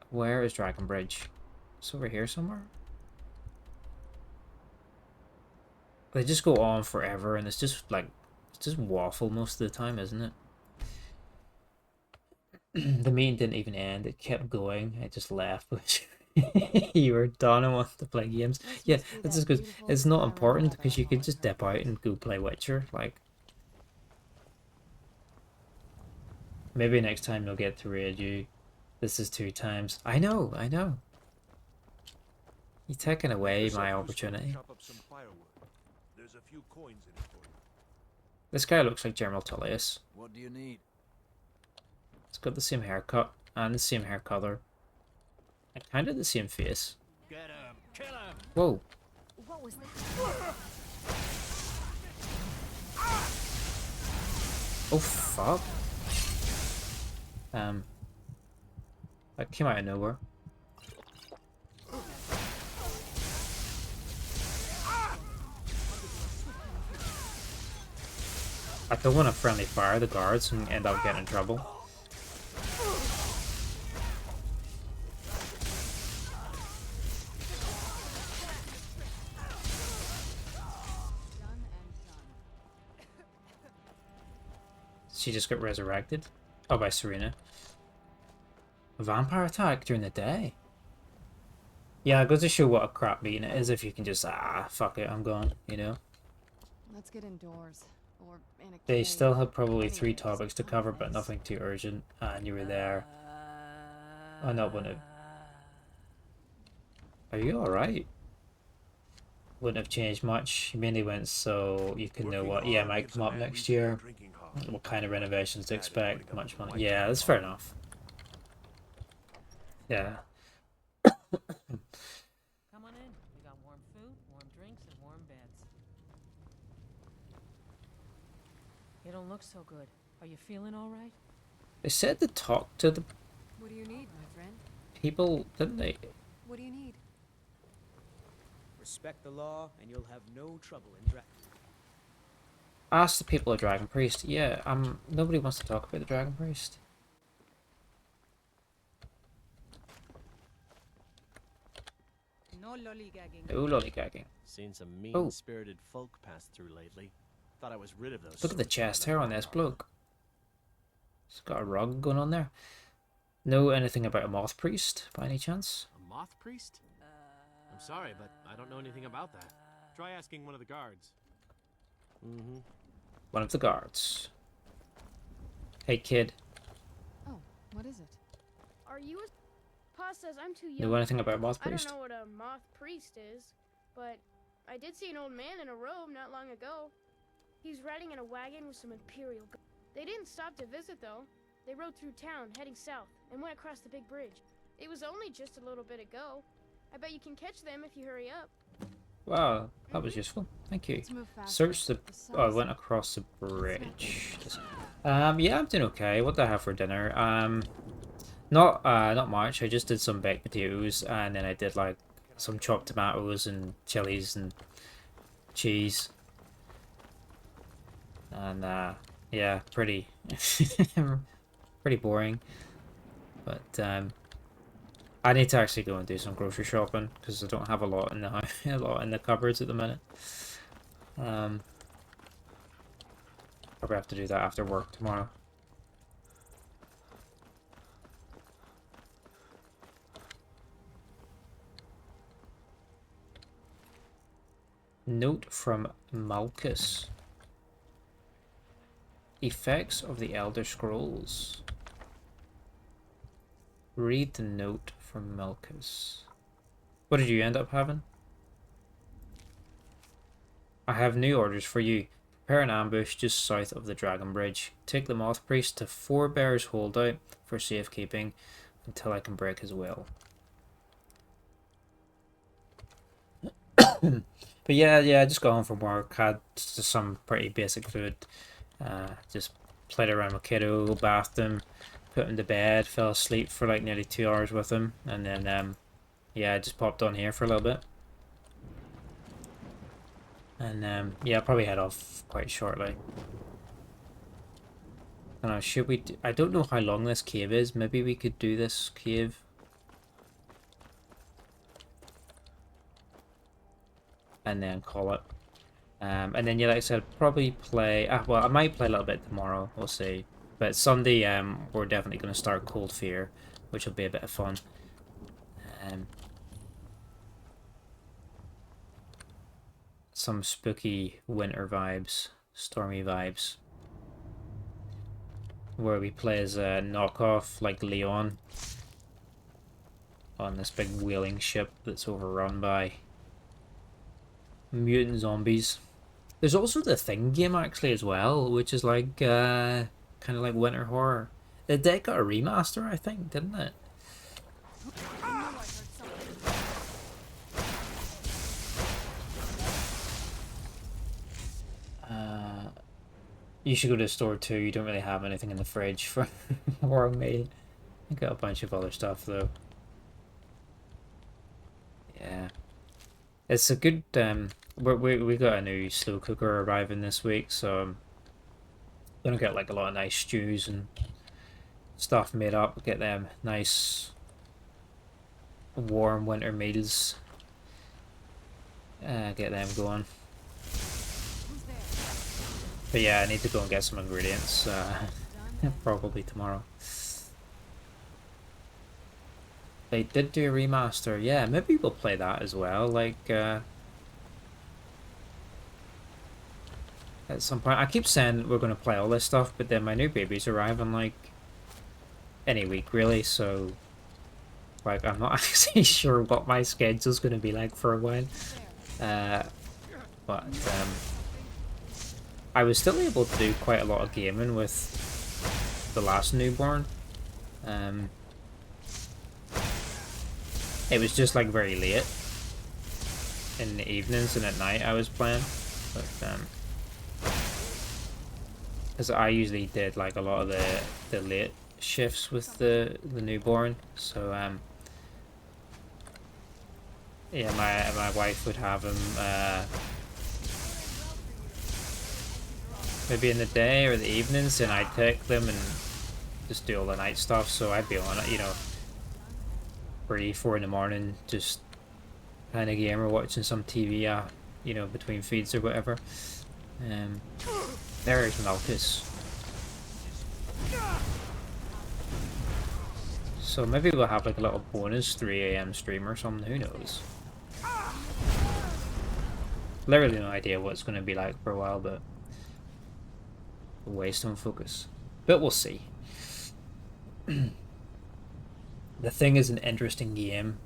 where is Dragonbridge? It's over here somewhere. They just go on forever, and it's just like, it's just waffle most of the time, isn't it? The meeting didn't even end, it kept going, it just left, which you were done and wanted to play games. Yeah, that's just because it's not important, because you could just dip out and go play Witcher, like. Maybe next time you'll get to raid you. This is 2 times. I know. You're taking away my opportunity. There's a few coins in it for you. This guy looks like General Tullius. What do you need? He's got the same haircut and the same hair color. And kind of the same face. Get him! Kill him! Whoa. What was that? Oh fuck. That came out of nowhere. I don't want to friendly fire the guards and end up getting in trouble. She just got resurrected. Oh, by Serena. A vampire attack during the day. Yeah, it goes to show what a crap meeting it is if you can just, fuck it, I'm gone, you know? Let's get indoors. Or in a They cave. still have probably 3 Anyways, topics to cover, but nothing too urgent, and you were there. Oh, no, wouldn't have. Are you alright? Wouldn't have changed much. You mainly went so you can know what might come up next year, what kind of renovations to expect, how much money. Yeah, that's fair enough. Yeah. Come on in. We got warm food, warm drinks, and warm beds. You don't look so good. Are you feeling all right? They said to talk to the What do you need, my friend? people, didn't they? What do you need? Respect the law, and you'll have no trouble in Ask the people of Dragon Priest. Yeah, nobody wants to talk about the Dragon Priest. No lollygagging. No lollygagging. Seen some mean-spirited folk pass through lately. Thought I was rid of those. Look at the chest hair on this bloke. It's got a rug going on there. Know anything about a moth priest, by any chance? A moth priest? I'm sorry, but I don't know anything about that. Try asking one of the guards. One of the guards. Hey, kid. Oh, what is it? Are you a... Pa says I'm too young. Know anything about moth priest? I don't know what a moth priest is, but I did see an old man in a robe not long ago. He's riding in a wagon with some imperial... They didn't stop to visit, though. They rode through town, heading south, and went across the big bridge. It was only just a little bit ago. I bet you can catch them if you hurry up. Wow, that was useful. Thank you. Search the... Oh, I went across the bridge. Yeah, I'm doing okay. What did I have for dinner? Not much. I just did some baked potatoes, and then I did like some chopped tomatoes and chilies and cheese. And yeah, pretty pretty boring. But I need to actually go and do some grocery shopping because I don't have a lot in the house, a lot in the cupboards at the minute. Probably have to do that after work tomorrow. Note from Malchus. Effects of the Elder Scrolls. Read the note from Malchus. What did you end up having? I have new orders for you. Prepare an ambush just south of the Dragon Bridge. Take the Moth Priest to Four Bears Holdout for safekeeping until I can break his will. But yeah, I just got home from work, had just some pretty basic food. Just played around with kiddo, bathed him, put him to bed, fell asleep for like nearly 2 hours with him, and then yeah, I just popped on here for a little bit. And yeah, I'll probably head off quite shortly. I don't know, should we I don't know how long this cave is. Maybe we could do this cave. And then call it. And then, yeah, like I said, probably play... well, I might play a little bit tomorrow. We'll see. But Sunday, we're definitely going to start Cold Fear, which will be a bit of fun. Some spooky winter vibes, stormy vibes. Where we play as a knockoff, like Leon, on this big whaling ship that's overrun by mutant zombies. There's also the Thing game actually as well, which is like kind of like winter horror. It got a remaster, I think, didn't it? You should go to the store too. You don't really have anything in the fridge for warm meal. I got a bunch of other stuff though. Yeah. It's a good, we got a new slow cooker arriving this week, so I'm gonna get like a lot of nice stews and stuff made up, get them nice warm winter meals, get them going. But yeah, I need to go and get some ingredients, probably tomorrow. They did do a remaster, yeah, maybe we'll play that as well, like, at some point. I keep saying we're going to play all this stuff, but then my new babies arrive in, like, any week, really, so, like, I'm not actually sure what my schedule's going to be like for a while. But, I was still able to do quite a lot of gaming with the last newborn. It was just like very late in the evenings and at night I was playing, but because I usually did like a lot of the late shifts with the newborn, so yeah, my wife would have him maybe in the day or the evenings, and I'd take them and just do all the night stuff, so I'd be on it, you know, 3, 4 in the morning, just kind of game or watching some TV, you know, between feeds or whatever. There's Malchus. So maybe we'll have like a little bonus 3 AM stream or something, who knows. Literally no idea what it's going to be like for a while, but waste on focus. But we'll see. The Thing is an interesting game.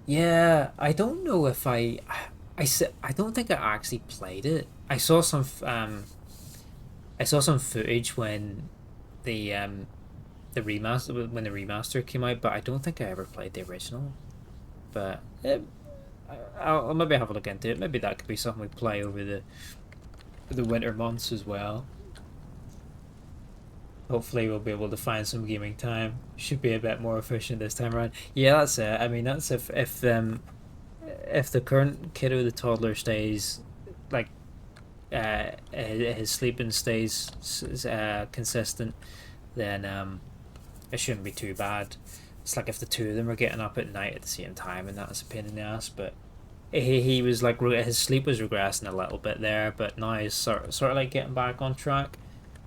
Yeah, I don't know if I don't think I actually played it. I saw some footage when the remaster came out, but I don't think I ever played the original. But I'll maybe have a look into it. Maybe that could be something we play over the winter months as well. Hopefully we'll be able to find some gaming time. Should be a bit more efficient this time around. Yeah, that's it. I mean, that's if the current kiddo, the toddler, stays like his sleeping stays consistent, then it shouldn't be too bad. It's like if the two of them are getting up at night at the same time, and that's a pain in the ass. But he was like, his sleep was regressing a little bit there, but now he's sort of like getting back on track.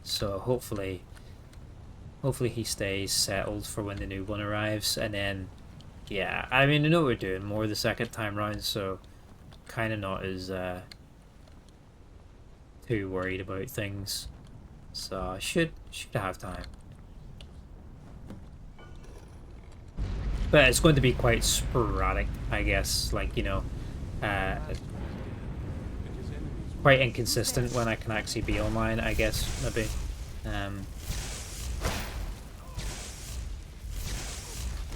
So hopefully he stays settled for when the new one arrives, and then, yeah, I mean, I know we're doing more the second time round, so kind of not as too worried about things. So I should have time. But it's going to be quite sporadic, I guess, like, you know, quite inconsistent when I can actually be online, I guess, maybe.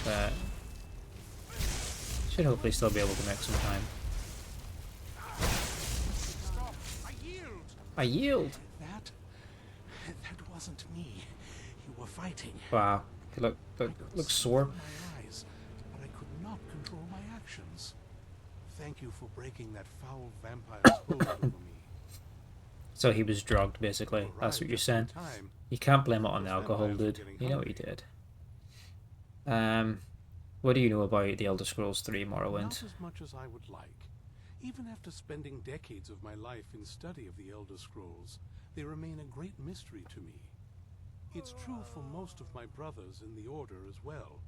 But should hopefully still be able to make some time. I yield. That wasn't me. You were fighting. Wow, look sore. My eyes, but I could not control my actions. Thank you for breaking that foul vampire's hold over me. So he was drugged, basically. That's what you're saying. You can't blame it on the alcohol, dude. You know what he did. What do you know about the Elder Scrolls 3 Morrowind? Not as much as I would like. Even after spending decades of my life in study of the Elder Scrolls, they remain a great mystery to me. It's true for most of my brothers in the Order as well.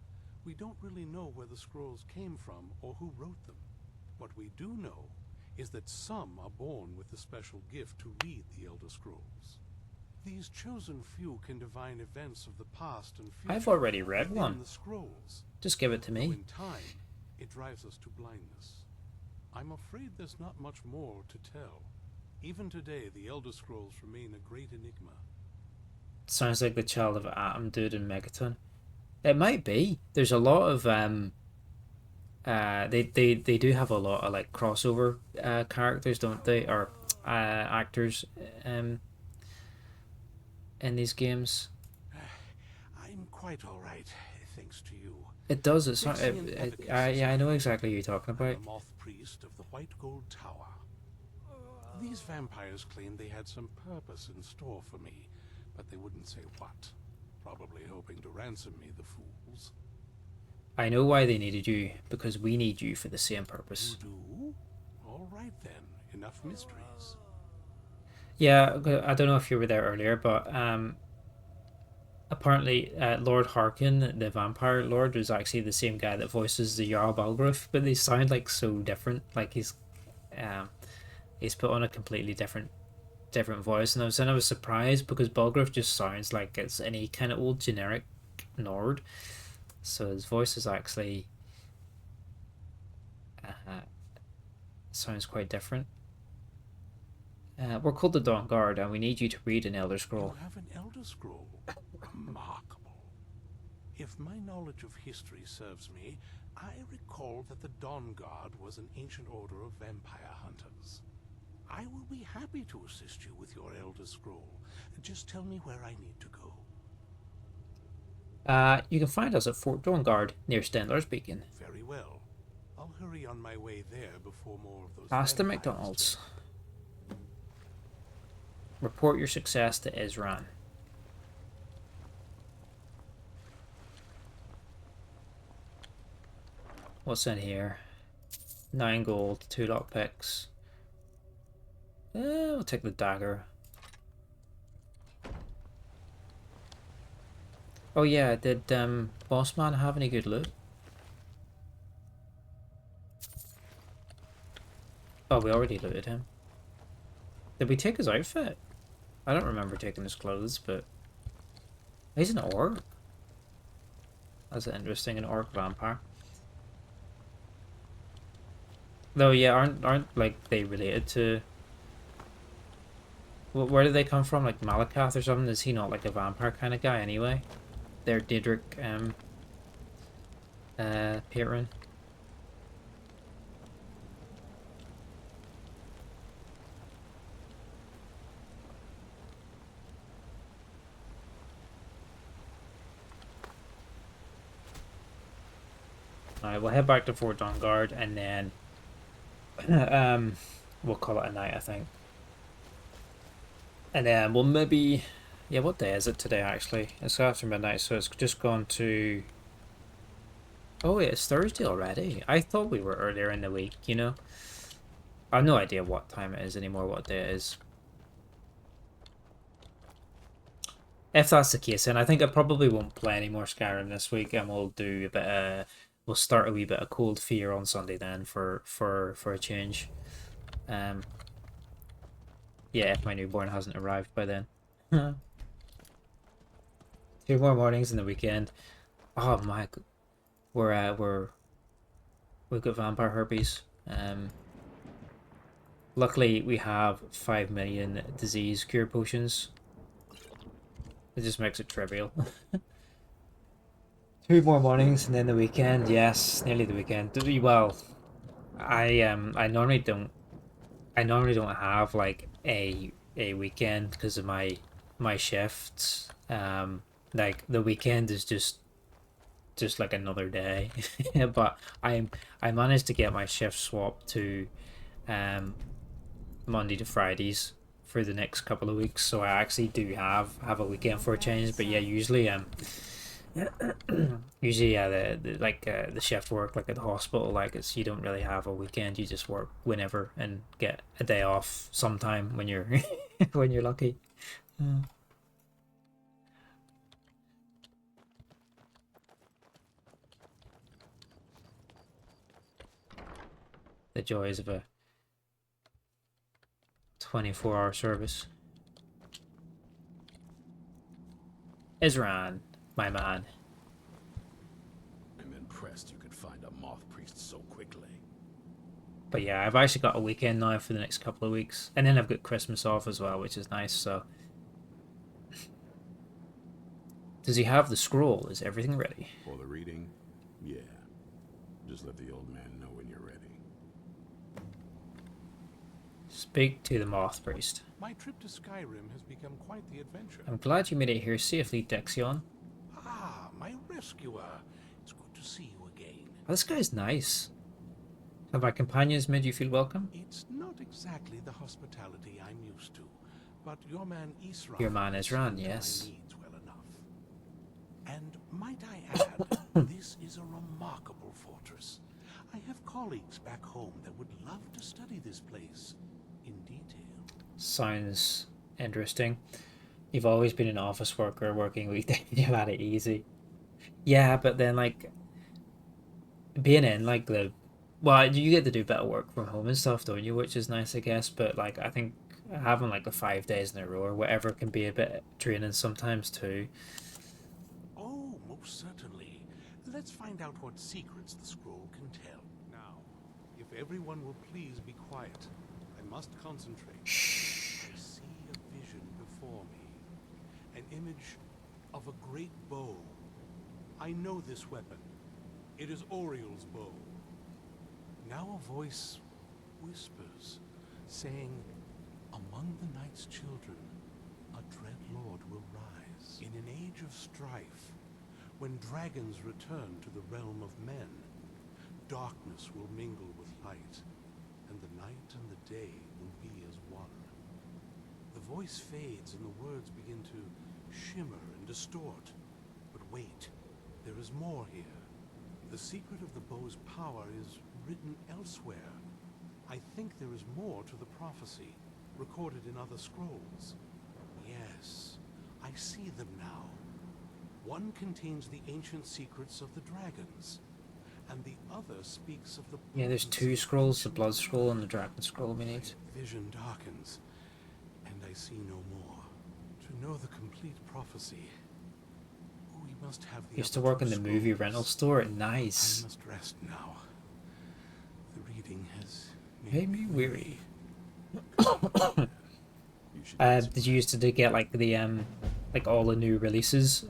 We don't really know where the scrolls came from or who wrote them. What we do know is that some are born with the special gift to read the Elder Scrolls. These chosen few can divine events of the past and future. I've already read within one. The scrolls. Just give it to me. Though in time, it drives us to blindness. I'm afraid there's not much more to tell. Even today, the Elder Scrolls remain a great enigma. Sounds like the Child of Atom dude in Megaton. It might be. There's a lot of they do have a lot of like crossover characters, don't they? Or actors in these games. I'm quite all right, thanks to you. It does. It's not. Fixing an advocacy Yeah, I know society. exactly what you're talking I'm about. the moth priest of the White Gold Tower. These vampires claimed they had some purpose in store for me, but they wouldn't say what. Probably hoping to ransom me, the fools. I know why they needed you, because we need you for the same purpose. You do? All right then. Enough mysteries. Yeah, I don't know if you were there earlier, but apparently Lord Harkin, the vampire lord, is actually the same guy that voices the Jarl Balgruuf, but they sound like so different. Like he's put on a completely different voice, and I was surprised because Balgruuf just sounds like it's any kind of old generic Nord, so his voice is actually sounds quite different. We're called the Dawnguard, and we need you to read an Elder Scroll. You have an Elder Scroll? Remarkable. If my knowledge of history serves me, I recall that the Dawnguard was an ancient order of vampire hunters. I will be happy to assist you with your Elder Scroll. Just tell me where I need to go. You can find us at Fort Dawnguard, near Stendler's Beacon. Very well. I'll hurry on my way there before more of those Past the vampires McDonald's. Report your success to Isran. What's in here? 9 gold, 2 lockpicks. We'll take the dagger. Oh yeah, did Bossman have any good loot? Oh, we already looted him. Did we take his outfit? I don't remember taking his clothes, but he's an orc. That's interesting, an orc vampire. Though, yeah, aren't like they related to? Well, where do they come from? Like Malakath or something? Is he not like a vampire kind of guy anyway? They're Daedric patron. Alright, we'll head back to Fort Dawnguard and then we'll call it a night, I think. And then we'll maybe, yeah, what day is it today actually? It's after midnight, so it's just gone to, oh yeah, it's Thursday already. I thought we were earlier in the week, you know. I have no idea what time it is anymore, what day it is. If that's the case, then I think I probably won't play any more Skyrim this week, and we'll do a bit of, we'll start a wee bit of Cold Fear on Sunday then for a change. Yeah, if my newborn hasn't arrived by then. 2 more mornings in the weekend. Oh my, we've got vampire herpes. Luckily we have 5 million disease cure potions. It just makes it trivial. 2 more mornings and then the weekend. Yes, nearly the weekend. Well, I normally don't have like a weekend because of my shifts. Like the weekend is just like another day. But I managed to get my shift swapped to Monday to Fridays for the next couple of weeks, so I actually do have a weekend for a change. But yeah, usually yeah, the shift work like at the hospital, like it's, you don't really have a weekend, you just work whenever and get a day off sometime when you're when you're lucky. The joys of a 24-hour service. Isran, my man. I'm impressed you could find a moth priest so quickly. But yeah, I've actually got a weekend now for the next couple of weeks. And then I've got Christmas off as well, which is nice, so. Does he have the scroll? Is everything ready? For the reading? Yeah. Just let the old man know when you're ready. Speak to the Moth Priest. My trip to Skyrim has become quite the adventure. I'm glad you made it here safely, Dexion. Ah, my rescuer. It's good to see you again. This guy's nice. Have my companions made you feel welcome? It's not exactly the hospitality I'm used to, but your man Isran. Your man Isran, yes. My needs well enough. And might I add, this is a remarkable fortress. I have colleagues back home that would love to study this place in detail. Sounds interesting. You've always been an office worker working weekdays. You've had it easy. Yeah, but then like being in like the you get to do better work from home and stuff, don't you? Which is nice, I guess. But like I think having like the 5 days in a row or whatever can be a bit draining sometimes too. Oh, most certainly. Let's find out what secrets the scroll can tell. Now, if everyone will please be quiet, I must concentrate. I see a vision before me. An image of a great bow. I know this weapon. It is Oriel's bow. Now a voice whispers, saying, among the night's children, a dread lord will rise. In an age of strife, when dragons return to the realm of men, darkness will mingle with light, and the night and the day will be as one. The voice fades and the words begin to shimmer and distort. But wait, there is more here. The secret of the bow's power is written elsewhere. I think there is more to the prophecy, recorded in other scrolls. Yes, I see them now. One contains the ancient secrets of the dragons, and the other speaks of the... Yeah, there's 2 scrolls, the Blood Scroll and the Dragon Scroll we need. Vision darkens, and I see no more. To know the complete prophecy, we must have the... Used to work in the movie rental store. Nice. I must rest now. The reading has made me weary. Did you used to get like the like all the new releases?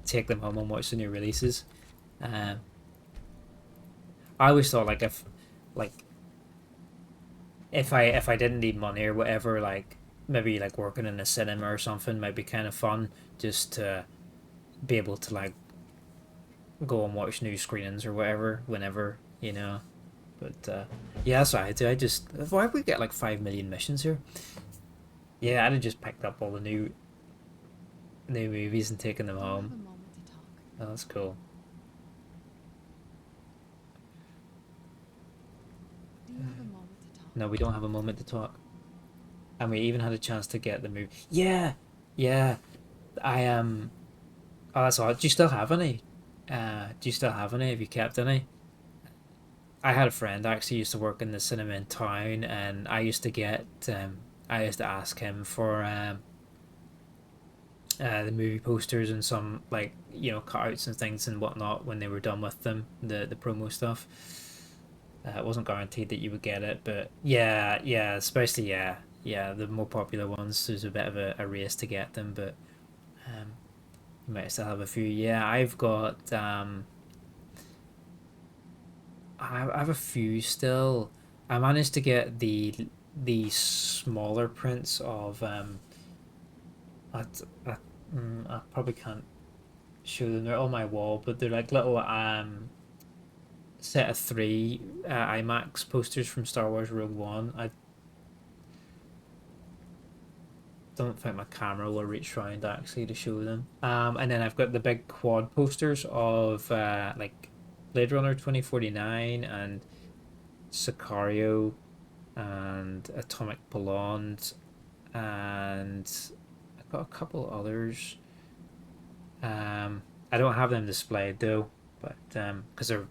Take them home and watch the new releases. I always thought like if I didn't need money or whatever, like maybe like working in a cinema or something might be kind of fun, just to be able to like go and watch new screenings or whatever whenever, you know. But yeah, that's what I do. Why we get like 5 million missions here? Yeah, I'd have just picked up all the new movies and taken them home. Oh, that's cool. No, we don't have a moment to talk. And we even had a chance to get the movie. Yeah, I am. Oh, that's odd. Do you still have any? Have you kept any? I had a friend actually used to work in the cinema in town, and I used to get I used to ask him for the movie posters and some, like, you know, cutouts and things and whatnot when they were done with them, the promo stuff. It wasn't guaranteed that you would get it, but yeah, especially the more popular ones, there's a bit of a race to get them, but you might still have a few. Yeah, I've got I have a few still. I managed to get the smaller prints of I probably can't show them. They're on my wall, but they're like little set of 3 IMAX posters from Star Wars Rogue One. I don't think my camera will reach around actually to show them. And then I've got the big quad posters of like Blade Runner 2049 and Sicario and Atomic Blonde, and I've got a couple others. I don't have them displayed though, but because they're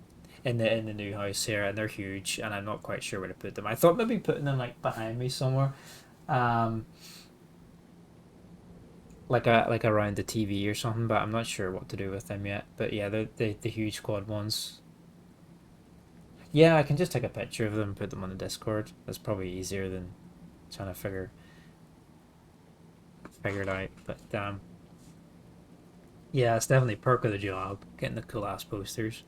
in the new house here and they're huge, and I'm not quite sure where to put them. I thought maybe putting them like behind me somewhere, like around the TV or something, but I'm not sure what to do with them yet. But yeah, they're the huge quad ones. Yeah, I can just take a picture of them and put them on the Discord. That's probably easier than trying to figure it out. But yeah, it's definitely perk of the job, getting the cool ass posters.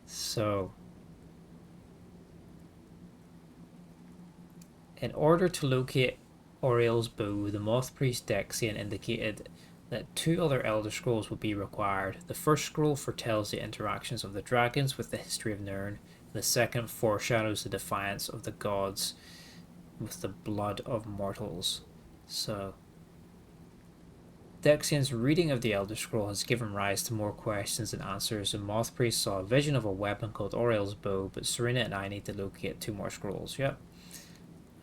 So In order to locate Oriel's bow, the Moth Priest Dexian indicated that 2 other Elder Scrolls would be required. The first scroll foretells the interactions of the dragons with the history of Nirn. The second foreshadows the defiance of the gods with the blood of mortals. So, Dexian's reading of the Elder Scroll has given rise to more questions than answers. The Moth Priest saw a vision of a weapon called Oriel's bow, but Serena and I need to locate 2 more scrolls. Yep.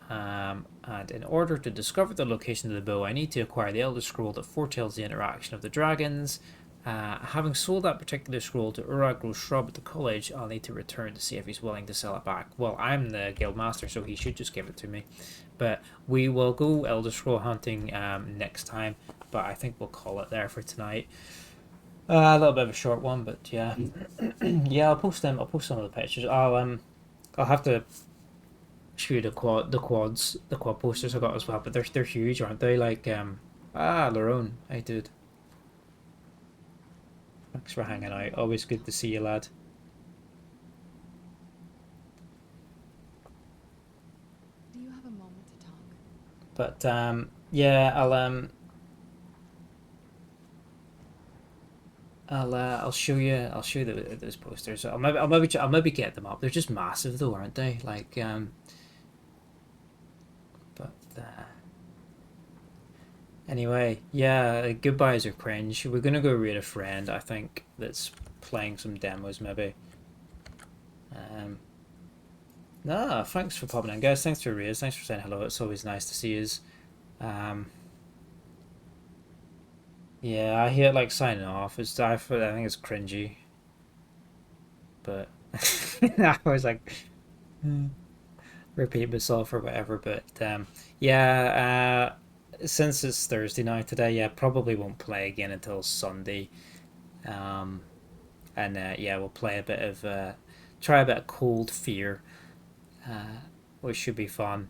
And in order to discover the location of the bow, I need to acquire the Elder Scroll that foretells the interaction of the dragons. Having sold that particular scroll to Uragro Shrub at the college, I'll need to return to see if he's willing to sell it back. Well, I'm the guild master, so he should just give it to me. But we will go Elder Scroll hunting next time. But I think we'll call it there for tonight. A little bit of a short one, but yeah, yeah. I'll post them. I'll post some of the pictures. I'll have to shoot the quad posters I got as well. But they're huge, aren't they? Like Larone, I did. Thanks for hanging out. Always good to see you, lad. Do you have a moment to talk? But yeah, I'll show you those posters. I'll maybe get them up. They're just massive though, aren't they? Like anyway, yeah, goodbyes are cringe. We're gonna go raid a friend, I think, that's playing some demos maybe. No, thanks for popping in, guys. Thanks for raids. Thanks for saying hello. It's always nice to see yous. Yeah, I hate like signing off. I think it's cringy. But I was like repeat myself or whatever. But yeah, since it's Thursday now today, yeah, probably won't play again until Sunday. And yeah, we'll play a bit of try a bit of Cold Fear, which should be fun.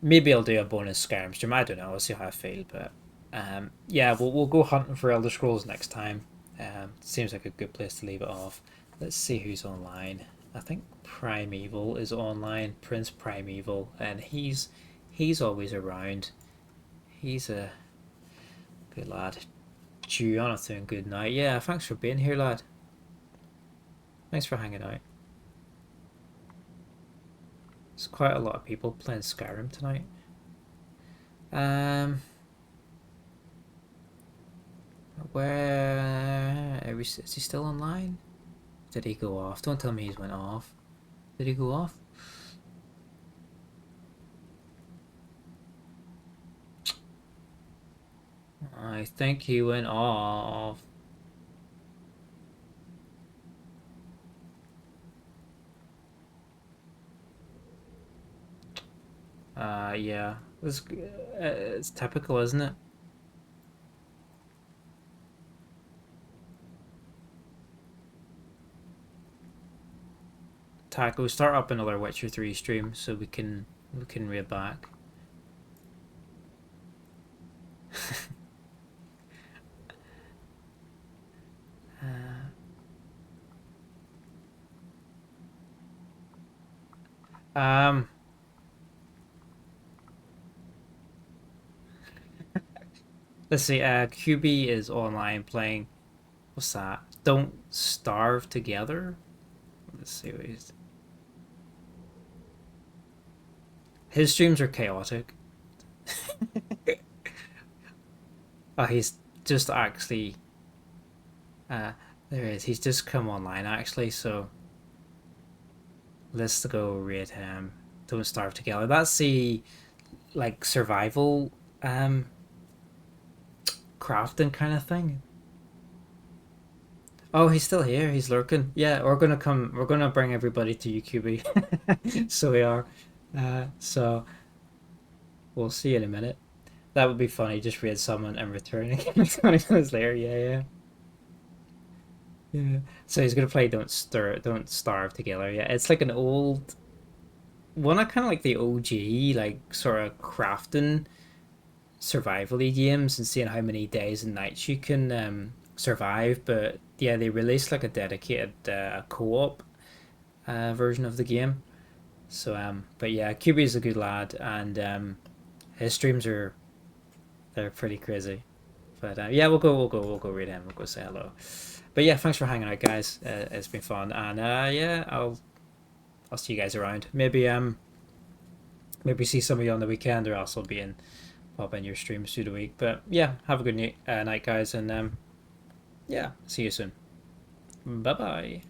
Maybe I'll do a bonus Skyrim stream. I don't know. I'll see how I feel, but. Yeah, we'll go hunting for Elder Scrolls next time. Seems like a good place to leave it off. Let's see who's online. I think Primeval is online. Prince Primeval, and he's always around. He's a good lad. Jonathan, good night. Yeah, thanks for being here, lad. Thanks for hanging out. There's quite a lot of people playing Skyrim tonight. Where is he still online? Did he go off? Don't tell me he's went off. Did he go off? I think he went off. Yeah. It's typical, isn't it? Taco, start up another Witcher 3 stream so we can raid back. Let's see, QB is online playing, what's that? Don't Starve Together? Let's see what he's... His streams are chaotic. Oh, he's just actually... there he is. He's just come online, actually, so... Let's go raid him. Don't Starve Together. That's the, like, survival, crafting kind of thing. Oh, he's still here. He's lurking. Yeah, we're gonna bring everybody to UQB. So we are. So we'll see in a minute. That would be funny. Just raid someone and returning 20 minutes later. Yeah. So he's gonna play Don't Starve Together. Yeah, it's like an old one. I kind of like the OG, like sort of crafting survival-y games and seeing how many days and nights you can survive. But yeah, they released like a dedicated co-op version of the game. So but yeah, QB is a good lad, and his streams they're pretty crazy. But yeah, we'll go read him. We'll go say hello. But yeah, thanks for hanging out, guys. It's been fun, and yeah, I'll see you guys around. Maybe see some of you on the weekend, or else I'll pop in your streams through the week. But yeah, have a good night, guys, and yeah, see you soon. Bye bye.